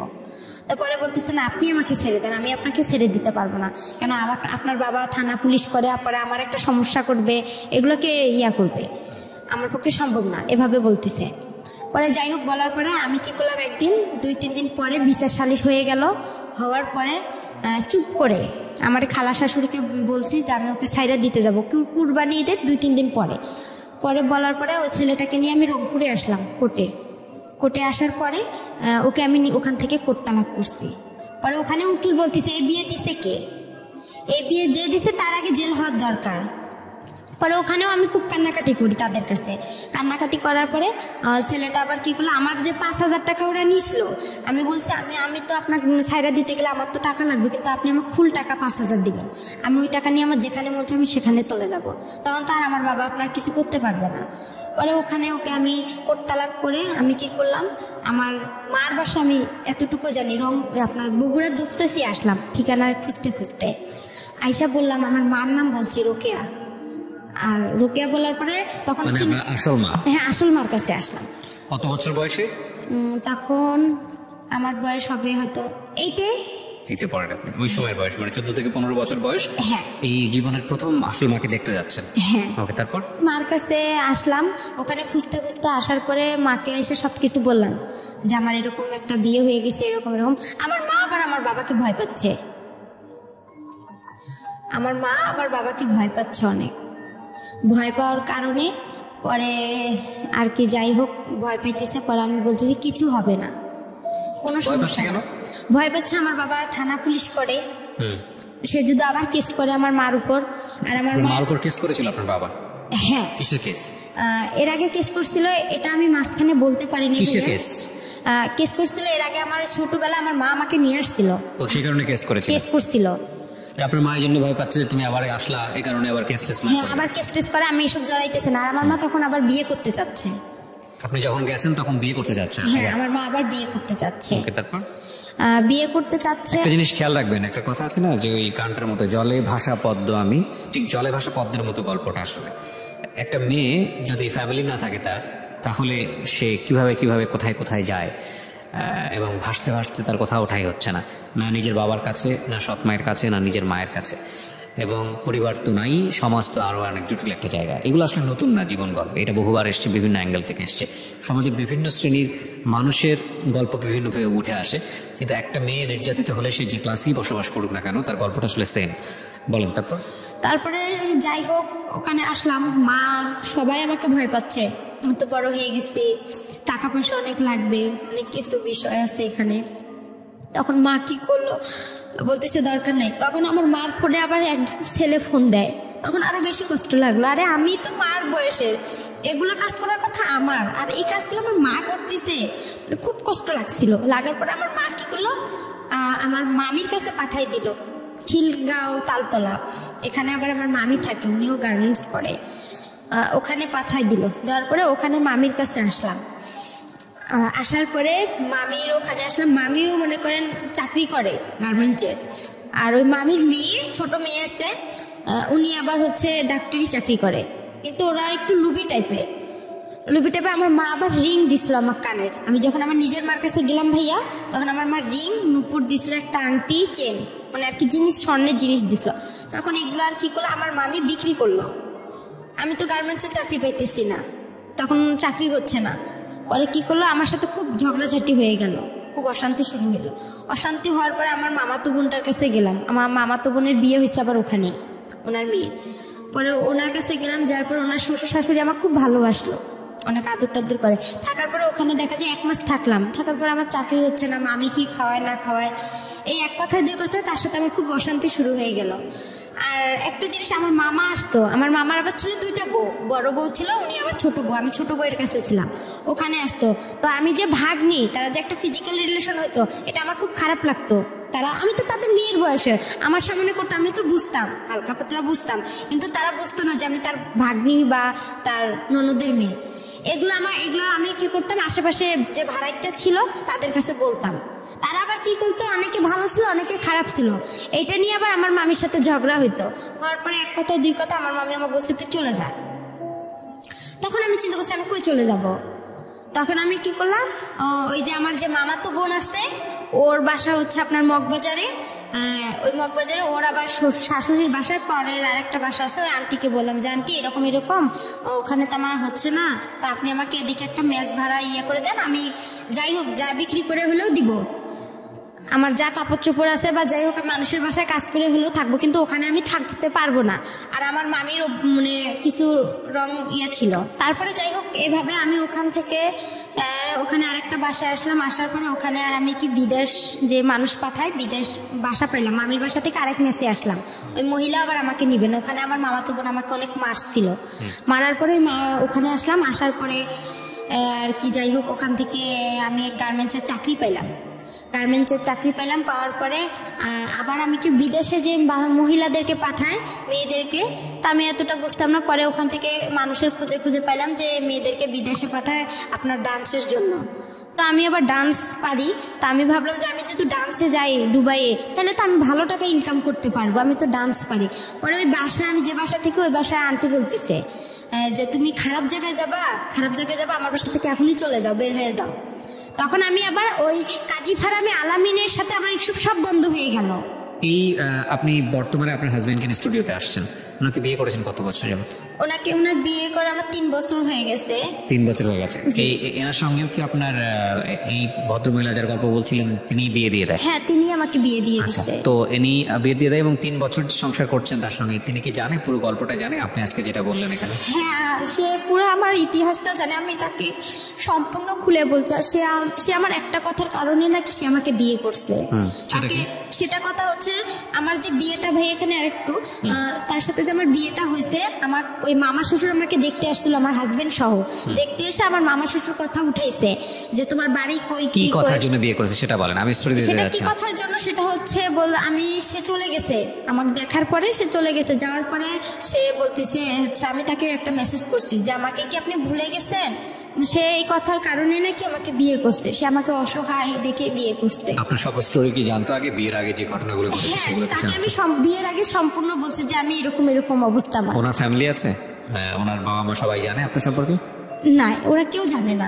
তারপরে বলতেছে না আপনি আমাকে ছেড়ে দেন, আমি আপনাকে ছেড়ে দিতে পারবো না, কেন আপনার বাবা থানা পুলিশ করে, পরে আমার একটা সমস্যা করবে, এগুলোকে করবে, আমার পক্ষে সম্ভব না, এভাবে বলতেছে। পরে যাই হোক বলার পরে আমি কি করলাম, একদিন 2-3 দিন পরে বিচার সালিশ হয়ে গেল। হওয়ার পরে চুপ করে আমার খালা শাশুড়িকে বলছি যে আমি ওকে সাইরা দিতে যাবো কুরবানি ঈদের 2-3 দিন পরে। বলার পরে ওই ছেলেটাকে নিয়ে আমি রংপুরে আসলাম কোর্টে আসার পরে ওকে আমি ওখান থেকে কোর্ট তালাক করছি। পরে ওখানে উকিল বলতেছে এই বিয়ে দিছে কে, এই বিয়ে যে দিছে তার আগে জেল হওয়ার দরকার। পরে ওখানেও আমি খুব কান্নাকাটি করি তাদের কাছে। কান্নাকাটি করার পরে ছেলেটা আবার কি করলো, আমার যে 5,000 টাকা ওরা নিছিল, আমি বলছি আমি তো আপনার সাইরা দিতে গেলে আমার তো টাকা লাগবে, কিন্তু আপনি আমাকে ফুল টাকা 5,000 দিবেন, আমি ওই টাকা নিয়ে আমার যেখানে মন চায় আমি সেখানে চলে যাব, তখন তো আর আমার বাবা আপনার কিছু করতে পারবে না। পরে ওখানে ওকে আমি কোর্ট তালাক করে আমি কি করলাম, আমার মার বাসা আমি এতটুকু জানি আপনার বগুড়ার দুপচাচি আসলাম ঠিকানা খুঁজতে আইসা বললাম আমার মার নাম বলছি রোকেয়া। আর রোকেয়া বলার পরে তখন আসল মা, হ্যাঁ আসল মার কাছে আসলাম। কত বছর বয়সে? তখন আমার বয়স হবে হয়তো এইটে পড়েন আপনি, ওই সময়ের বয়স মানে 14 থেকে 15 বছর বয়স। হ্যাঁ, এই জীবনের প্রথম আসল মাকে দেখতে যাচ্ছেন। হ্যাঁ ওকে, তারপর মার কাছে আসলাম। ওখানে খুঁজতে আসার পরে মাকে এসে সবকিছু বললাম যে আমার এরকম একটা বিয়ে হয়ে গেছে, এরকম। আমার মা আবার আমার বাবাকে ভয় পাচ্ছে, অনেক ভয় পাওয়ার কারণে পরে আর কি যাই হোক ভয় পাইতেছে। পরে আমি বলতেছি কিছু হবে না, কোনো সমস্যা না। ভয় পাচ্ছে আমার বাবা থানা পুলিশ করে, সে যদি আবার কেস করে আমার মার উপর। আর আমার মার উপর কেস করেছিল আপনার বাবা? হ্যাঁ। কিসের কেস? এর আগে কেস করছিল, এটা আমি মাঝখানে বলতে পারিনি। কিসের কেস? কেস করছিল এর আগে, আমার ছোটবেলা আমার মা আমাকে নিয়ে আসছিল, তো সেই কারণে কেস করছিল। আপনার মায়ের জন্য ভয় পাচ্ছে যে তুমি আবার আসলা, এই কারণে আবার কেস টেস। হ্যাঁ, আবার কেস টেস করে, আমি এসব জড়াইতেছে না। আর আমার মা তখন আবার বিয়ে করতে চাচ্ছে। আপনি যখন গেছেন তখন বিয়ে করতে যাচ্ছেন? হ্যাঁ, আমার মা আবার বিয়ে করতে চাচ্ছে। তারপর বিয়ে করতে চাচ্ছে। একটা জিনিস খেয়াল রাখবেন, একটা কথা আছে না যে ওই গানটার মতো জলে ভাষা পদ্ম আমি, ঠিক জলে ভাষা পদ্মের মতো গল্পটা আসলে। একটা মেয়ে যদি ফ্যামিলি না থাকে তাহলে সে কিভাবে কোথায় যায়, এবং ভাসতে তার কথা ওঠাই হচ্ছে না নিজের বাবার কাছে, না সৎ মায়ের কাছে, না নিজের মায়ের কাছে। এবং পরিবার তো নাই, সমাজ তো আরও অনেক জটিল একটা জায়গা। এগুলো আসলে নতুন না জীবন গল্প, এটা বহুবার এসছে, বিভিন্ন অ্যাঙ্গেল থেকে এসছে। সমাজের বিভিন্ন শ্রেণীর মানুষের গল্প বিভিন্নভাবে উঠে আসে, কিন্তু একটা মেয়ে নির্যাতিত হলে সে যে ক্লাসেই বসবাস করুক না কেন তার গল্পটা আসলে সেম। বলেন তারপরে যাই হোক ওখানে আসলাম, মা সবাই আমাকে ভয় পাচ্ছে, তো বড় হয়ে গেছি, টাকা পয়সা অনেক লাগবে, অনেক কিছু বিষয় আছে এখানে। তখন মা কি করলো, বলতেছে দরকার নেই। তখন আমার মার ফোনে আবার একজন ছেলে ফোন দেয়, তখন আরো বেশি কষ্ট লাগলো। আরে আমি তো মার বয়সের, এগুলো কাজ করার কথা আমার, আর এই কাজগুলো আমার মা করতেছে, খুব কষ্ট লাগছিল। লাগার পরে আমার মা কি করলো, আমার মামির কাছে পাঠাই দিল, খিলগাঁও তালতলা, এখানে আবার আমার মামি থাকে, উনিও গার্মেন্টস করে, ওখানে পাঠাই দিল। দেওয়ার পরে ওখানে মামির কাছে আসলাম। আসার পরে মামির ওখানে আসলাম, মামিও মনে করেন চাকরি করে গার্মেন্টসের। আর ওই মামির মেয়ে, ছোট মেয়ে আছে, উনি আবার হচ্ছে ডাক্তারি চাকরি করে, কিন্তু ওরা একটু লুবি টাইপের। আমার মা আবার রিং দিছিল আমার কানের। আমি যখন আমার নিজের মার কাছে গেলাম ভাইয়া, তখন আমার মা রিং, নুপুর দিছিল, একটা আংটি, চেন, মানে আর কি জিনিস, স্বর্ণের জিনিস দিছিল। তখন এগুলো আর কি করলো, আমার মামি বিক্রি করলো। আমি তো গার্মেন্টসে চাকরি পাইতেছি না, তখন চাকরি হচ্ছে না। পরে কি করলো, আমার সাথে খুব ঝগড়াঝাটি হয়ে গেল, খুব অশান্তি শুরু হলো। অশান্তি হওয়ার পরে আমার মামাতো বোনটার কাছে গেলাম, আমার মামাতো বোনের বিয়ে হয়েছে আবার ওখানে, ওনার মেয়ে। পরে ওনার কাছে গেলাম, যার পর ওনার শ্বশুর শাশুড়ি আমার খুব ভালোবাসলো, অনেক আদর টাদর করে। থাকার পরে ওখানে দেখা যায় 1 মাস থাকলাম, থাকার পরে আমার চাকরি হচ্ছে না, মামি কি খাওয়ায় না খাওয়ায়, এই এক কথায় 2 কথায় তার সাথে আমার খুব অশান্তি শুরু হয়ে গেল। আর একটা জিনিস, আমার মামা আসতো, আমার মামার আবার ছিল 2টা বউ, বড় বউ ছিল, উনি আবার ছোট বউ, আমি ছোট বউয়ের কাছে ছিলাম, ওখানে আসতো। তো আমি যে ভাগ্নি, তারা যে একটা ফিজিক্যাল রিলেশন হতো, এটা আমার খুব খারাপ লাগতো। আমি তো তাদের মেয়ের বয়সে আমার সামনে করতো, আমি তো বুঝতাম, হালকা পাতলা বুঝতাম, কিন্তু তারা বুঝতো না যে আমি তার ভাগ্নি বা তার ননদের মেয়ে। এগুলো আমি কি করতাম, আশেপাশে যে ভাড়াইটা ছিল তাদের কাছে বলতাম। তারা আবার কি করতো, অনেকে ভালো ছিল, অনেকে খারাপ ছিল। এটা নিয়ে আবার আমার মামির সাথে ঝগড়া হইতো। হওয়ার পরে 1 কথা 2 কথা আমার মামি আমাকে বলছে তুই চলে যা। তখন আমি চিন্তা করছি আমি কই চলে যাব। তখন আমি কি করলাম, ওই যে আমার যে মামাতো বোন আছে, ওর বাসা হচ্ছে আপনার মগবাজারে, ওই মগবাজারে ওর আবার শাশুড়ির বাসার পরের আরেকটা বাসা আছে, ওই আন্টিকে বললাম যে আন্টি এরকম এরকম ওখানে তো আমার হচ্ছে না, তা আপনি আমাকে এদিকে একটা মেস ভাড়া করে দেন, আমি যাই হোক যা বিক্রি করে হলেও দিব, আমার যা কাপড় চোপড় আছে বা যাই হোক মানুষের বাসায় কাজ করে হলেও থাকবো, কিন্তু ওখানে আমি থাকতে পারবো না। আর আমার মামির মানে কিছু রং ছিল। তারপরে যাই হোক এভাবে আমি ওখান থেকে ওখানে আরেকটা বাসায় আসলাম। আসার পরে ওখানে আর আমি কি বিদেশ যে মানুষ পাঠায়, বিদেশ বাসা পাইলাম, মামির বাসা থেকে আরেক মেসে আসলাম। ওই মহিলা আবার আমাকে নিবেন, ওখানে আমার মামাতো বোন আমাকে অনেক মারছিল, মারার পরে ওখানে আসলাম। আসার পরে আর কি যাই হোক ওখান থেকে আমি গার্মেন্টসের চাকরি পাইলাম। পাওয়ার পরে আবার আমি কি বিদেশে যে মহিলাদেরকে পাঠায় মেয়েদেরকে, তা আমি এতটা বুঝতাম না। পরে ওখান থেকে মানুষের খুঁজে পাইলাম যে মেয়েদেরকে বিদেশে পাঠায় আপনার ডান্সের জন্য। তো আমি আবার ডান্স পারি, তা আমি ভাবলাম যে আমি যেহেতু ডান্সে যাই দুবাইয়ে, তাহলে তো আমি ভালো টাকা ইনকাম করতে পারবো, আমি তো ডান্স পারি। পরে ওই বাসায়, আমি যে বাসা থেকে ওই বাসায় আন্টি বলতেছে যে তুমি খারাপ জায়গায় যাবা, আমার বাসা থেকে এখনই চলে যাও, বের হয়ে যাও। তখন আমি আবার ওই কাজী ফারামে আলামিনের সাথে আমার সব বন্ধ হয়ে গেল। এই আপনি বর্তমানে আপনার হাজবেন্ডকে নিয়ে স্টুডিওতে আসছেন, ওনাকে বিয়ে করেছেন কত বছর যাবত? ওনার বিয়ে করে আমার 3 বছর হয়ে গেছে। 3 বছর হয়ে গেছে। এনার সঙ্গেও কি আপনার এই ভদ্রমহিলা যার গল্প বলছিলেন তিনি বিয়ে দিয়ে দেয়? হ্যাঁ, তিনি আমাকে বিয়ে দিয়ে দিয়েছে। তো ইনি বিয়ে দিয়ে দেয় এবং 3 বছর সংসার করছেন তার সঙ্গে। তিনি কি জানে, পুরো গল্পটা জানে আপনি আজকে যেটা বললেন এখানে? হ্যাঁ, সে পুরো আমার ইতিহাসটা জানে, আমি তাকে সম্পূর্ণ খুলে বলছি। আর সে আমার একটা কথার কারণে নাকি সে আমাকে বিয়ে করছে। সেটা কথা হচ্ছে আমার যে বিয়েটা, ভাই এখানে আরেকটু, তার সাথে যে আমার বিয়েটা হয়েছে, আমার ওই মামা শ্বশুর আমাকে দেখতে আসছিল, আমার হাজবেন্ড সহ দেখতে এসে আমার মামা শ্বশুর কথা উঠাইছে যে তোমার বাড়ি কই, কি কথার জন্য বিয়ে করেছে সেটা বলেন, আমি স্টোরি দিতে যাচ্ছি। কি কথার জন্য সেটা হচ্ছে সে চলে গেছে, আমাকে দেখার পরে সে চলে গেছে। যাওয়ার পরে সে বলতেছে হচ্ছে, আমি তাকে একটা মেসেজ করছি যে আমাকে কি আপনি ভুলে গেছেন। সে এই কথার কারণে নাকি আমাকে বিয়ে করছে, সে আমাকে অসহায় দেখে বিয়ে করছে। আপনার সব স্টোরি কি জানতো আগে, বিয়ের আগে যে ঘটনাগুলো ঘটেছে সেগুলো? তাকে আমি বিয়ের আগে সম্পূর্ণ বলছি যে আমি এরকম অবস্থা। ওনার ফ্যামিলি আছে, ওনার বাবা মা সবাই জানে আপনার সম্পর্কে? না, ওরা কেউ জানে না।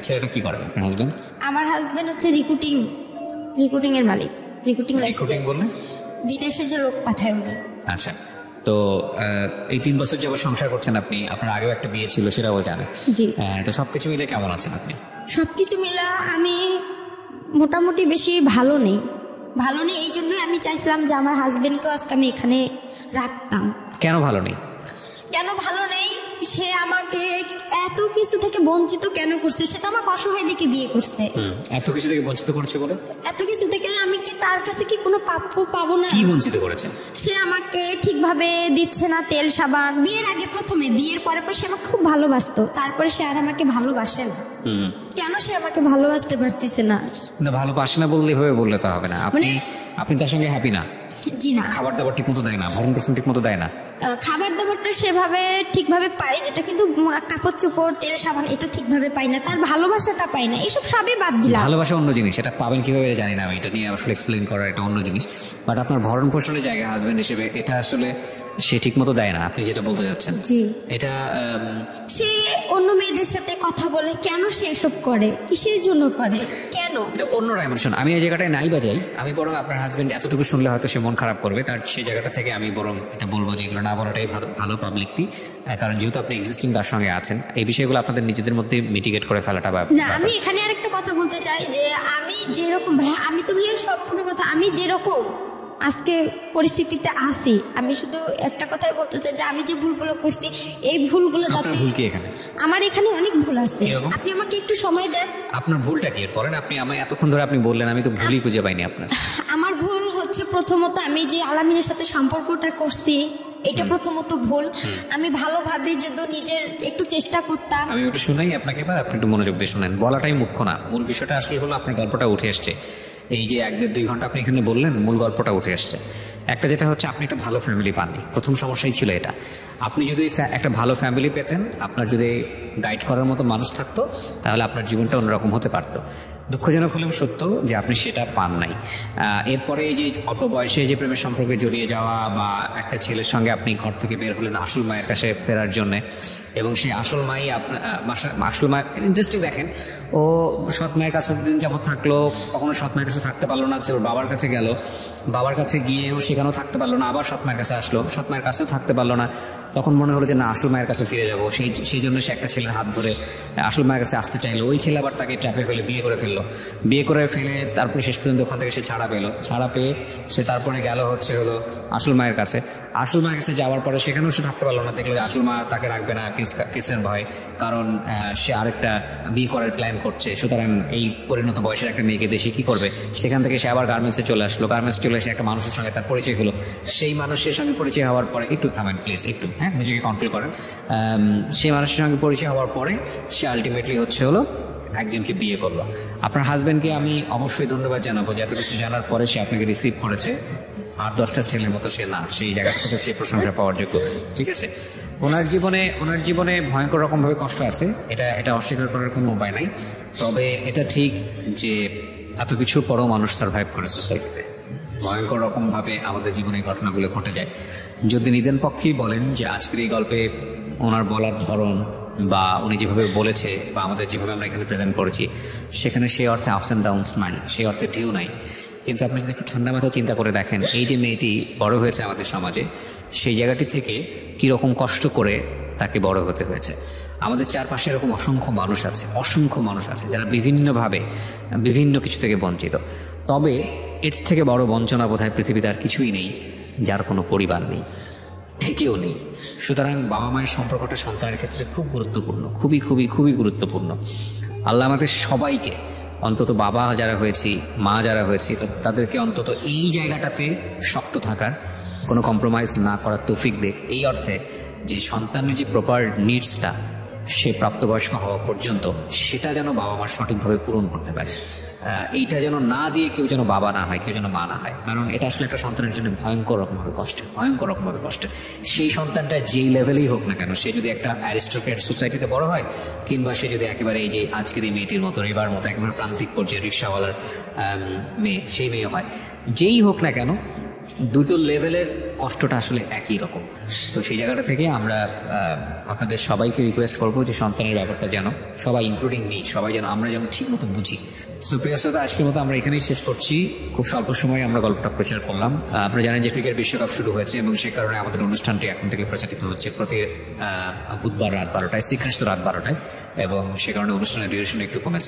ছেলেটা কি করে আপনার হাজবেন্ড? আমার হাজবেন্ড হচ্ছে রিক্রুটিং এর মালিক। রিক্রুটিং বললে বিদেশে যে লোক পাঠায় উনি। আচ্ছা, তো এই 3 বছর যাবত সংসার করছেন আপনি, আপনার আগেও একটা বিয়ে ছিল সেটাও জানে। জি। তো সবকিছু মিলে কেমন আছেন আপনি? সবকিছু মিলে আমি মোটামুটি বেশি ভালো নেই। এই জন্যই আমি চাইছিলাম যে আমার হাজবেন্ডকেও আজকে আমি এখানে রাখতাম। কেন ভালো নেই? সে আমাকে এত কিছু থেকে বঞ্চিত কেন করছে, সেটা আমাকে অসহায় দেখে বিয়ে করছে। এত কিছু থেকে বঞ্চিত করছে বলে? এত কিছু থেকে আমি কি তার কাছে কি কোনো প্রাপ্য পাবো না? কি বঞ্চিত করেছে? সে আমাকে ঠিকভাবে দিচ্ছে না তেল সাবান। বিয়ের আগে প্রথমে, বিয়ের পরে সে আমাকে খুব ভালোবাসতো, তারপরে সে আর আমাকে ভালোবাসে না। কেন সে আমাকে ভালোবাসতে পারতেছে না? ভালোবাসে না বললে এভাবে বললে তো হবে না। আপনি তার সঙ্গে হ্যাপি না? জি না। খাবার দাবার ঠিক মতো দেয় না, ভরণ পোষণ ঠিক মতো দেয় না? খাবার দাবারটা সেভাবে ঠিকভাবে পাই, যেটা কিন্তু কাপড় চোপড় তেল সাবান এটা ঠিকভাবে পাই না, তার ভালোবাসাটা পাই না, এইসব সবই বাদ দিলাম। ভালোবাসা অন্য জিনিস, এটা পাবেন কিভাবে জানি না, আমি এটা নিয়ে আসলে এক্সপ্লেন করার এটা অন্য জিনিস। বাট আপনার ভরণ পোষণের জায়গা হাজবেন্ড হিসেবে এটা আসলে সে ঠিক মতো দেয় না, আপনি যেটা বলতে চাচ্ছেন। জি। এটা সে অন্য মেয়েদের সাথে কথা বলে, কেন সে এসব করে, কিসের জন্য করে, কেন? এটা অন্য ডাইমেনশন। আমি এই জায়গাটায় নাই বাজাই, আমি বরং আপনার হাজবেন্ড এতটুকু শুনলে হয়তো সে মন খারাপ করবে, তার সেই জায়গাটা থেকে আমি বরং এটা বলবো যে এগুলো না বলাটাই ভালো পাবলিকলি, কারণ যেহেতু আপনি এক্সিস্টিং তার সঙ্গে আছেন, এই বিষয়গুলো আপনাদের নিজেদের মধ্যে মিটিগেট করে ফেলাটা না। আমি এখানে আরেকটা কথা বলতে চাই যে আমি যেরকম ভাইয়া, আমি তো ভাইয়া সম্পূর্ণ কথা, আমি যেরকম আজকে পরিস্থিতিতে আসি, আমি শুধু একটা কথাই বলতে চাই যে আমি যে ভুলগুলো করছি, এই ভুলগুলো যাতে, ভুল কি এখানে? আমার এখানে অনেক ভুল আছে, আপনি আমাকে একটু সময় দেন। আপনার ভুলটা কি পড়েন? আপনি আমায় এতক্ষণ ধরে আপনি বললেন, আমি তো ভুলই খুঁজে পাইনি আপনার। আমার ভুল হচ্ছে প্রথমত আমি যে আলামিনের সাথে সম্পর্কটা করছি, এটা প্রথমত ভুল। আমি ভালোভাবে যদি নিজের একটু চেষ্টা করতাম। আমি একটু শুনাই আপনাকে, এবার আপনি একটু মনোযোগ দিয়ে শুনেন। বলাটাই মুখ্য না, মূল বিষয়টা আসলে হলো আপনার গল্পটা উঠে এসছে। এই যে 1-2 ঘন্টা আপনি এখানে বললেন, মূল গল্পটা উঠে আসছে। একটা যেটা হচ্ছে আপনি একটা ভালো ফ্যামিলি পাননি, প্রথম সমস্যাই ছিল এটা। আপনি যদি একটা ভালো ফ্যামিলি পেতেন, আপনার যদি গাইড করার মতো মানুষ থাকতো, তাহলে আপনার জীবনটা অন্যরকম হতে পারতো। দুঃখজনক হলেও সত্য যে আপনি সেটা পান নাই। এরপরে এই যে অল্প বয়সে যে প্রেমের সম্পর্কে জড়িয়ে যাওয়া, বা একটা ছেলের সঙ্গে আপনি ঘর থেকে বের হলেন আসল মায়ের কাছে ফেরার জন্যে, এবং সেই আসল মাই আপনার আসল মায়ের ইন্টারেস্টিং দেখেন, ও সৎ মায়ের কাছে দিন যাবত থাকলো, কখনো সৎ মায়ের কাছে থাকতে পারলো না, ওর বাবার কাছে গেল, বাবার কাছে গিয়েও সেখানেও থাকতে পারলো না, আবার সৎ মায়ের কাছে আসলো, সৎ মায়ের কাছেও থাকতে পারলো না। তখন মনে হলো যে না, আসল মায়ের কাছে ফিরে যাবো। সেই জন্য সে একটা ছেলের হাত ধরে আসল মায়ের কাছে আসতে চাইলো। ওই ছেলে আবার তাকে ট্র্যাপে ফেলে বিয়ে করে ফেললো। বিয়ে করে ফেলে তারপরে শেষ পর্যন্ত ওখান থেকে সে ছাড়া পেলো। ছাড়া পেয়ে সে তারপরে গেল হলো আসল মায়ের কাছে। আসল মায়ের কাছে যাওয়ার পরে সেখানেও সে থাকতে পারলো না, দেখলো যে আসল মা তাকে রাখবে না কেসের ভয়, কারণ সে আরেকটা বিয়ে করার প্ল্যান করছে। সুতরাং এই পরিণত বয়সের একটা মেয়েকে দেশে কি করবে? সেখান থেকে সে আবার গার্মেন্টসে চলে আসলো। গার্মেন্টস চলে এসে একটা মানুষের সঙ্গে তার পরিচয় হলো। সেই মানুষের সঙ্গে পরিচয় হওয়ার পরে, একটু থামেন প্লিজ, একটু নিজেকে কন্ট্রোল করেন। সেই মানুষের সঙ্গে পরিচয় হওয়ার পরে সে আলটিমেটলি হলো একজনকে বিয়ে করলো। আপনার হাজবেন্ডকে আমি অবশ্যই ধন্যবাদ জানাবো যে এত কিছু জানার পরে সে আপনাকে রিসিভ করেছে। 8-10টা ছেলের মতো সে না, সেই জায়গা থেকে সে প্রশংসা পাওয়ার যোগ্য। ঠিক আছে, ওনার জীবনে ভয়ঙ্কর রকম ভাবে কষ্ট আছে, এটা অস্বীকার করার কোনো উপায় নাই। তবে এটা ঠিক যে এত কিছুর পরেও মানুষ সার্ভাইভ করে সোসাইটিতে। ভয়ঙ্কর রকম ভাবে আমাদের জীবনে ঘটনাগুলো ঘটে যায়। যদি নিদেন পক্ষেই বলেন যে আজকের এই গল্পে ওনার বলার ধরন, বা উনি যেভাবে বলেছে, বা আমাদের যেভাবে আমরা এখানে প্রেজেন্ট করেছি, সেখানে সেই অর্থে আপস অ্যান্ড ডাউনস নাই, সেই অর্থে ঢেউ নাই। কিন্তু আপনি যদি একটু ঠান্ডা মাথায় চিন্তা করে দেখেন, এই যে মেয়েটি বড় হয়েছে আমাদের সমাজে, সেই জায়গাটি থেকে কীরকম কষ্ট করে তাকে বড় হতে হয়েছে। আমাদের চারপাশে এরকম অসংখ্য মানুষ আছে যারা বিভিন্নভাবে বিভিন্ন কিছু থেকে বঞ্চিত। তবে এর থেকে বড় বঞ্চনা বোধহয় পৃথিবীতে আর কিছুই নেই, যার কোনো পরিবার নেই, থেকেও নেই। সুতরাং বাবা মায়ের সম্পর্কটা সন্তানের ক্ষেত্রে খুব গুরুত্বপূর্ণ, খুবই খুবই খুবই গুরুত্বপূর্ণ। আল্লাহ আমাদের সবাইকে, অন্তত বাবা যারা হয়েছি, মা যারা হয়েছি, তাদেরকে অন্তত এই জায়গাটাতে শক্ত থাকার, কোনো কম্প্রোমাইজ না করার তৌফিক দেখ, এই অর্থে যে সন্তানের যে প্রপার নিডসটা সে প্রাপ্তবয়স্ক হওয়া পর্যন্ত সেটা যেন বাবা মা সঠিকভাবে পূরণ করতে পারে। এইটা যেন না দিয়ে কেউ যেন বাবা না হয়, কেউ যেন মা না হয়। কারণ এটা আসলে একটা সন্তানের জন্য ভয়ঙ্কর রকমভাবে কষ্টের। সেই সন্তানটা যেই লেভেলেই হোক না কেন, সে যদি একটা অ্যারিস্টোক্র্যাট সোসাইটিতে বড় হয়, কিংবা সে যদি একেবারে এই যে আজকের এই মেয়েটির মতো, এবার মতো একেবারে প্রান্তিক পর্যায়ে রিক্সাওয়ালার মেয়ে, সেই মেয়ে হয়, যেই হোক না কেন, দুটো লেভেলের কষ্টটা আসলে একই রকম। তো সেই জায়গাটা থেকে আমরা আপনাদের সবাইকে রিকোয়েস্ট করবো যে সন্তানের ব্যাপারটা যেন সবাই, ইনক্লুডিং মি, সবাই যেন আমরা যেন ঠিক মতো বুঝি। সো প্রিয় শ্রোতা, আজকের মতো আমরা এখানেই শেষ করছি। খুব স্বল্প সময়ে আমরা গল্পটা প্রচার করলাম। আপনারা জানেন যে ক্রিকেট বিশ্বকাপ শুরু হয়েছে, এবং সে কারণে আমাদের অনুষ্ঠানটি এখন থেকে প্রচারিত হচ্ছে প্রতি বুধবার রাত 12টায়, শ্রীকৃষ্ণ রাত 12টায়, এবং সে কারণে অনুষ্ঠানের ডিউরেশন একটু কমেছে।